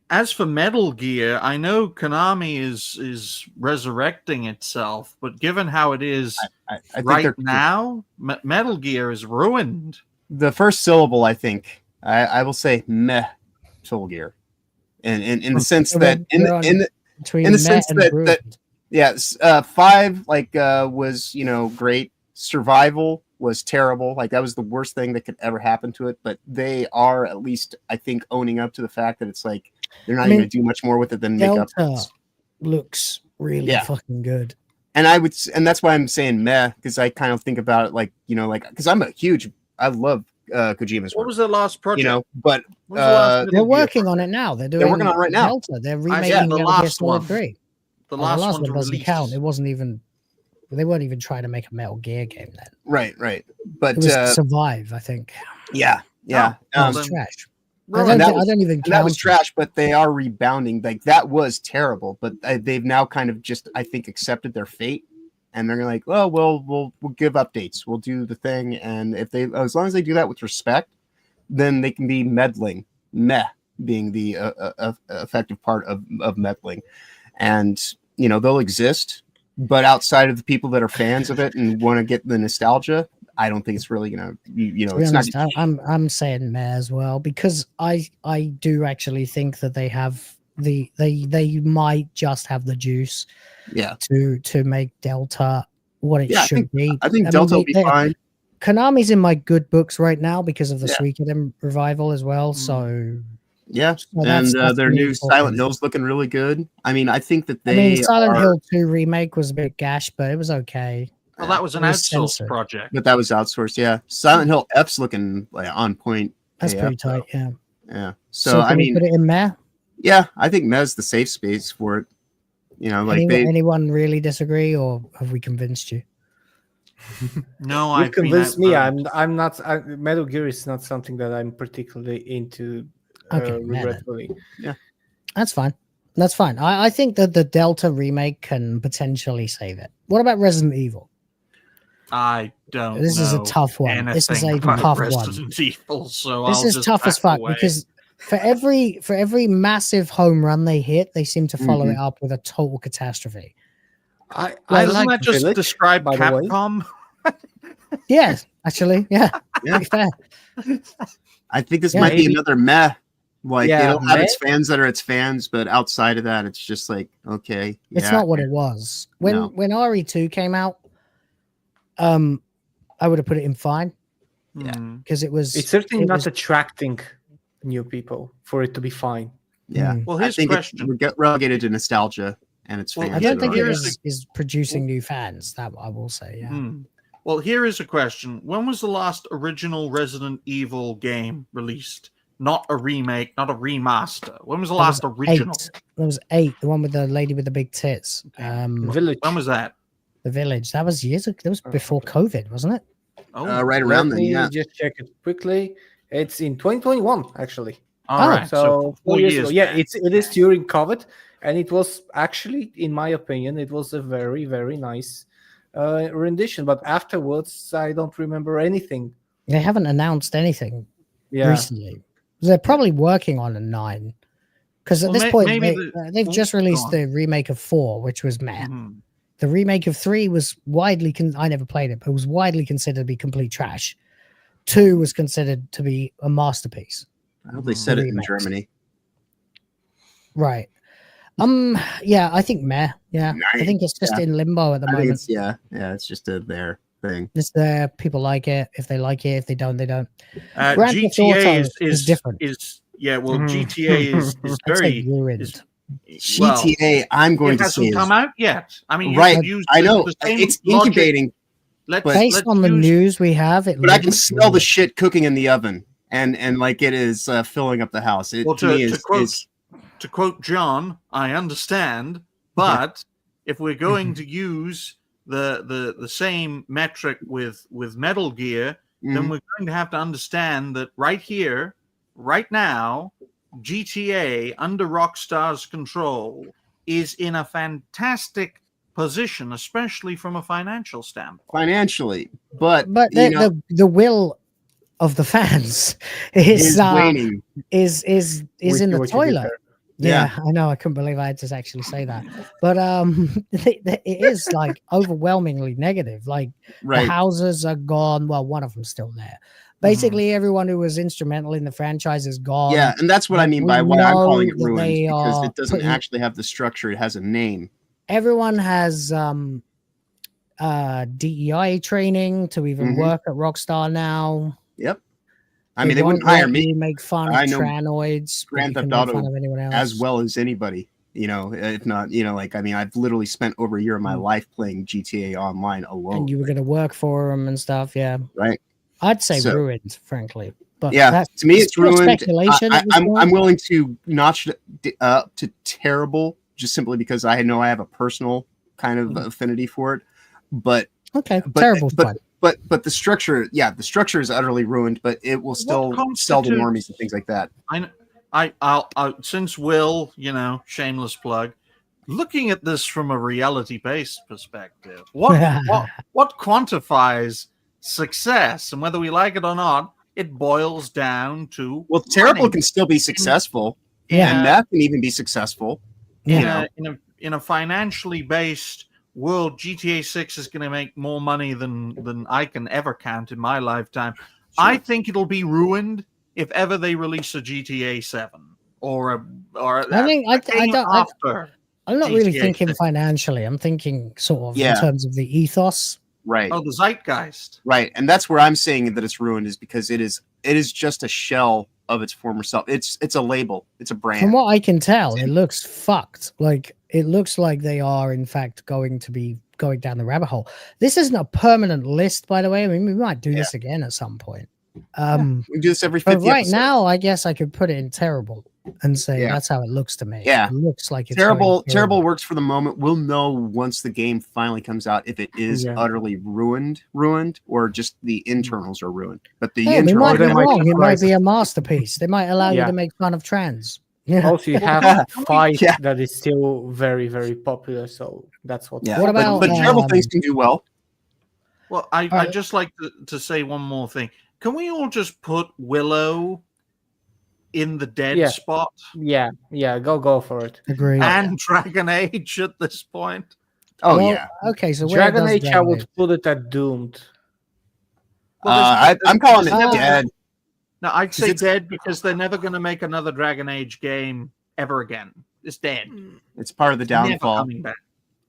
As for Metal Gear, I know Konami is resurrecting itself, but given how it is I right now, Metal Gear is ruined. The first syllable, I think, I will say Metal Gear, and in the sense that Yes, 5 was great. Survival was terrible. Like that was the worst thing that could ever happen to it. But they are at least, I think, owning up to the fact that it's like they're not even going to do much more with it than make up. Delta looks really fucking good. And and that's why I'm saying meh, because I kind of think about it because I love Kojima's work. What was the last project? But they're working on it now. They're working on it right now. Delta. They're remaking the Metal Gear last Solid one. 3. The The last last one one to doesn't release. count. It wasn't even. They weren't even trying to make a Metal Gear game then. Right. But It was Survive, I think. Yeah. It was trash. I don't even count. That was trash, but they are rebounding. Like that was terrible, but they've now kind of just, I think, accepted their fate, and they're like, "Well, we'll give updates. We'll do the thing." And if they, as long as they do that with respect, then they can be meddling. Meh being the effective part of meddling, and they'll exist. But outside of the people that are fans of it and want to get the nostalgia, I don't think it's really gonna. It's not. I'm saying meh as well, because I do actually think that they have they might just have the juice. Yeah. To make Delta what it should be. I think Delta will be fine. Konami's in my good books right now because of the Suikoden revival as well. So yeah, that's their new Silent Hill's looking really good. I mean, I think that Silent Hill 2 remake was a bit gash, but it was okay. Well, that was an outsourced project. But that was outsourced, yeah. Silent Hill F's looking on point. That's pretty tight, yeah. Yeah. So I mean, put it in meh? Yeah, I think meh's the safe space for it. Anyone really disagree, or have we convinced you? No, You've convinced me. I'm not. Metal Gear is not something that I'm particularly into. Regretfully, yeah, that's fine. That's fine. I think that the Delta remake can potentially save it. What about Resident Evil? I don't. This is a tough one. This is a tough Resident Evil, so this is tough as fuck because for every massive home run they hit, they seem to follow it up with a total catastrophe. Doesn't that just describe Capcom? Yes, actually, yeah. Fair. I think this might be another meh. Like it'll have its fans that are its fans, but outside of that, it's just like okay. It's not what it was when RE2 came out. I would have put it in fine. Yeah, because it's certainly not attracting new people for it to be fine. Yeah. Well, here's the question: we get relegated to nostalgia, and it's fans. I don't think it is producing new fans. That I will say. Yeah. Well, here is a question: when was the last original Resident Evil game released? Not a remake, not a remaster. When was the last original? There was 8. The one with the lady with the big tits. Village. When was that? The Village. That was years ago. That was before COVID, wasn't it? Oh, right around then. Yeah. Just check it quickly. It's in 2021, actually. All right. So 4 years ago. Yeah, it is during COVID, and it was actually, in my opinion, it was a very, very nice rendition. But afterwards, I don't remember anything. They haven't announced anything recently. They're probably working on a 9, because at this point they've just released the remake of 4, which was meh. The remake of 3 was widely I never played it, but it was widely considered to be complete trash. 2 was considered to be a masterpiece. I hope they said it in Germany. Right. Yeah, I think meh. Yeah, I think it's just in limbo at the moment. It's just their thing. It's there. People like it. If they like it, if they don't, they don't. GTA is different. GTA is very ruined. GTA, I'm going to say, it hasn't come out yet. I mean, right? I know it's incubating. Based on the news we have, but I can smell the shit cooking in the oven, and like it is filling up the house. To quote John, I understand, but if we're going to use the same metric with Metal Gear, then we're going to have to understand that right here, right now, GTA under Rockstar's control is in a fantastic position, especially from a financial standpoint. Financially, but the will of the fans is waning. is in the toilet. Yeah, I know. I couldn't believe I had to actually say that, but it is like overwhelmingly negative. Like the houses are gone. Well, one of them's still there. Basically, everyone who was instrumental in the franchise is gone. Yeah, and that's what I mean by why I'm calling it ruined, because it doesn't actually have the structure. It has a name. everyone has DEI training to even work at Rockstar now. Yep. I mean, they wouldn't hire me. You make fun of tranoids. Grand Theft Auto as well as anybody. You know, if not, you know, like, I mean, I've literally spent over a year of my life playing GTA Online alone. And you were going to work for them and stuff, yeah. Right. I'd say ruined, frankly. But yeah, to me, it's ruined. Speculation I'm willing to notch it up to terrible, just simply because I know I have a personal kind of affinity for it. But terrible. But the structure, the structure is utterly ruined. But it will still sell to normies and things like that. I'll since Will, you know, shameless plug, looking at this from a reality-based perspective, what quantifies success, and whether we like it or not, it boils down to terrible can still be successful, and that can even be successful. In a financially based world, GTA 6 is going to make more money than I can ever count in my lifetime. Sure. I think it'll be ruined if ever they release a GTA 7 or I'm not really thinking financially. I'm thinking sort of in terms of the ethos. Right. Oh, the zeitgeist. Right. And that's where I'm saying that it's ruined, is because it is just a shell of its former self. It's a label. It's a brand. From what I can tell, it looks fucked. Like, it looks like they are in fact going to be going down the rabbit hole. This isn't a permanent list, by the way. I mean, we might do this again at some point. We do this every 50 right episodes. Now, I guess I could put it in terrible and say that's how it looks to me. Yeah, it looks like it's terrible. Terrible works for the moment. We'll know once the game finally comes out if it is utterly ruined, or just the internals are ruined. But the internals, might be wrong. It might be a masterpiece. They might allow you to make fun of trans. Yeah. Also, you have Fight that is still very, very popular. So that's what. Yeah. What about? But terrible things can do well. Well, I'd just like to say one more thing. Can we all just put Willow in the dead spot? Yeah, go for it. Agree. And Dragon Age at this point. Oh yeah. Okay, so Dragon Age, I would put it at doomed. Well, I'm calling it dead. No, I'd say dead because they're never going to make another Dragon Age game ever again. It's dead. It's part of the downfall. Never coming back.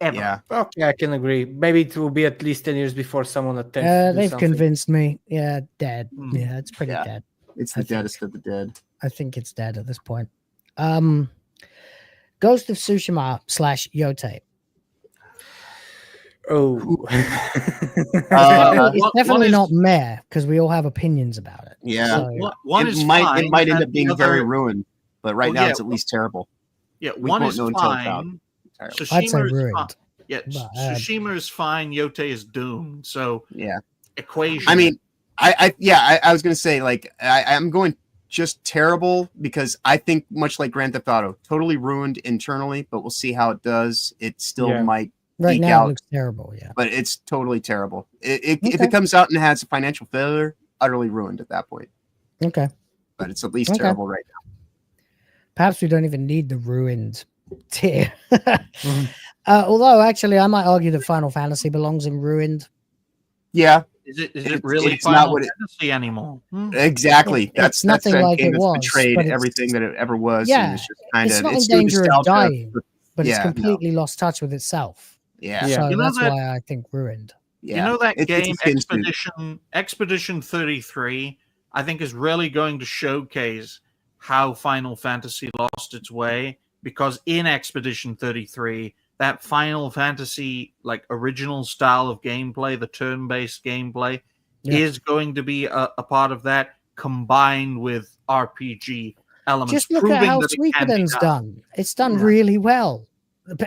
Ever. Yeah. Okay, I can agree. Maybe it will be at least 10 years before someone attempts. They've convinced me. Yeah, dead. Yeah, it's pretty dead. It's the deadest of the dead. I think it's dead at this point. Ghost of Tsushima / Yote. Oh, it's definitely not meh because we all have opinions about it. Yeah, so, one it might end up being very ruined, but right now it's at least terrible. Yeah, one is fine. I'd say ruined. Yeah, Tsushima is fine. Yote is doomed. So equation. I mean, I was gonna say, like, I'm going just terrible because I think much like Grand Theft Auto, totally ruined internally, but we'll see how it does. It still might. Right now, it looks terrible. Yeah, but it's totally terrible. If it comes out and has a financial failure, utterly ruined at that point. Okay, but it's at least terrible right now. Perhaps we don't even need the ruined tier. Although, actually, I might argue that Final Fantasy belongs in ruined. Yeah. Is it really Final Fantasy anymore? Exactly. It's nothing like it was. Betrayed everything that it ever was. Yeah, and it's just kind it's of, not in danger of dying, but it's yeah, completely lost touch with itself. Yeah. So you know that's why I think ruined. Yeah. You know that game Expedition 33, I think, is really going to showcase how Final Fantasy lost its way, because in Expedition 33, that Final Fantasy like original style of gameplay, the turn-based gameplay, is going to be a part of that, combined with RPG elements. Just look at how Suikoden's done. It's done really well.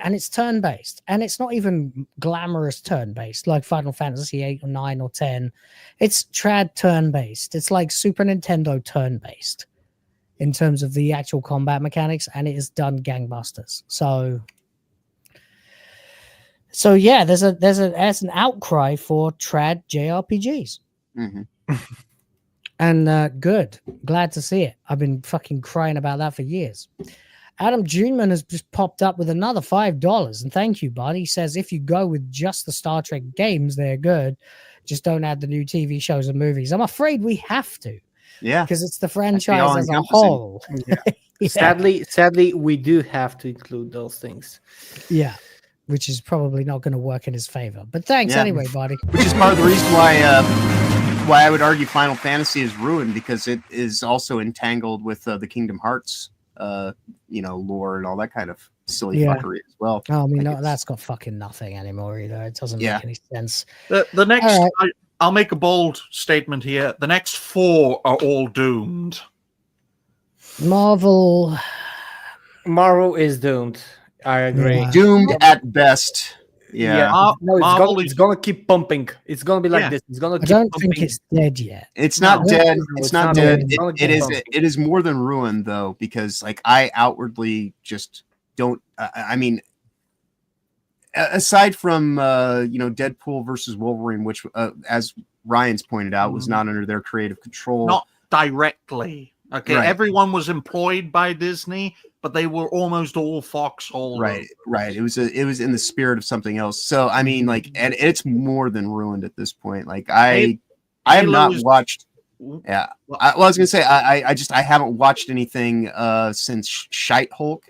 And it's turn-based, and it's not even glamorous turn-based like Final Fantasy 8 or 9 or 10. It's trad turn-based. It's like Super Nintendo turn-based in terms of the actual combat mechanics, and it is done gangbusters. So yeah, there's an outcry for trad JRPGs. Mm-hmm. And good. Glad to see it. I've been fucking crying about that for years. Adam Juneman has just popped up with another $5, and thank you, bud. He says, if you go with just the Star Trek games, they're good. Just don't add the new TV shows and movies. I'm afraid we have to. Yeah. Because it's the franchise as a whole. Yeah. Sadly, we do have to include those things. Yeah. which is probably not going to work in his favor. But thanks anyway, buddy. Which is part of the reason why I would argue Final Fantasy is ruined, because it is also entangled with the Kingdom Hearts, lore and all that kind of silly fuckery as well. Oh, I mean, that's got fucking nothing anymore either. It doesn't make any sense. The next, I'll make a bold statement here. The next 4 are all doomed. Marvel is doomed. I agree. Doomed at best. Yeah. No, it's gonna keep pumping. It's gonna be like this. It's gonna. I don't think it's dead yet. It's not dead. It's not dead. It is more than ruined though, because like I outwardly just don't. I mean, aside from Deadpool versus Wolverine, which as Ryan's pointed out was not under their creative control. Not directly. Okay, everyone was employed by Disney, but they were almost all foxhole. Right. It was in the spirit of something else. So I mean, like, and it's more than ruined at this point. Like I have not watched. Yeah, I was gonna say I haven't watched anything since Shite-Hulk,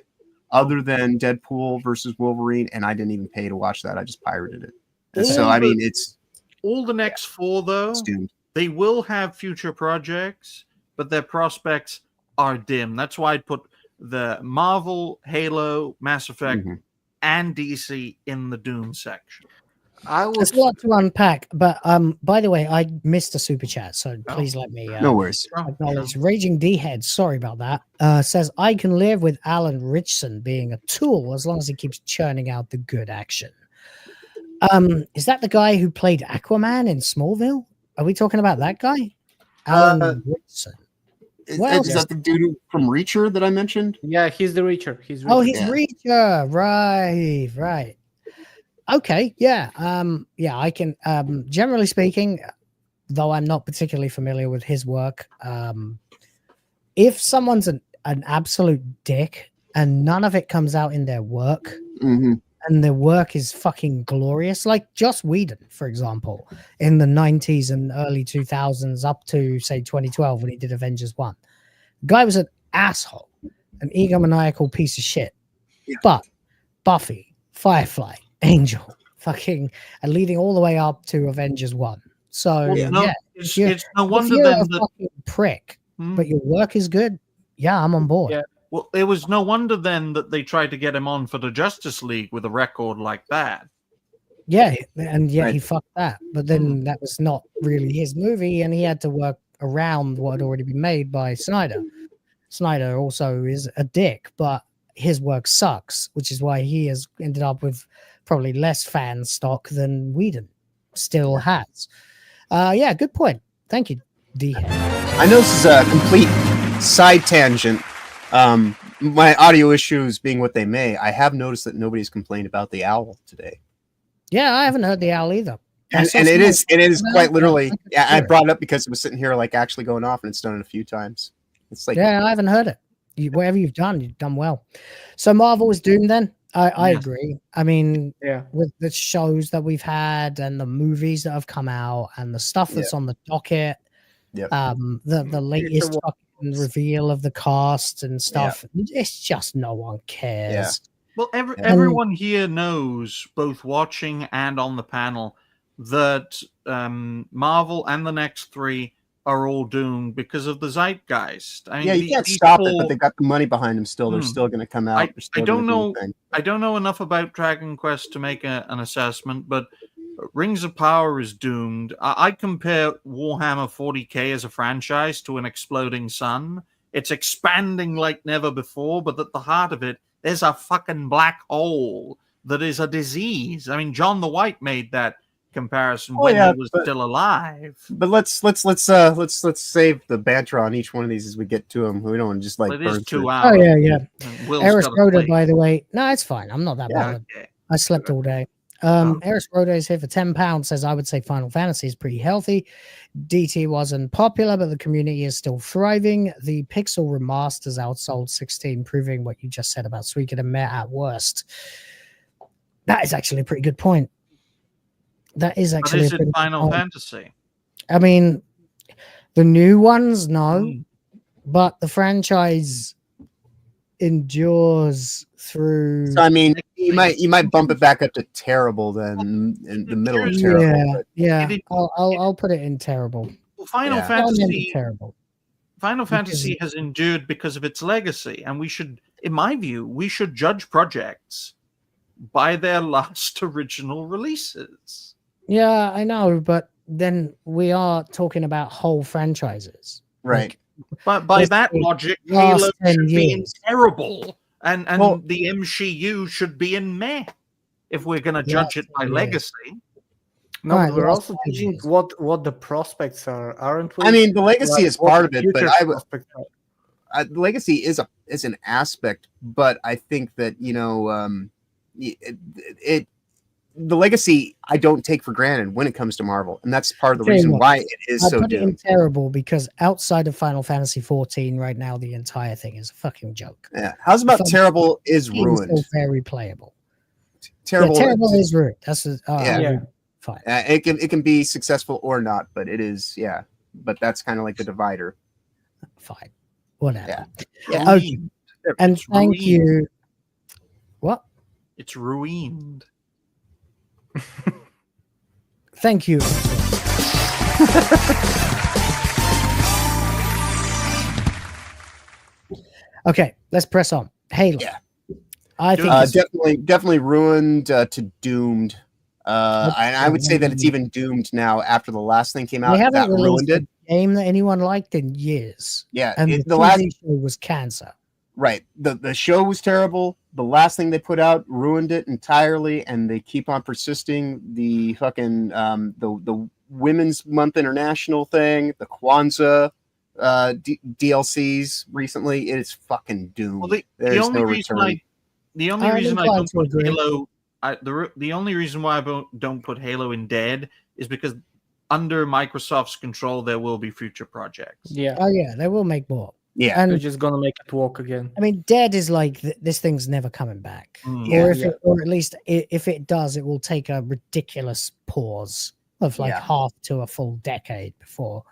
other than Deadpool versus Wolverine, and I didn't even pay to watch that. I just pirated it. I mean, it's all the next 4 though. They will have future projects, but their prospects are dim. That's why I'd put the Marvel, Mass Effect, and DC in the Doom section. There's a lot to unpack, but by the way, I missed a super chat, so please let me no worries. Acknowledge. Raging D-Head, sorry about that. Says I can live with Alan Richson being a tool as long as he keeps churning out the good action. Is that the guy who played Aquaman in Smallville? Are we talking about that guy? Alan Richson. Is that the dude from Reacher that I mentioned? Yeah, he's the Reacher. He's Reacher. Right. Okay, yeah. I can generally speaking, though I'm not particularly familiar with his work, if someone's an absolute dick and none of it comes out in their work, and their work is fucking glorious, like Joss Whedon, for example, in the 90s and early 2000s up to, say, 2012 when he did Avengers 1. The guy was an asshole, an egomaniacal piece of shit. Yeah. But Buffy, Firefly, Angel, fucking, and leading all the way up to Avengers 1. So, it's no wonder you're then a that fucking prick, but your work is good, I'm on board. Yeah. Well, it was no wonder then that they tried to get him on for the Justice League with a record like that. Yeah, and yet he fucked that. But then that was not really his movie, and he had to work around what had already been made by Snyder. Snyder also is a dick, but his work sucks, which is why he has ended up with probably less fan stock than Whedon still has. Good point. Thank you, D. I know this is a complete side tangent. My audio issues being what they may, I have noticed that nobody's complained about the owl today. Yeah, I haven't heard the owl either. And it is quite literally. Yeah, I brought it up because it was sitting here like actually going off, and it's done it a few times. It's like, I haven't heard it. Whatever you've done well. So Marvel is doomed then. I agree. I mean, with the shows that we've had and the movies that have come out and the stuff that's on the docket, the latest fucking reveal of the cast and stuff, it's just no one cares. Yeah. Well, everyone here knows, both watching and on the panel, that Marvel and the next 3 are all doomed because of the zeitgeist. I mean, you can't stop it, but they got the money behind them still. They're still going to come out. I don't know enough about Dragon Quest to make an assessment, but Rings of Power is doomed. I compare Warhammer 40k as a franchise to an exploding sun. It's expanding like never before, but at the heart of it, there's a fucking black hole that is a disease. I mean, John the White made that comparison when he was still alive. But let's save the banter on each one of these as we get to them. We don't want to just like burn 2 hours. Oh yeah. Eris Rhoda, by the way. No, it's fine. I'm not that bothered. Okay. I slept all day. Eris Rhoda is here for £10. Says I would say Final Fantasy is pretty healthy. DT wasn't popular, but the community is still thriving. The Pixel remasters outsold 16, proving what you just said about Suikoden and Meh at worst. That is actually a pretty good point. That is actually is it Final Fantasy? I mean, the new ones, no, but the franchise endures through. So I mean, you might bump it back up to terrible then in the middle of terrible. Yeah. I'll put it in terrible. Final Yeah. Fantasy terrible. Final Fantasy has endured because of its legacy, and we should, in my view, we should judge projects by their last original releases. Yeah, I know, but then we are talking about whole franchises. Right. But by that logic, last Halo 10 should be in years. terrible, and Well- the MCU should be in meh, if we're going to judge it by legacy. No, Alright, but we're last also 10 judging years. what the prospects are, aren't we? I mean, the legacy Like, is what part the of it, but future I would. prospects are. The legacy is an aspect, but I think that the legacy I don't take for granted when it comes to Marvel, and that's part of the Tell you reason what, why it is I so put it in doomed. terrible because outside of Final Fantasy 14 right now, the entire thing is a fucking joke. Yeah, how's about Final terrible is Fantasy 14 ruined? still very playable. Terrible, Yeah, terrible is ruined. That's Yeah. fine. It can be successful or not, but it is But that's kind of like the divider. Fine, whatever. Yeah. Okay. And thank you. What? It's ruined. Thank you. Okay, let's press on. Halo. Yeah. I think it's definitely ruined to doomed. And I would say that it's even doomed now after the last thing came out. we haven't That released ruined it. a game that anyone liked in years. Yeah, and the the last TV show was cancer. right. The show was terrible. The last thing they put out ruined it entirely, and they keep on persisting. The fucking the Women's Month International thing, the Kwanzaa DLCs recently, it's fucking doomed. Well, the There's only no reason return. the only I'm reason I inclined don't to put agree. Halo, the only reason why I don't put Halo in dead is because under Microsoft's control there will be future projects. Yeah, Oh yeah, they will make more. Yeah, they're And just gonna make it walk again. I mean, dead is like this thing's never coming back, or if it, or at least if it does, it will take a ridiculous pause of like half to a full decade before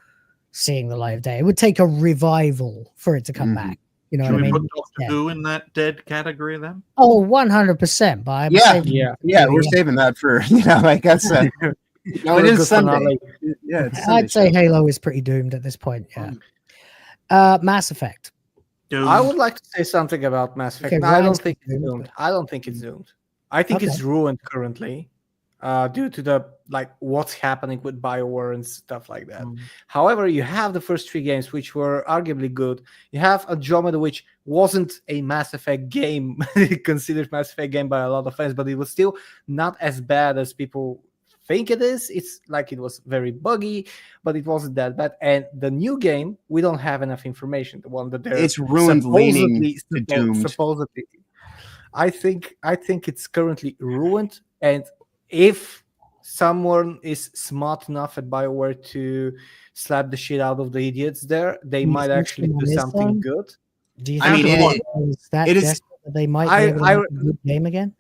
seeing the light of day. It would take a revival for it to come back. You know Should what I we mean? put Doctor Who in that dead category then? Oh, 100%. But I'm saving it for we're the- saving that for like that's no, it is Sunday. Yeah, it's Sunday I'd say show. Halo is pretty doomed at this point. Yeah. Mass Effect. I would like to say something about Mass Effect. Okay, No, I don't Ryan's think it's doomed, doomed. I don't think it's doomed. I think it's Okay. ruined currently, due to the what's happening with BioWare and stuff like that. However, you have the first three games which were arguably good. You have Andromeda, which wasn't a Mass Effect game, considered Mass Effect game by a lot of fans, but it was still not as bad as people think it is. It's like it was very buggy, but it wasn't that bad. And the new game, we don't have enough information. The one that they're It's ruined leaning to supposedly- doomed. supposedly. I think it's currently ruined. And if someone is smart enough at BioWare to slap the shit out of the idiots there, they You might think actually someone do is, something though? good. Do you I think mean, is that it is- desperate that they might I- be able to I- make a good game again?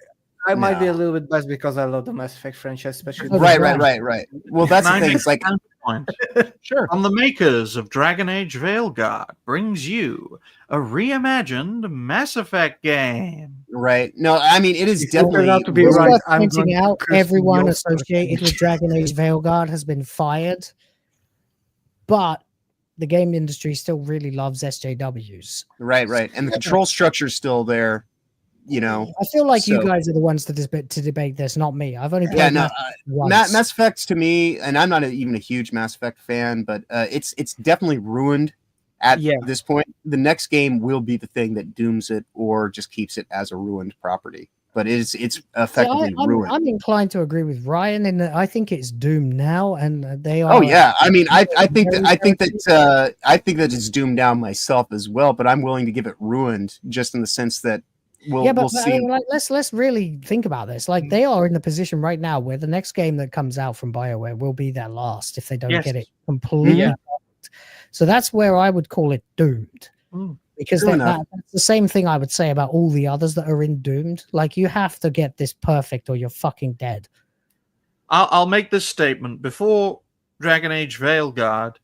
I might be a No. little bit biased because I love the Mass Effect franchise, especially Okay, Right. right. Well, that's the Can I thing. make It's like a counterpoint? sure. From the makers of Dragon Age Veilguard brings you a reimagined Mass Effect game. Right. No, I mean it is If you turn definitely out to be It's right, worth I'm going pointing to out curse everyone your associated with Dragon Age Veilguard has been fired, but the game industry still really loves SJWs. right. And the control structure is still there. You know. I feel like you So- guys are the ones to debate this, not me. I've only played Yeah, no, Mass Effect once. Mass Effect to me, and I'm not even a huge Mass Effect fan, but it's definitely ruined at this point. The next game will be the thing that dooms it or just keeps it as a ruined property. But it's effectively ruined. I'm inclined to agree with Ryan in that I think it's doomed now, and they are. Oh yeah, I mean, I think that it's doomed down myself as well. But I'm willing to give it ruined, just in the sense that we'll but see. I mean, like, let's really think about this. Like, they are in the position right now where the next game that comes out from BioWare will be their last if they don't get it completely. Yeah. perfect. So that's where I would call it doomed, because True enough. that's the same thing I would say about all the others that are in doomed. Like, you have to get this perfect or you're fucking dead. I'll make this statement. Before Dragon Age Veilguard,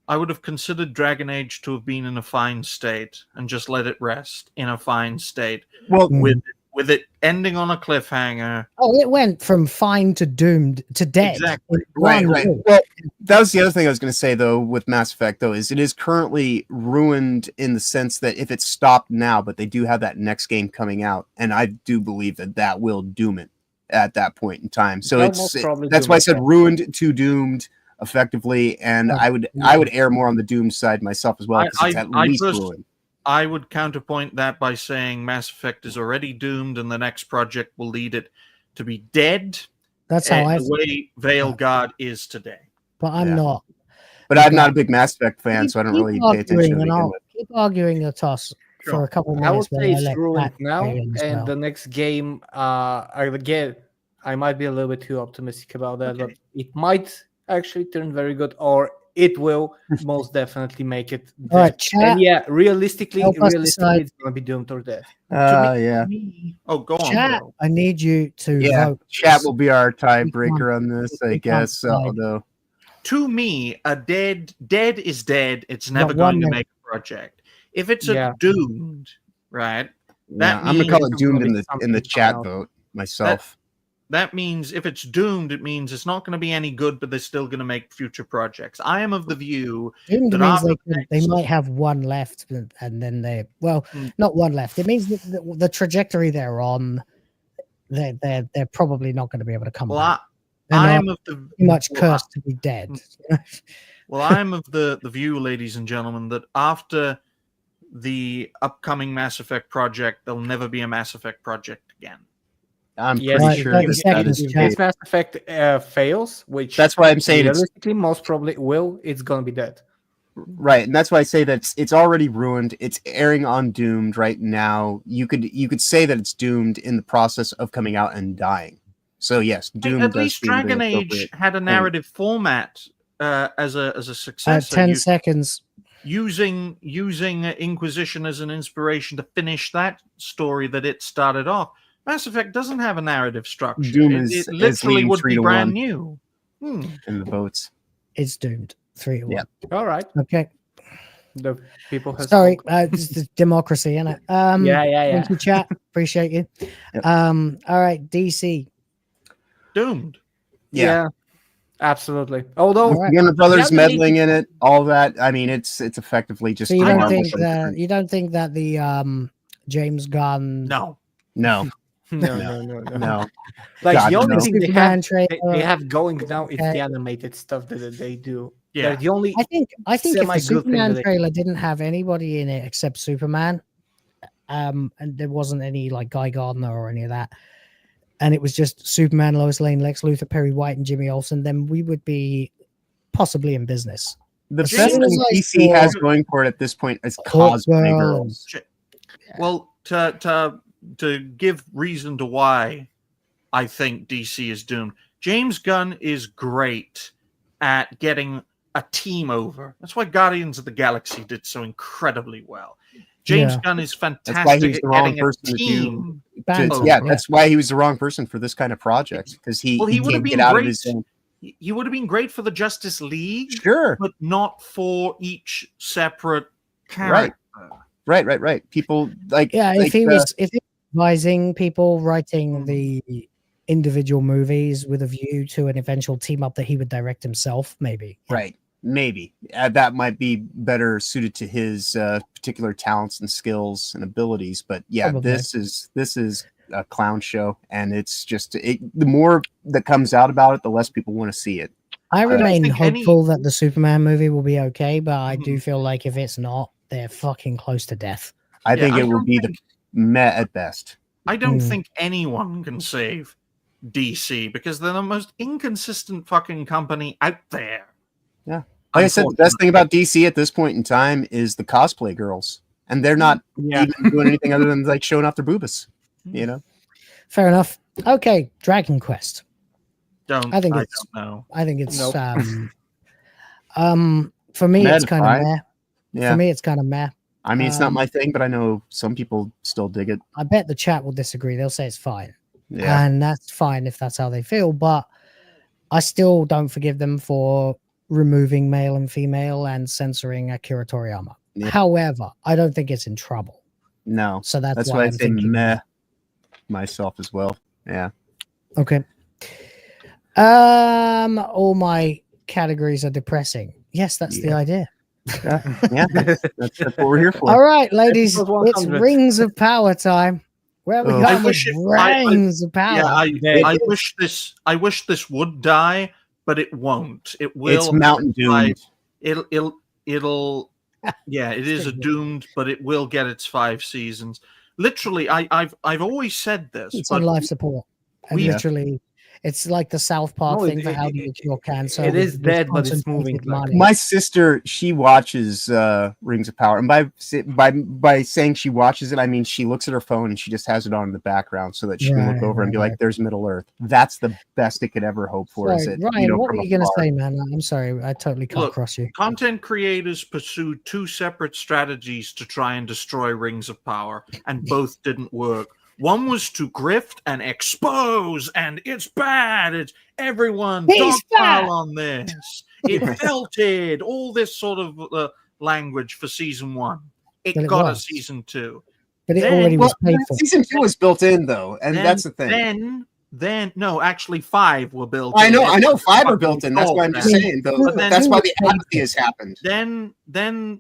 I would have considered Dragon Age to have been in a fine state and just let it rest in a fine state. Well, with it ending on a cliffhanger. Oh, it went from fine to doomed to dead. Exactly. Right. Go. Well, that was the other thing I was going to say, though, with Mass Effect, though, is it is currently ruined in the sense that if it stopped now, but they do have that next game coming out, and I do believe that will doom it at that point in time. So that's why I said ruined to doomed effectively, and I would err more on the doomed side myself as well, because it's at least ruined. I would counterpoint that by saying Mass Effect is already doomed, and the next project will lead it to be dead. That's how I the way Veilguard is today. But I'm not. But I'm not a big Mass Effect fan, so I don't really pay attention to it. Keep arguing the toss for a couple of minutes. I would say it's let ruined Pat now, weigh in as and well. the next game, I might be a little bit too optimistic about that, but it might actually turn very good, or it will most definitely make it. All right, chat. And yeah, realistically, Help us it's decide. going to be doomed or dead. Yeah. Oh, go on. Chat, bro. I need you to vote. Chat will be our tiebreaker on this, I guess. Although, to me, a dead is dead. It's never But going to one make a project. If it's a doomed, right? yeah, I'm gonna call it doomed in the chat vote myself. That means if it's doomed, it means it's not going to be any good, but they're still going to make future projects. I am of the view Doomed that means they might have one left, and then not one left. It means that the trajectory they're on, they're probably not going to be able to come back. I'm of the pretty much cursed to be dead. Well, I'm of the view, ladies and gentlemen, that after the upcoming Mass Effect project, there'll never be a Mass Effect project again. I'm pretty sure that is the case. If Mass Effect fails, which that's why I'm saying realistically most probably will, it's going to be dead. Right, and that's why I say that it's already ruined. It's airing on Doomed right now. You could say that it's doomed in the process of coming out and dying. So yes, Doomed. At least Dragon Age had a narrative format as a successor. 10 seconds. Using Inquisition as an inspiration to finish that story that it started off. Mass Effect doesn't have a narrative structure. Doom it literally would be brand new. In the votes. It's doomed 3-1. Yeah. All right. Okay. The people have Sorry, it's the democracy, isn't it? Yeah. Thank you, chat. Appreciate you. Yep. All right, DC. Doomed. Yeah. Absolutely. Although Warner Brothers meddling in it, all that. I mean, it's effectively just. So you don't think that the James Gunn? No. No. Like God, the only no. thing they have going now is Okay. the animated stuff that they do. Yeah. They're the only. I think if the semi-good thing Superman that they- trailer didn't have anybody in it except Superman, and there wasn't any like Guy Gardner or any of that, and it was just Superman, Lois Lane, Lex Luthor, Perry White, and Jimmy Olsen, then we would be possibly in business. The As best soon thing as I DC saw has going for it at this point is Hawk cosplay Girl. girls. Well, to give reason to why I think DC is doomed, James Gunn is great at getting a team over. That's why Guardians of the Galaxy did so incredibly well. James Gunn is fantastic That's why he was at the wrong getting a person to team. that's why he was the wrong person for this kind of project, because he would have can't been get out of great. his zone. He would have been great for the Justice League, Sure, but not for each separate character. Right. People like if he was advising people writing the individual movies with a view to an eventual team up that he would direct himself, maybe. Right. Maybe that might be better suited to his particular talents and skills and abilities. But yeah, Probably. this is a clown show, and it's just the more that comes out about it, the less people want to see it. I remain hopeful that the Superman movie will be okay, but I do feel like if it's not, they're fucking close to death. I think it will be the meh at best. I don't think anyone can save DC because they're the most inconsistent fucking company out there. Yeah. Like I said, the best thing about DC at this point in time is the cosplay girls. And they're not even doing anything other than like showing off their boobas. You know? Fair enough. Okay, Dragon Quest. I think don't it's know. I think it's Nope. for me Meh it's to kind of fine. meh. Yeah. For me it's kind of meh. I mean, it's not my thing, but I know some people still dig it. I bet the chat will disagree. They'll say it's fine. Yeah. And that's fine if that's how they feel, but I still don't forgive them for removing male and female and censoring Akira Toriyama. Yeah. However, I don't think it's in trouble. No. So that's why why I I'm say thinking. meh myself as well. Yeah. Okay. All my categories are depressing. Yes, that's the idea. Yeah, that's what we're here for. All right, ladies, Episode it's 100. Rings of Power time. Where we I going with wish Rings of Power? I wish this would die, but it won't. It will. It's Mountain have 'Doomed. It'll yeah, it is a doomed, but it will get its 5 seasons. Literally, I've always said this. It's but on life support. And literally, it's like the South Park thing for how do you cure cancer. it is with dead, but it's concentrated moving. money. My sister, she watches Rings of Power, and by saying she watches it, I mean she looks at her phone and she just has it on in the background so that she can look over and be like, "There's Middle Earth." That's the best it could ever hope for. Right, Is it? Ryan, what from were you going to afar. say, man? I'm sorry, I totally cut Look, across you. content creators pursued 2 separate strategies to try and destroy Rings of Power, and both didn't work. One was to grift and expose, and it's bad. It's everyone dogpile on this. It felted all this sort of language for season 1. But It it got was. a season 2. But it already was paid for. Season 2 was built in though, and that's the thing. Then no, actually 5 were built. I in. know 5 are built in. That's why I'm just saying though. But then- That's why the apathy has happened. Then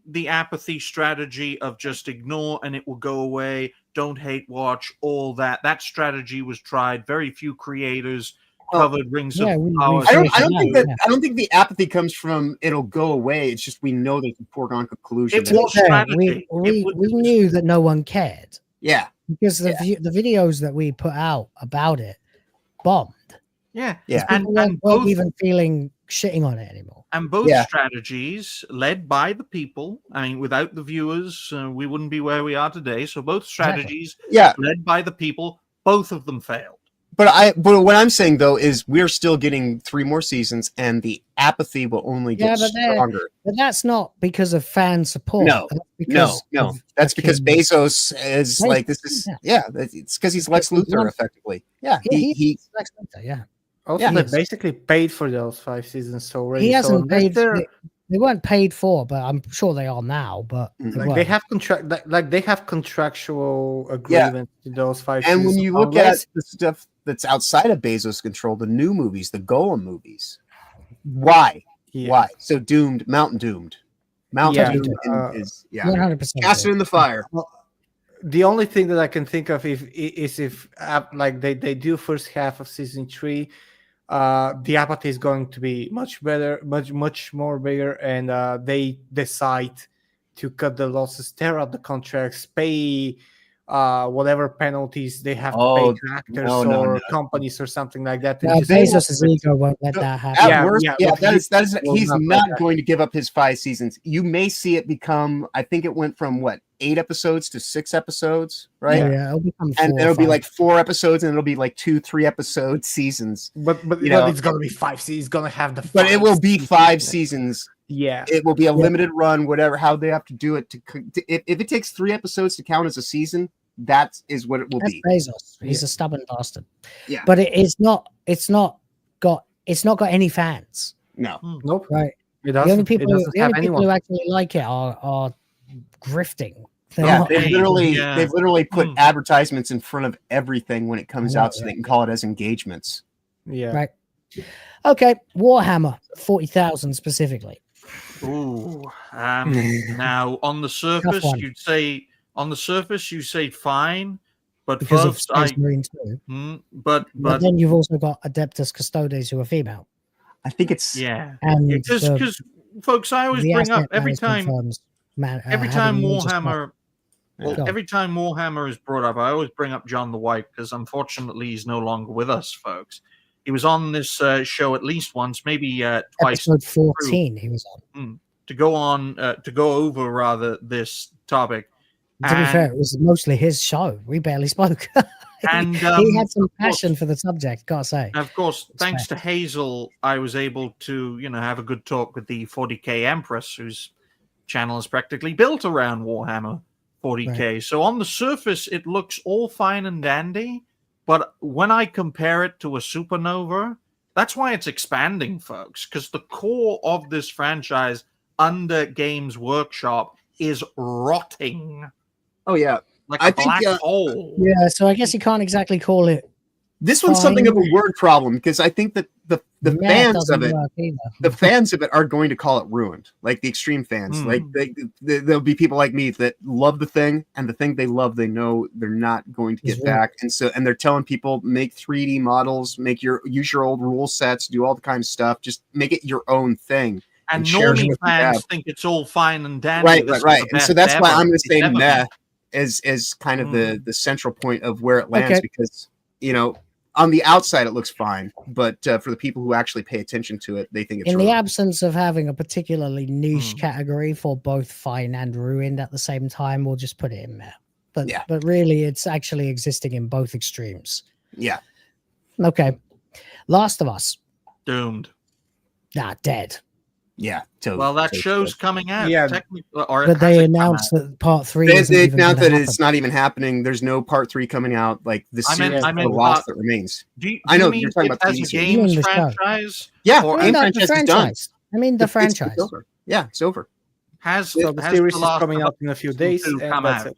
the apathy strategy of just ignore and it will go away. Don't hate watch, all that. That strategy was tried. Very few creators covered Rings of Power. I don't think the apathy comes from it'll go away. It's just we know there's a foregone conclusion. It was strategy. We knew that no one cared. Yeah. Because the videos that we put out about it bombed. Yeah. People weren't even feeling shitting on it anymore. And both strategies led by the people. I mean, without the viewers, we wouldn't be where we are today. So both strategies led by the people, both of them failed. But what I'm saying though is we're still getting 3 more seasons, and the apathy will only get stronger. But that's not because of fan support. No, that's because Bezos is like this is it's because he's Lex Luthor effectively. Yeah, he's Lex Luthor. Yeah. Also, they basically paid for those 5 seasons already. He hasn't paid. They weren't paid for, but I'm sure they are now. But like they have they have contractual agreements to those 5 seasons. And when you look at the stuff that's outside of Bezos' control, the new movies, the Golem movies, why? So Mountain Doomed is 100%. Cast it in the fire. Well, the only thing that I can think of is if like they do first half of season 3, the apathy is going to be much better, much more bigger, and they decide to cut the losses, tear out the contracts, pay whatever penalties they have to pay to actors or companies or something like that. Bezos' ego won't let that happen. He's not going to give up his 5 seasons. You may see it become, I think it went from 8 episodes to 6 episodes, right? Yeah, it'll become 4 and it'll be like 4 episodes, and it'll be like 2-3 episode seasons. But it's gonna be 5 seasons. It's gonna have the. But it will be 5 seasons. Yeah, it will be a limited run, whatever. How they have to do it if it takes 3 episodes to count as a season, that is what it will be. Bezos. He's a stubborn bastard. Yeah, but it's not got any fans. No, nope. Right. The only people who actually like it are grifting. They've literally put advertisements in front of everything when it comes out, so they can call it as engagements. Yeah. Right. Okay. Warhammer 40,000 specifically. Ooh. Now on the surface, you say fine, but because folks, of Space Marine 2. But then you've also got Adeptus Custodes who are female. I think it's and because folks, I always bring up every time Warhammer. Well, every time Warhammer is brought up, I always bring up John the White because unfortunately he's no longer with us, folks. He was on this show at least once, maybe twice. Episode 14, he was on. To go over this topic. To be fair, it was mostly his show. We barely spoke. And he had some passion for the subject, gotta say. Of course, thanks to Hazel, I was able to, have a good talk with the 40K Empress, whose channel is practically built around Warhammer 40K. Right. So on the surface, it looks all fine and dandy, but when I compare it to a supernova, That's why it's expanding, folks, because the core of this franchise under Games Workshop is rotting. Oh yeah, like I a think, black hole. Yeah, so I guess you can't exactly call it. This one's something of a word problem because I think that the fans of it, the fans of it are going to call it ruined. Like the extreme fans, like there'll be people like me that love the thing, and the thing they love, they know they're not going to get back, and they're telling people make 3D models, use your old rule sets, do all the kind of stuff, just make it your own thing. And share normie what you fans have. think it's all fine and dandy. Right. And so that's why I'm going to say ever meh been. as kind of the central point of where it lands, because on the outside it looks fine, but for the people who actually pay attention to it, they think it's in ruined. the absence of having a particularly niche category for both fine and ruined at the same time, we'll just put it in there. But really, it's actually existing in both extremes. Yeah. Okay. Last of Us. Doomed. Dead. Yeah. Totally. Well, that show's coming out. Yeah. Technically, or But they announced that part 3 They announced that it's not even happening. There's no part 3 coming out. Like the series I mean, the lost that remains. I know you're talking about as the a TV games series. franchise. Yeah, or game franchise is done. I mean, the It's franchise. over. Yeah, it's over. So the series is coming out in a few days, and that's it.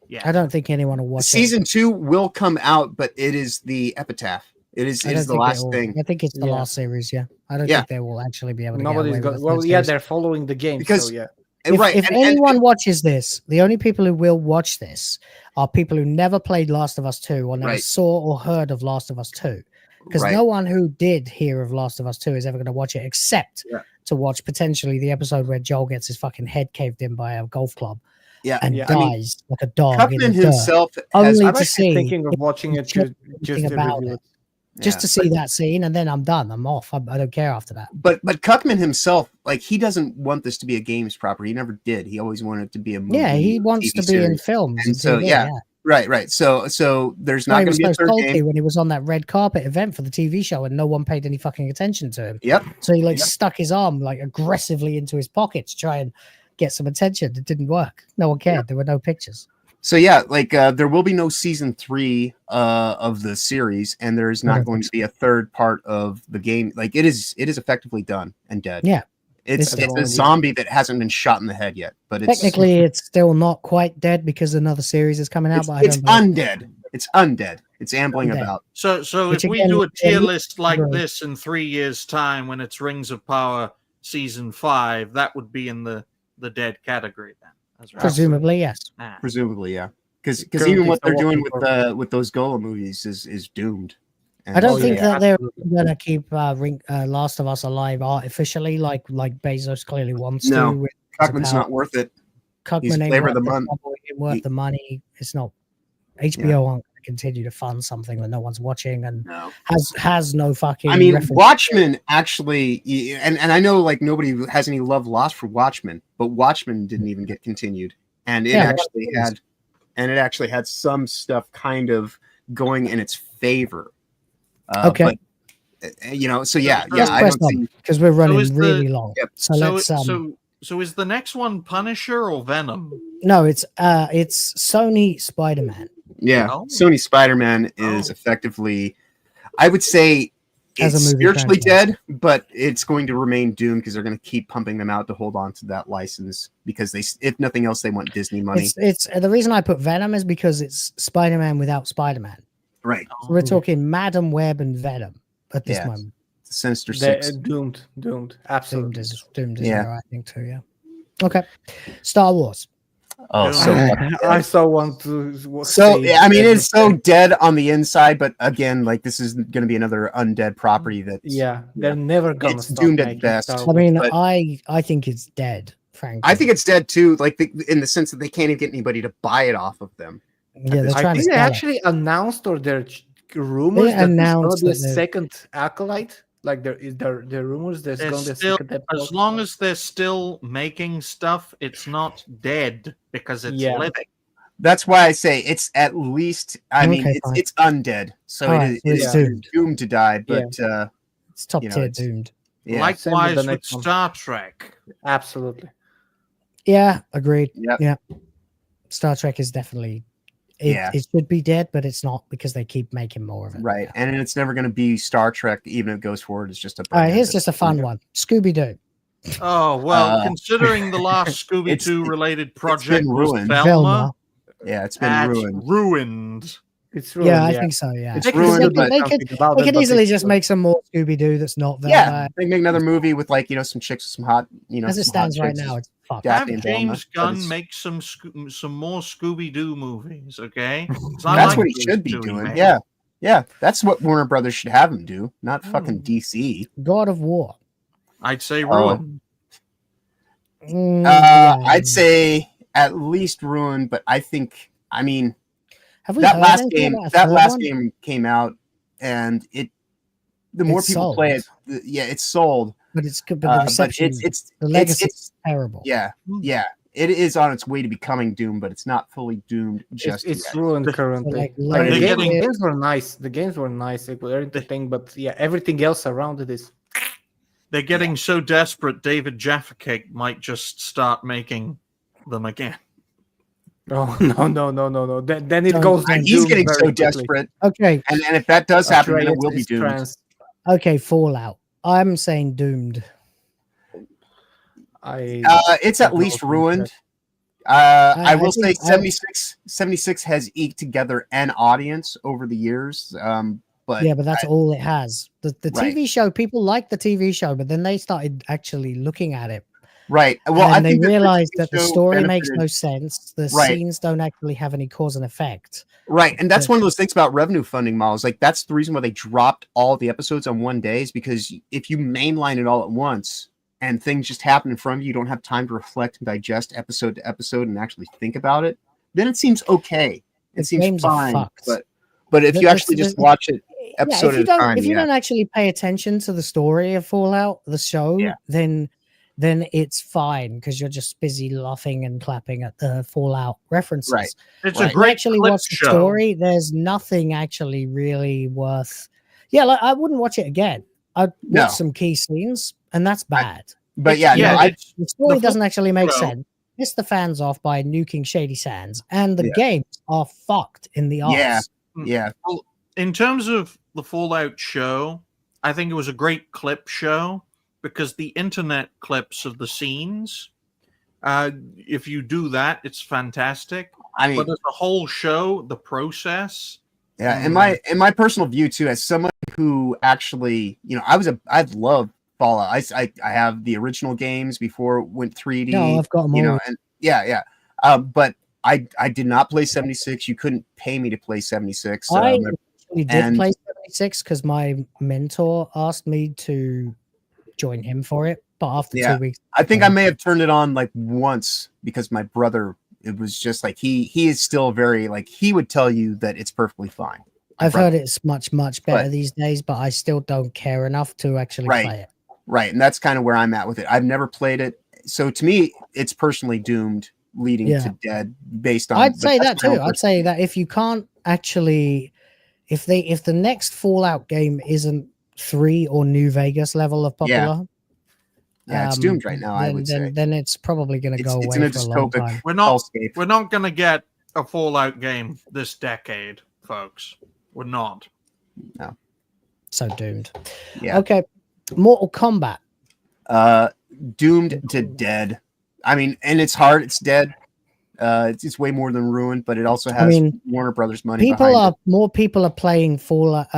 Yeah. I don't think anyone will watch Season 2 will come out, but it is the epitaph. It is the last thing. I think it's the last series. Yeah, I don't think they will actually be able to. Nobody's got. Well, yeah, they're following the game. Because so, yeah. If anyone watches this, the only people who will watch this are people who never played Last of Us 2 or never saw or heard of Last of Us 2. Because no one who did hear of Last of Us 2 is ever going to watch it, except to watch potentially the episode where Joel gets his fucking head caved in by a golf club. And dies like a dog. Cuckman himself has. Only I'm to actually see thinking of watching it just to review it. Just to see that scene, and then I'm done. I'm off. I don't care after that. But Cuckman himself, like, he doesn't want this to be a games property. He never did. He always wanted it to be a movie. Yeah, he wants TV to be in series. films. And so TV, right. So there's not he going was to be a so third salty game. when he was on that red carpet event for the TV show, and no one paid any fucking attention to him. Yep. So he stuck his arm aggressively into his pocket to try and get some attention. It didn't work. No one cared. There were no pictures. So there will be no season 3 of the series, and there is not going to be a third part of the game. Like it is effectively done and dead. Yeah, it's a zombie that hasn't been shot in the head yet. But technically, it's still not quite dead because another series is coming out. It's undead. It's undead. It's ambling about. So if we do a tier list like this in 3 years' time, when it's Rings of Power season 5, that would be in the dead category then. Presumably, yes. Presumably, yeah. Because even what they're doing with those Golem movies is doomed. And I don't think that they're going to keep Last of Us alive artificially, like Bezos clearly wants to. No, Cuckman's not worth it. Cuckman ain't flavor of the month. Worth the money. It's not. HBO aren't going to continue to fund something that no one's watching and has no fucking. I mean, Watchmen actually, and I know like nobody has any love lost for Watchmen, but Watchmen didn't even get continued, and it actually had some stuff kind of going in its favor. Okay. But, so I don't see because we're running really long. Yep. So is the next one Punisher or Venom? No, it's Sony Spider-Man. Yeah, Sony Spider-Man is effectively, I would say, it's spiritually dead, but it's going to remain doomed because they're going to keep pumping them out to hold on to that license because if nothing else, they want Disney money. It's the reason I put Venom is because it's Spider-Man without Spider-Man. Right. So we're talking Madam Web and Venom at this moment. Sinister Six. Doomed. Absolutely. Doomed is there, I think too. Yeah. Okay. Star Wars. Oh, I saw one too. I mean, it's so dead on the inside, but again, like this is going to be another undead property that they're never gonna. It's doomed at best. I mean, I think it's dead. Frankly, I think it's dead too. Like in the sense that they can't even get anybody to buy it off of them. Yeah, they're trying I think to they actually announced, or there rumors that there's going to be a second Acolyte. Like there rumors there's going to be a second episode. As long as they're still making stuff, it's not dead because it's living. That's why I say it's at least. I mean, it's undead, so it is doomed to die. But it's top tier doomed. Yeah. Likewise with Star Trek. Absolutely. Yeah, agreed. Yep. Yeah, Star Trek is definitely It should be dead, but it's not because they keep making more of it. Right, and it's never going to be Star Trek, even if it goes forward. It's just a. All right, here's just a fun one: Scooby-Doo. Oh well, considering the last Scooby-Doo related project was ruined. Velma. Yeah, it's been ruined. Ruined. It's ruined. Yeah, I think so. Yeah, it's ruined. They could easily just make some more Scooby-Doo that's not Velma. Yeah, they make another movie with like some chicks with some hot As it stands right now, it's fucked. Have James Gunn make some more Scooby-Doo movies, okay? That's what he should be doing. Yeah, that's what Warner Brothers should have him do, not fucking DC. God of War. I'd say ruined. I'd say at least ruined, but I think that last game came out, and the more people play it, it's sold. But the reception, the legacy is terrible. Yeah, it is on its way to becoming doomed, but it's not fully doomed just it's yet. ruined currently. The games were nice. The games were nice. They were entertaining, but everything else around it is. They're getting so desperate. David Jaffa might just start making them again. Oh no! Then it goes. And he's getting so desperate. Okay, and if that does happen, then it will be doomed. Okay, Fallout. I'm saying doomed. It's at least ruined. I will say 76 has eked together an audience over the years. But that's all it has. The TV show, people like the TV show, but then they started actually looking at it. Right. Well, and they realized that the story makes no sense. The Right. scenes don't actually have any cause and effect. Right. And that's one of those things about revenue funding models. Like, that's the reason why they dropped all the episodes on one day, is because if you mainline it all at once and things just happen in front of you, you don't have time to reflect and digest episode to episode and actually think about it, then it seems okay. It seems fine. But if you actually just watch it episode at a time. If you don't actually pay attention to the story of Fallout, the show, then it's fine because you're just busy laughing and clapping at the Fallout references. Right. It's a great actually clip watch the show. story. There's nothing actually really worth. Yeah, like I wouldn't watch it again. I'd watch some key scenes, and that's bad. The story doesn't actually make sense. Piss the fans off by nuking Shady Sands, and the games are fucked in the arse. Yeah. Well, in terms of the Fallout show, I think it was a great clip show because the internet clips of the scenes, if you do that, it's fantastic. I mean, but as a whole show, the process. Yeah, in my personal view too, as someone who actually, I love Fallout. I have the original games before it went 3D. No, I've got them all. And but I did not play 76. You couldn't pay me to play 76. I actually did play 76 because my mentor asked me to join him for it. But after 2 weeks, I think I may have turned it on like once because my brother. It was just like he is still very like he would tell you that it's perfectly fine. I've heard it's much better these days, but I still don't care enough to actually play it. Right, and that's kind of where I'm at with it. I've never played it, so to me, it's personally doomed, leading to dead. Based on, I'd say that too. I'd say that if you can't actually, if the next Fallout game isn't 3 or New Vegas level of popular. Yeah, it's doomed right now. I would say. Then it's probably going to go away for a long time. We're not going to get a Fallout game this decade, folks. We're not. No. So doomed. Yeah. Okay. Mortal Kombat. Doomed to dead. I mean, and it's hard. It's dead. It's way more than ruined, but it also has Warner Brothers money. More people are playing Fallout.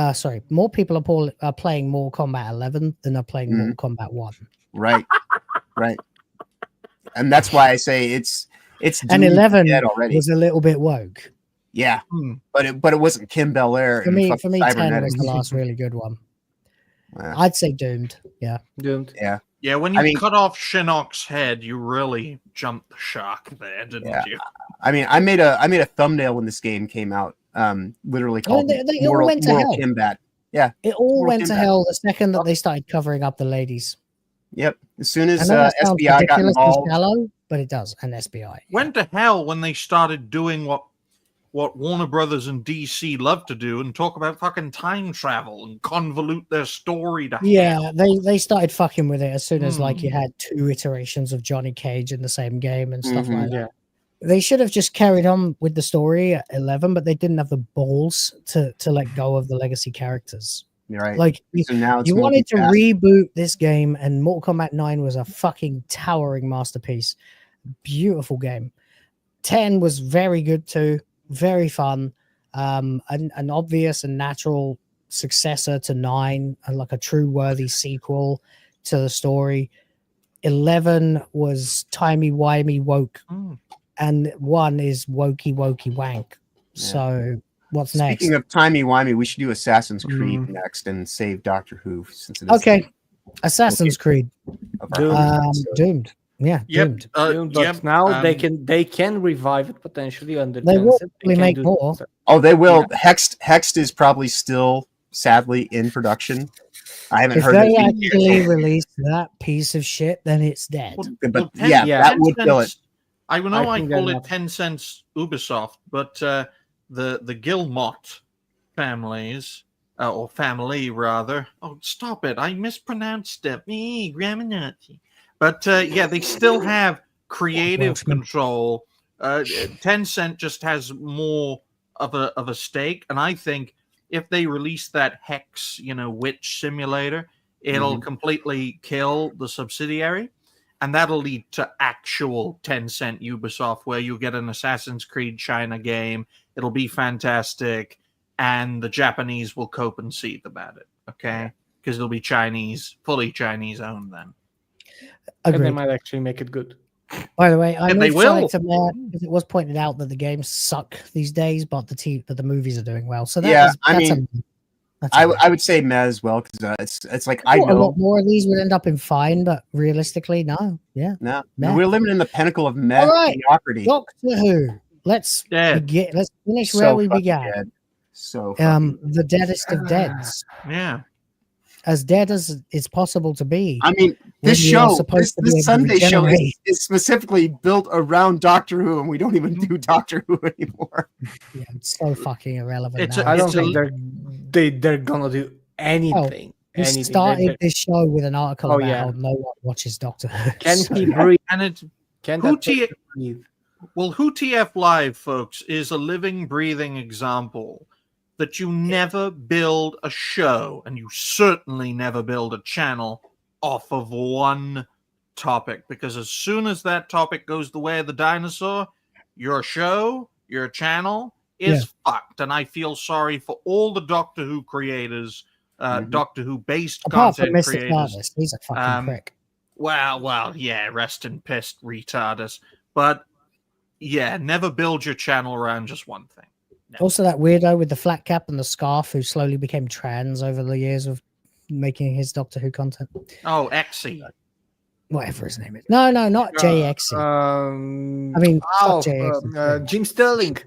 More people are playing Mortal Kombat 11 than are playing Mortal Kombat 1. Right. And that's why I say it's and 11 dead already. Was a little bit woke. Yeah, but it wasn't Kim Bel-Air. For me, 10 was the last really good one. I'd say doomed. Yeah, doomed. Yeah. Yeah, when you cut off Shinnok's head, you really jumped the shark there, didn't you? I mean, I made a thumbnail when this game came out. Literally called Mortal Kombat. Yeah, it all went to hell the second that they started covering up the ladies. Yep. As soon as SBI got involved, shallow, but it does, and SBI went to hell when they started doing what Warner Brothers and DC love to do and talk about fucking time travel and convolute their story to hell. they started fucking with it as soon as like you had 2 iterations of Johnny Cage in the same game and stuff like that. They should have just carried on with the story at 11, but they didn't have the balls to let go of the legacy characters. You're right. Like, So now it's you wanted to multifaceted. reboot this game, and Mortal Kombat 9 was a fucking towering masterpiece. Beautiful game. 10 was very good too, very fun. An obvious and natural successor to 9, and like a true worthy sequel to the story. 11 was timey-wimey woke, and 1 is wokey wank. Yeah. So what's next? Speaking of timey-wimey, we should do Assassin's Creed next and save Doctor Who. Since it is Okay. Assassin's Creed. Doomed. Yeah, Doomed. But now they can revive it potentially under. They will Tencent. probably can make do more. that. Oh, they will. Hexed is probably still sadly in production. I haven't If heard they that. actually release that piece of shit, then it's dead. But yeah, that would kill it. I know I think call they're it Tencent's Ubisoft, but the Guillemot families, or family rather. Oh, stop it! I mispronounced it. Me, grammar Nazi. But yeah, they still have creative control. Tencent just has more of a stake, and I think if they release that Hex, witch simulator, it'll completely kill the subsidiary, and that'll lead to actual Tencent Ubisoft, where you get an Assassin's Creed China game. It'll be fantastic, and the Japanese will cope and seethe about it. Okay, because it'll be fully Chinese owned then. And they might actually make it good. By the way, I And they moved Sonic will. to Mare because it was pointed out that the games suck these days, but the movies are doing well. So I would say Mez as well, because it's like I thought a know lot more of these would end up in fine, but realistically, no. Yeah, no, Meh. we're living in the pinnacle of All Mez right, mediocrity. Doctor Who. Let's finish where we fucking began. dead. So fucking the deadest of deads. Yeah. As dead as it's possible to be. I mean, this when you're show, supposed to be able this to Sunday show regenerate. is specifically built around Doctor Who, and we don't even do Doctor Who anymore. Yeah, it's so fucking irrelevant. I don't think they're gonna do anything. We anything. started this show with an article about yeah. how no one watches Doctor Who. Can So- he breathe? And it's Can Who that T- breathe? Well, WTF Live, folks, is a living, breathing example that you never build a show, and you certainly never build a channel off of one topic, because as soon as that topic goes the way of the dinosaur, your show, your channel is fucked. And I feel sorry for all the Doctor Who creators, Doctor Who based Apart from content Mr. creators. Tardis, he's a fucking prick. Well, yeah, rest in pissed retarders. But yeah, never build your channel around just one thing. Also, that weirdo with the flat cap and the scarf who slowly became trans over the years of making his Doctor Who content. Oh, Exy. Whatever his name is. No, not JXC. I mean, fuck JXC. Jim Sterling.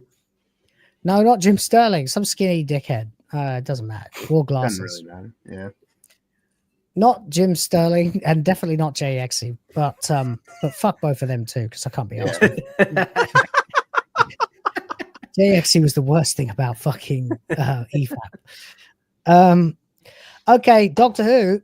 No, not Jim Sterling. Some skinny dickhead. It doesn't matter. Wore glasses. Doesn't really matter. Yeah. Not Jim Sterling, and definitely not JXC. But fuck both of them too, because I can't be honest with you. JXC was the worst thing about fucking EFAP. Okay, Doctor Who,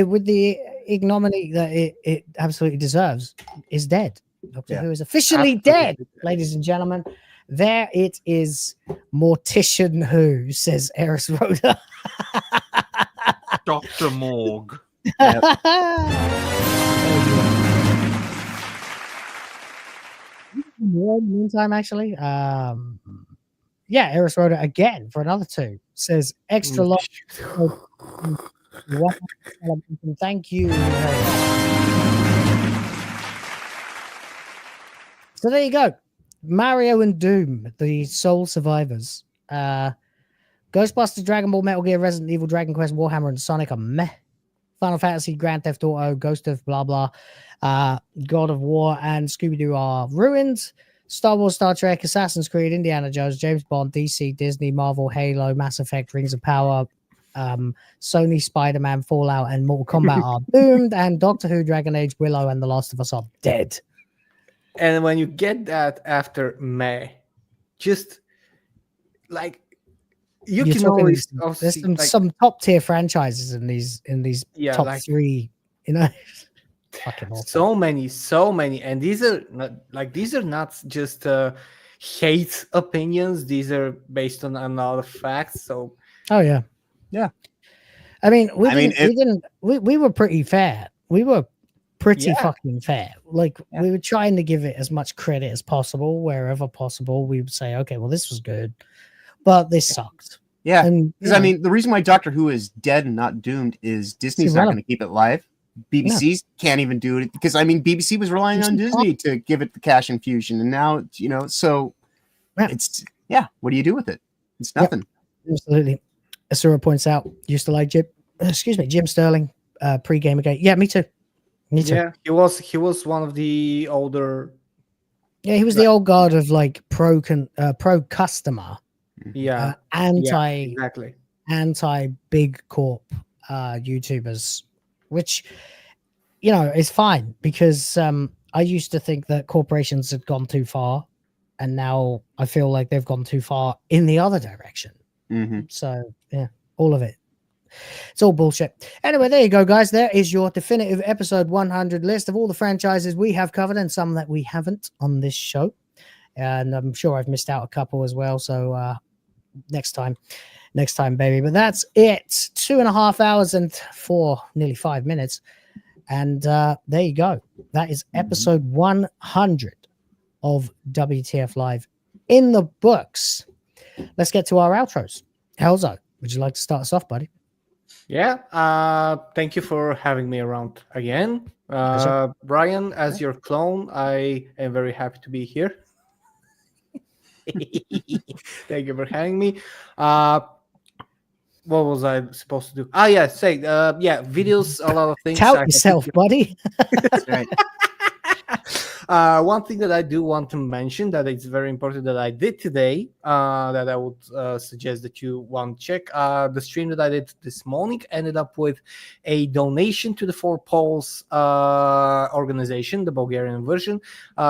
with the ignominy that it absolutely deserves, is dead. Doctor Who is officially dead, ladies and gentlemen. There it is, Mortician Who, says Eris Rhoda. Dr. Morg. In the meantime, actually, Eris Rhoda again for another 2 says extra long. Thank you. So there you go. Mario and Doom, the sole survivors. Ghostbusters, Dragon Ball, Metal Gear, Resident Evil, Dragon Quest, Warhammer, and Sonic are meh. Final Fantasy, Grand Theft Auto, Ghost of blah blah, God of War, and Scooby-Doo are ruined. Star Wars, Star Trek, Assassin's Creed, Indiana Jones, James Bond, DC, Disney, Marvel, Halo, Mass Effect, Rings of Power, Sony, Spider-Man, Fallout, and Mortal Kombat are doomed, and Doctor Who, Dragon Age, Willow, and The Last of Us are dead. And when you get that after May, just like you You're can talking always there's some top tier franchises in these Yeah, top like- 3, you know. Fucking awful. So many, and these are not just hate opinions. These are based on a lot of facts. So, oh yeah. I mean, we were pretty fair. We were pretty fucking fair. Like we were trying to give it as much credit as possible wherever possible. We would say, okay, well, this was good, but this sucked. Yeah, because I mean, the reason why Doctor Who is dead and not doomed is Disney's not going to keep it live. BBC can't even do it because I mean, BBC was relying on Disney to give it the cash infusion, and now so it's what do you do with it? It's nothing. Absolutely. Asura points out, used to like Jim Sterling, pre-Gamer Gate. Yeah, me too. Yeah, he was one of the older. Yeah, he was the old guard of like pro customer. Yeah, anti big corp YouTubers, which is fine because I used to think that corporations had gone too far, and now I feel like they've gone too far in the other direction. So yeah, all of it. It's all bullshit. Anyway, there you go, guys. There is your definitive episode 100 list of all the franchises we have covered and some that we haven't on this show. And I'm sure I've missed out a couple as well. So next time, baby. But that's it. 2.5 hours and nearly 5 minutes. And there you go. That is episode 100 of WTF Live in the books. Let's get to our outros. Helzo, would you like to start us off, buddy? Yeah. Thank you for having me around again. Brian, as your clone, I am very happy to be here. Thank you for having me. What was I supposed to do? Videos, a lot of things. Tout yourself, buddy. That's right. One thing that I do want to mention that it's very important that I did today, that I would suggest that you want to check. The stream that I did this morning ended up with a donation to the Four Poles organization, the Bulgarian version,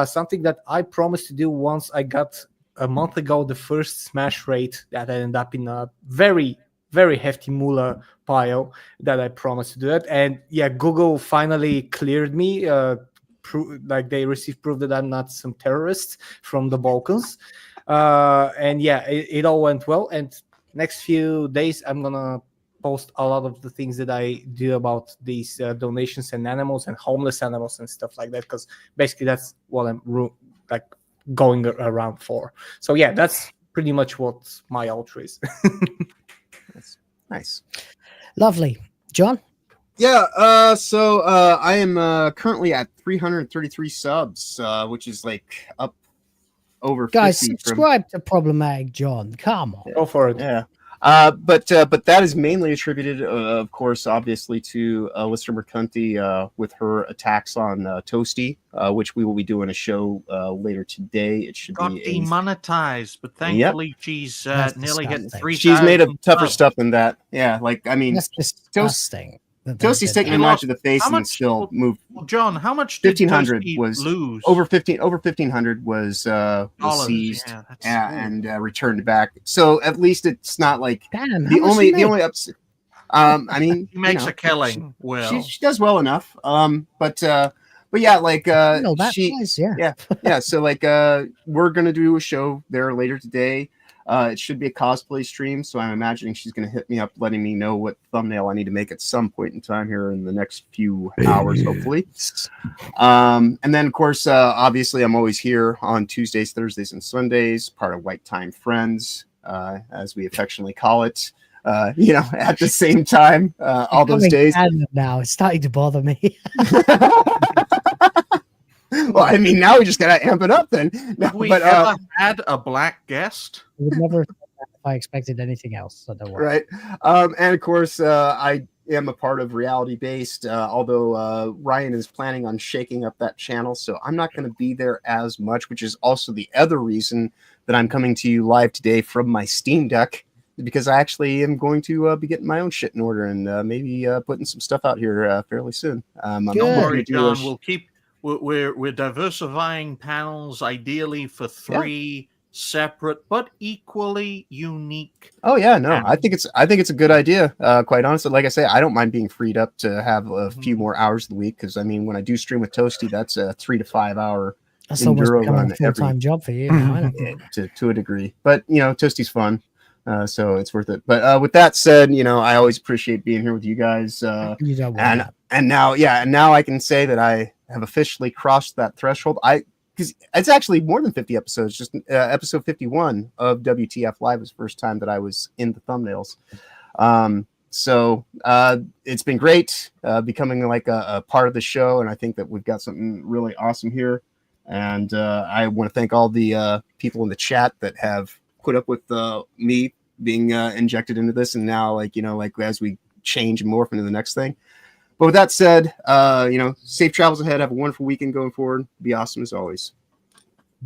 something that I promised to do once I got a month ago the first smash rate that ended up in a very, very hefty moolah pile that I promised to do it. And yeah, Google finally cleared me. They received proof that I'm not some terrorist from the Balkans. And yeah, it all went well. And next few days, I'm going to post a lot of the things that I do about these donations and animals and homeless animals and stuff like that. Because basically that's what I'm going around for. So yeah, that's pretty much what my outro is. That's nice. Lovely. John? Yeah, so I am currently at 333 subs, which is like up over 50. Guys, subscribe to Problematic John. Come on. Go for it. Yeah. But that is mainly attributed, of course, obviously to Lister Mercanti with her attacks on Toasty, which we will be doing a show later today. It should got be demonetized, but thankfully she's nearly getting 3,000. She's made of tougher stuff than that. Yeah, like I mean, that's disgusting. Toasty's taking a match to the face and still moved. Well, John, how much did 1,500 Toasty was lose? Over 1,500 was seized and returned back. So at least it's not like the only upset. I mean, he makes a killing. She does well enough. But yeah, like So like we're gonna do a show there later today. It should be a cosplay stream, so I'm imagining she's going to hit me up, letting me know what thumbnail I need to make at some point in time here in the next few hours, hopefully. And then, of course, obviously, I'm always here on Tuesdays, Thursdays, and Sundays, part of White Time Friends, as we affectionately call it. At the same time, all those days. Now it's starting to bother me. Well, I mean, now we just gotta amp it up then. No, we ever had a black guest? I would never if I expected anything else. So don't worry. Right. And of course, I am a part of Reality Based, although Ryan is planning on shaking up that channel, so I'm not going to be there as much, which is also the other reason that I'm coming to you live today from my Steam Deck, because I actually am going to be getting my own shit in order and maybe putting some stuff out here fairly soon. Don't worry, John. We'll keep. We're diversifying panels, ideally for 3 separate but equally unique. Oh yeah, no, I think it's a good idea. Quite honestly, like I say, I don't mind being freed up to have a few more hours of the week, because I mean, when I do stream with Toasty, that's a 3 to 5 hour That's almost enduro becoming run a full-time job for you now, to a degree. But you know, Toasty's fun, so it's worth it. But with that said, you know, I always appreciate being here with you guys. You don't want that. And now I can say that I have officially crossed that threshold. Because it's actually more than 50 episodes. Just episode 51 of WTF Live was the first time that I was in the thumbnails. So it's been great becoming like a part of the show, and I think that we've got something really awesome here. And I want to thank all the people in the chat that have put up with me being injected into this, and now, like, you know, like as we change and morph into the next thing. But with that said, you know, safe travels ahead. Have a wonderful weekend going forward. Be awesome as always.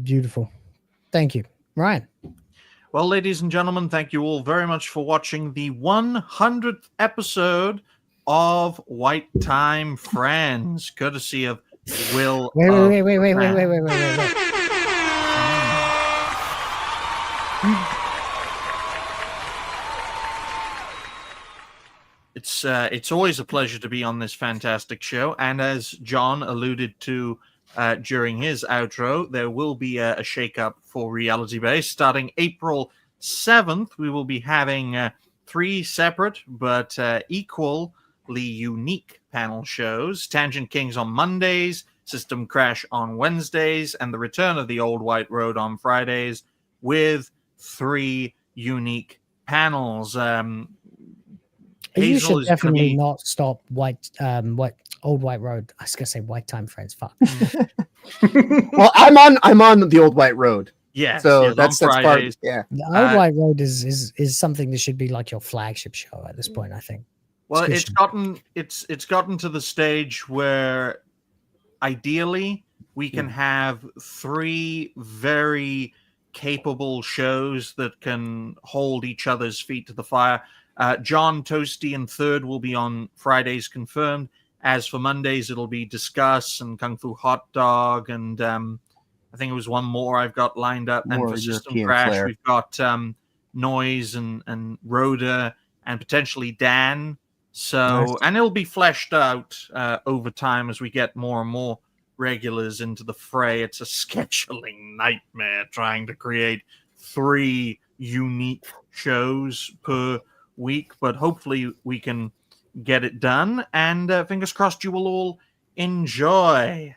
Beautiful. Thank you, Ryan. Well, ladies and gentlemen, thank you all very much for watching the 100th episode of White Time Friends, courtesy of Will. Wait. It's always a pleasure to be on this fantastic show, and as John alluded to during his outro, there will be a shake-up for Reality Base. Starting April 7th, we will be having 3 separate but equally unique panel shows. Tangent Kings on Mondays, System Crash on Wednesdays, and the return of the Old White Road on Fridays, with 3 unique panels. You should definitely not stop Old White Road. I was gonna say White Time Friends. Fuck. Well, I'm on the Old White Road. Yeah. So that's part. Yeah. The Old White Road is something that should be like your flagship show at this point, I think. Well, it's gotten to the stage where ideally we can have 3 very capable shows that can hold each other's feet to the fire. John, Toasty, and Third will be on Fridays confirmed. As for Mondays, it'll be Discuss and Kung Fu Hot Dog, and I think it was one more I've got lined up. And for System Crash, we've got Noise and Rhoda and potentially Dan. So, nice. And it'll be fleshed out over time as we get more and more regulars into the fray. It's a scheduling nightmare trying to create 3 unique shows per week, but hopefully we can get it done, and fingers crossed you will all enjoy.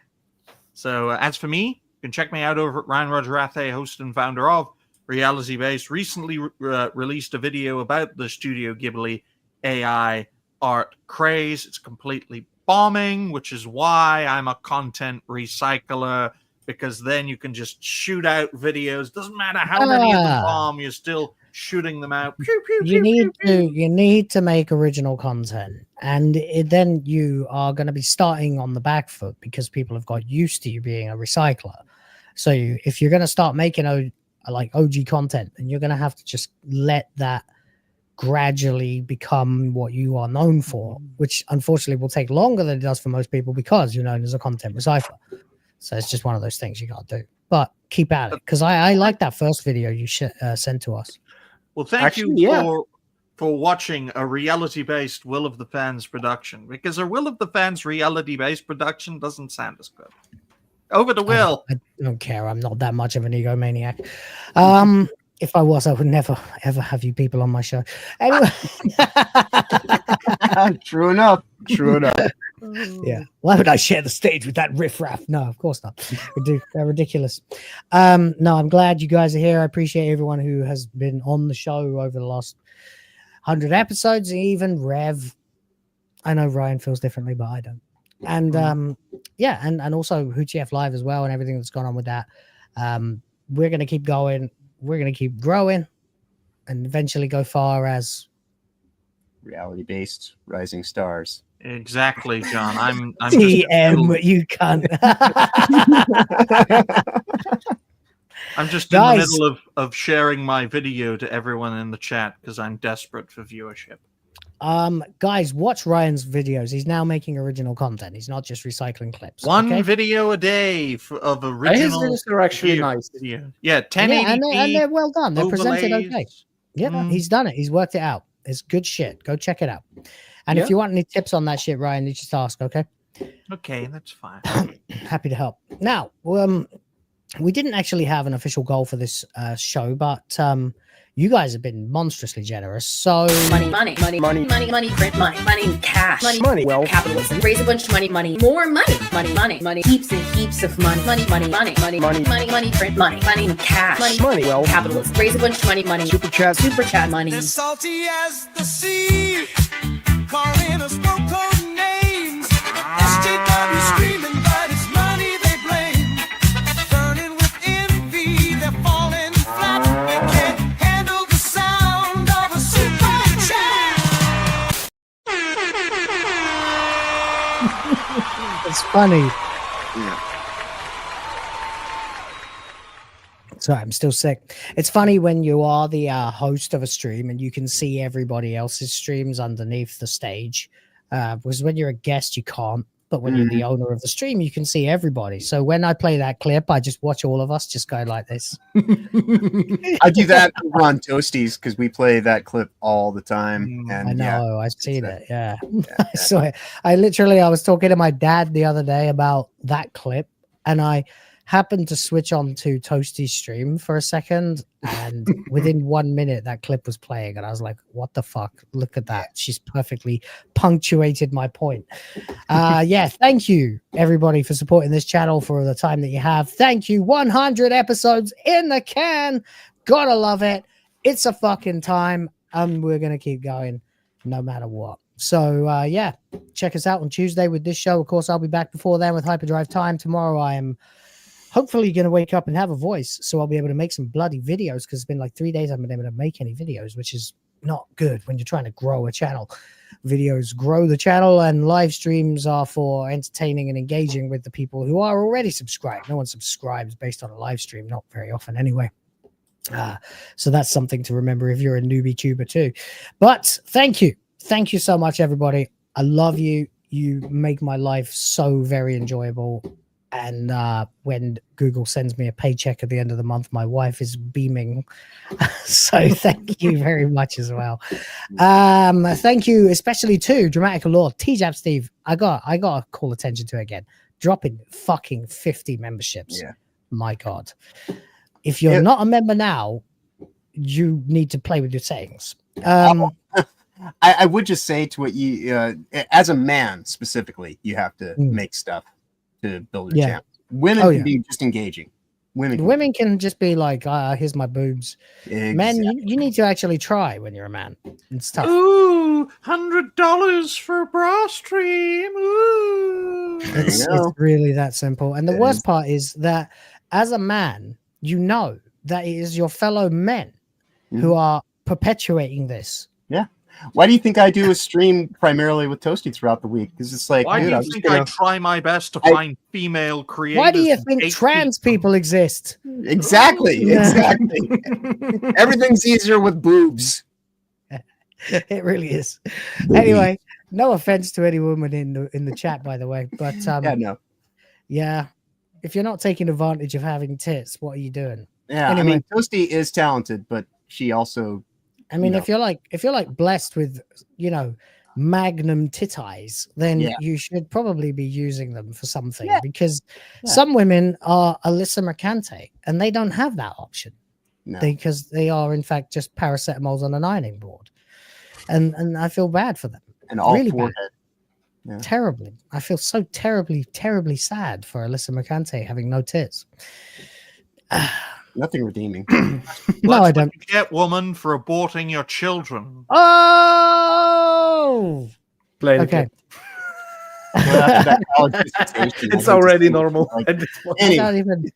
So as for me, you can check me out over at Ryan Roger Rathe, host and founder of Reality Base. Recently released a video about the Studio Ghibli AI art craze. It's completely bombing, which is why I'm a content recycler, because then you can just shoot out videos. Doesn't matter how many of them bomb, you're still shooting them out. You need to make original content, and then you are going to be starting on the back foot because people have got used to you being a recycler. So if you're going to start making like OG content, then you're going to have to just let that gradually become what you are known for, which unfortunately will take longer than it does for most people because you're known as a content recycler. So it's just one of those things you got to do. But keep at it, because I like that first video you sent to us. Well, thank you for watching a reality-based Will of the Fans production, because a Will of the Fans reality-based production doesn't sound as good. Over to Will. I don't care. I'm not that much of an egomaniac. If I was, I would never, ever have you people on my show. Anyway. True enough. Yeah. Why would I share the stage with that riffraff? No, of course not. They're ridiculous. No, I'm glad you guys are here. I appreciate everyone who has been on the show over the last 100 episodes, even Rev. I know Ryan feels differently, but I don't. And yeah, and also WTF Live as well, and everything that's gone on with that. We're going to keep going. We're going to keep growing and eventually go far as reality-based rising stars. Exactly, John. I'm TM, you can't. I'm just in the middle of sharing my video to everyone in the chat because I'm desperate for viewership. Guys, watch Ryan's videos. He's now making original content. He's not just recycling clips. One video a day of original. His videos are actually nice. Video. Yeah, 1080p. Yeah, and they're well done. They're presented overlays. okay. Yeah, he's done it. He's worked it out. It's good shit. Go check it out. And if you want any tips on that shit, Ryan, you just ask, okay? Okay, that's fine. Happy to help. Now, we didn't actually have an official goal for this show, but you guys have been monstrously generous. So money, print money, cash, money, well, capitalism, raise a bunch of money, more money, heaps and heaps of money, print money, cash, money, well, capitalism, raise a bunch of money, super chat money. As salty as the sea, calling us no-code names. SJW screaming, but it's money they blame. Burning with envy, they're falling flat. They can't handle the sound of a super chat. it's funny. Sorry, I'm still sick. It's funny when you are the host of a stream and you can see everybody else's streams underneath the stage. Because when you're a guest, you can't. But when you're the owner of the stream, you can see everybody. So when I play that clip, I just watch all of us just go like this. I do that on Toasties because we play that clip all the time. And I know, I've seen it. Yeah. So I was talking to my dad the other day about that clip, and I happened to switch on to Toasty's stream for a second, and within 1 minute that clip was playing, and I was like, what the fuck, look at that, she's perfectly punctuated my point. Thank you everybody for supporting this channel for the time that you have. Thank you. 100 episodes in the can, gotta love it. It's a fucking time, and we're gonna keep going no matter what. So check us out on Tuesday with this show. Of course, I'll be back before then with Hyperdrive Time. Tomorrow I am hopefully going to wake up and have a voice, so I'll be able to make some bloody videos, because it's been like 3 days I haven't been able to make any videos, which is not good when you're trying to grow a channel. Videos grow the channel, and live streams are for entertaining and engaging with the people who are already subscribed. No one subscribes based on a live stream, not very often anyway. So that's something to remember if you're a newbie tuber too. But thank you so much, everybody. I love you. You make my life so very enjoyable. And when Google sends me a paycheck at the end of the month, my wife is beaming. So thank you very much as well. Thank you especially to Dramatic Lord, T-Jab Steve. I got to call attention to it again. Dropping fucking 50 memberships. Yeah. My God. If you're not a member now, you need to play with your settings. I would just say to what you, as a man specifically, you have to make stuff to build a channel. Women can be just engaging. Women can just be like, here's my boobs. Exactly. Men, you need to actually try when you're a man. It's tough. Ooh, $100 for a bra stream. Ooh. It's really that simple. And the worst part is that as a man, you know that it is your fellow men who are perpetuating this. Yeah. Why do you think I do a stream primarily with Toasty throughout the week? Because it's like, why do you think I try my best to find female creators? Why do you think trans people exist? Exactly. Everything's easier with boobs. It really is. Anyway, no offense to any woman in the chat, by the way, but yeah. If you're not taking advantage of having tits, what are you doing? Yeah, anyway. I mean, Toasty is talented, but she also. I mean, if you're like blessed with, magnum titties, then you should probably be using them for something, because some women are Alyssa Mercante and they don't have that option because they are in fact just paracetamols on an ironing board, and I feel bad for them. And all really forehead. Bad. Yeah. Terribly. I feel so terribly sad for Alyssa Mercante having no tits. Nothing redeeming. No, I don't. Get woman for aborting your children. Oh, okay. It's already normal. I don't even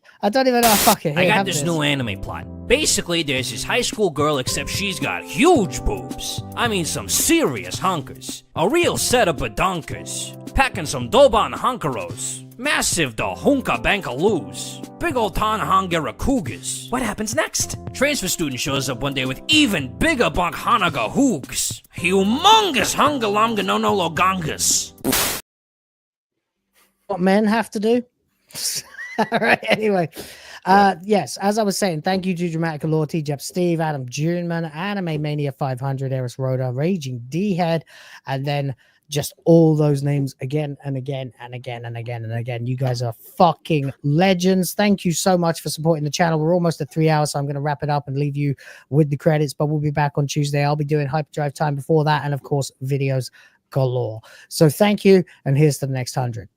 know. Fuck it. I got this new anime plot. Basically, there's this high school girl, except she's got huge boobs. I mean, some serious hunkers. A real setup of donkers. Packing some Doban hunkeros. Massive the Hunka Bankaloos. Big ol' Tanhangera Cougars. What happens next? Transfer student shows up one day with even bigger Bonkhanaga Hoogs. Humongous Hungalamga no Logangas. What men have to do. All right, anyway. Yes, as I was saying, thank you to Dramatic Allure, T-Jep Steve, Adam Juneman, Anime Mania 500, Eris Rhoda, Raging D-Head, and then just all those names again and again and again and again and again. You guys are fucking legends. Thank you so much for supporting the channel. We're almost at 3 hours, so I'm going to wrap it up and leave you with the credits, but we'll be back on Tuesday. I'll be doing Hyperdrive time before that, and of course, videos galore. So thank you, and here's to the next 100.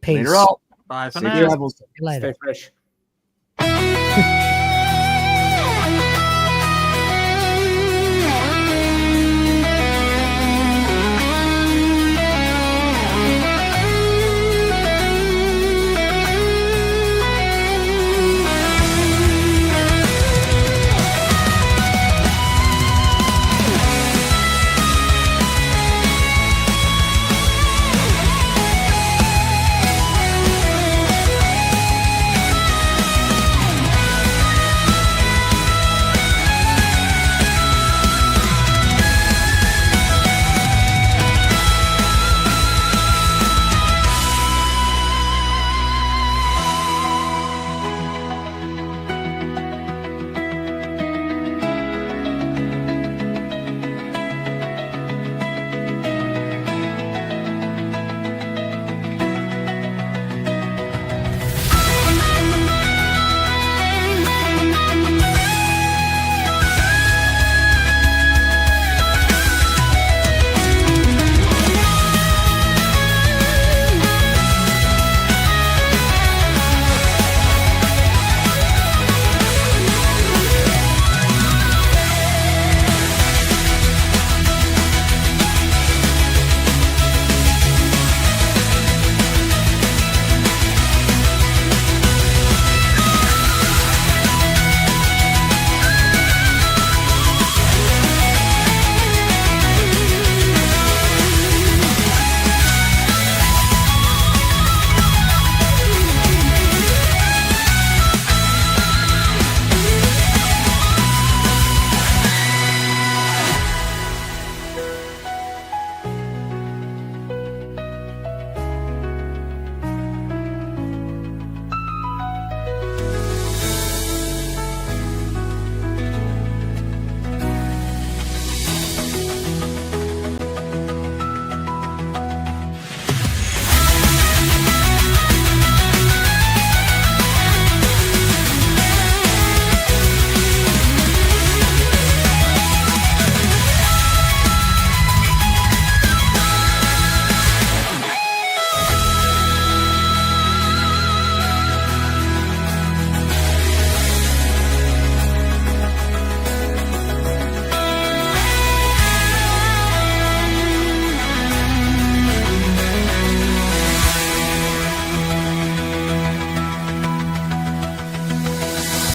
Peace. Later all. Bye for See now. you, Rebels. See you later. Stay fresh.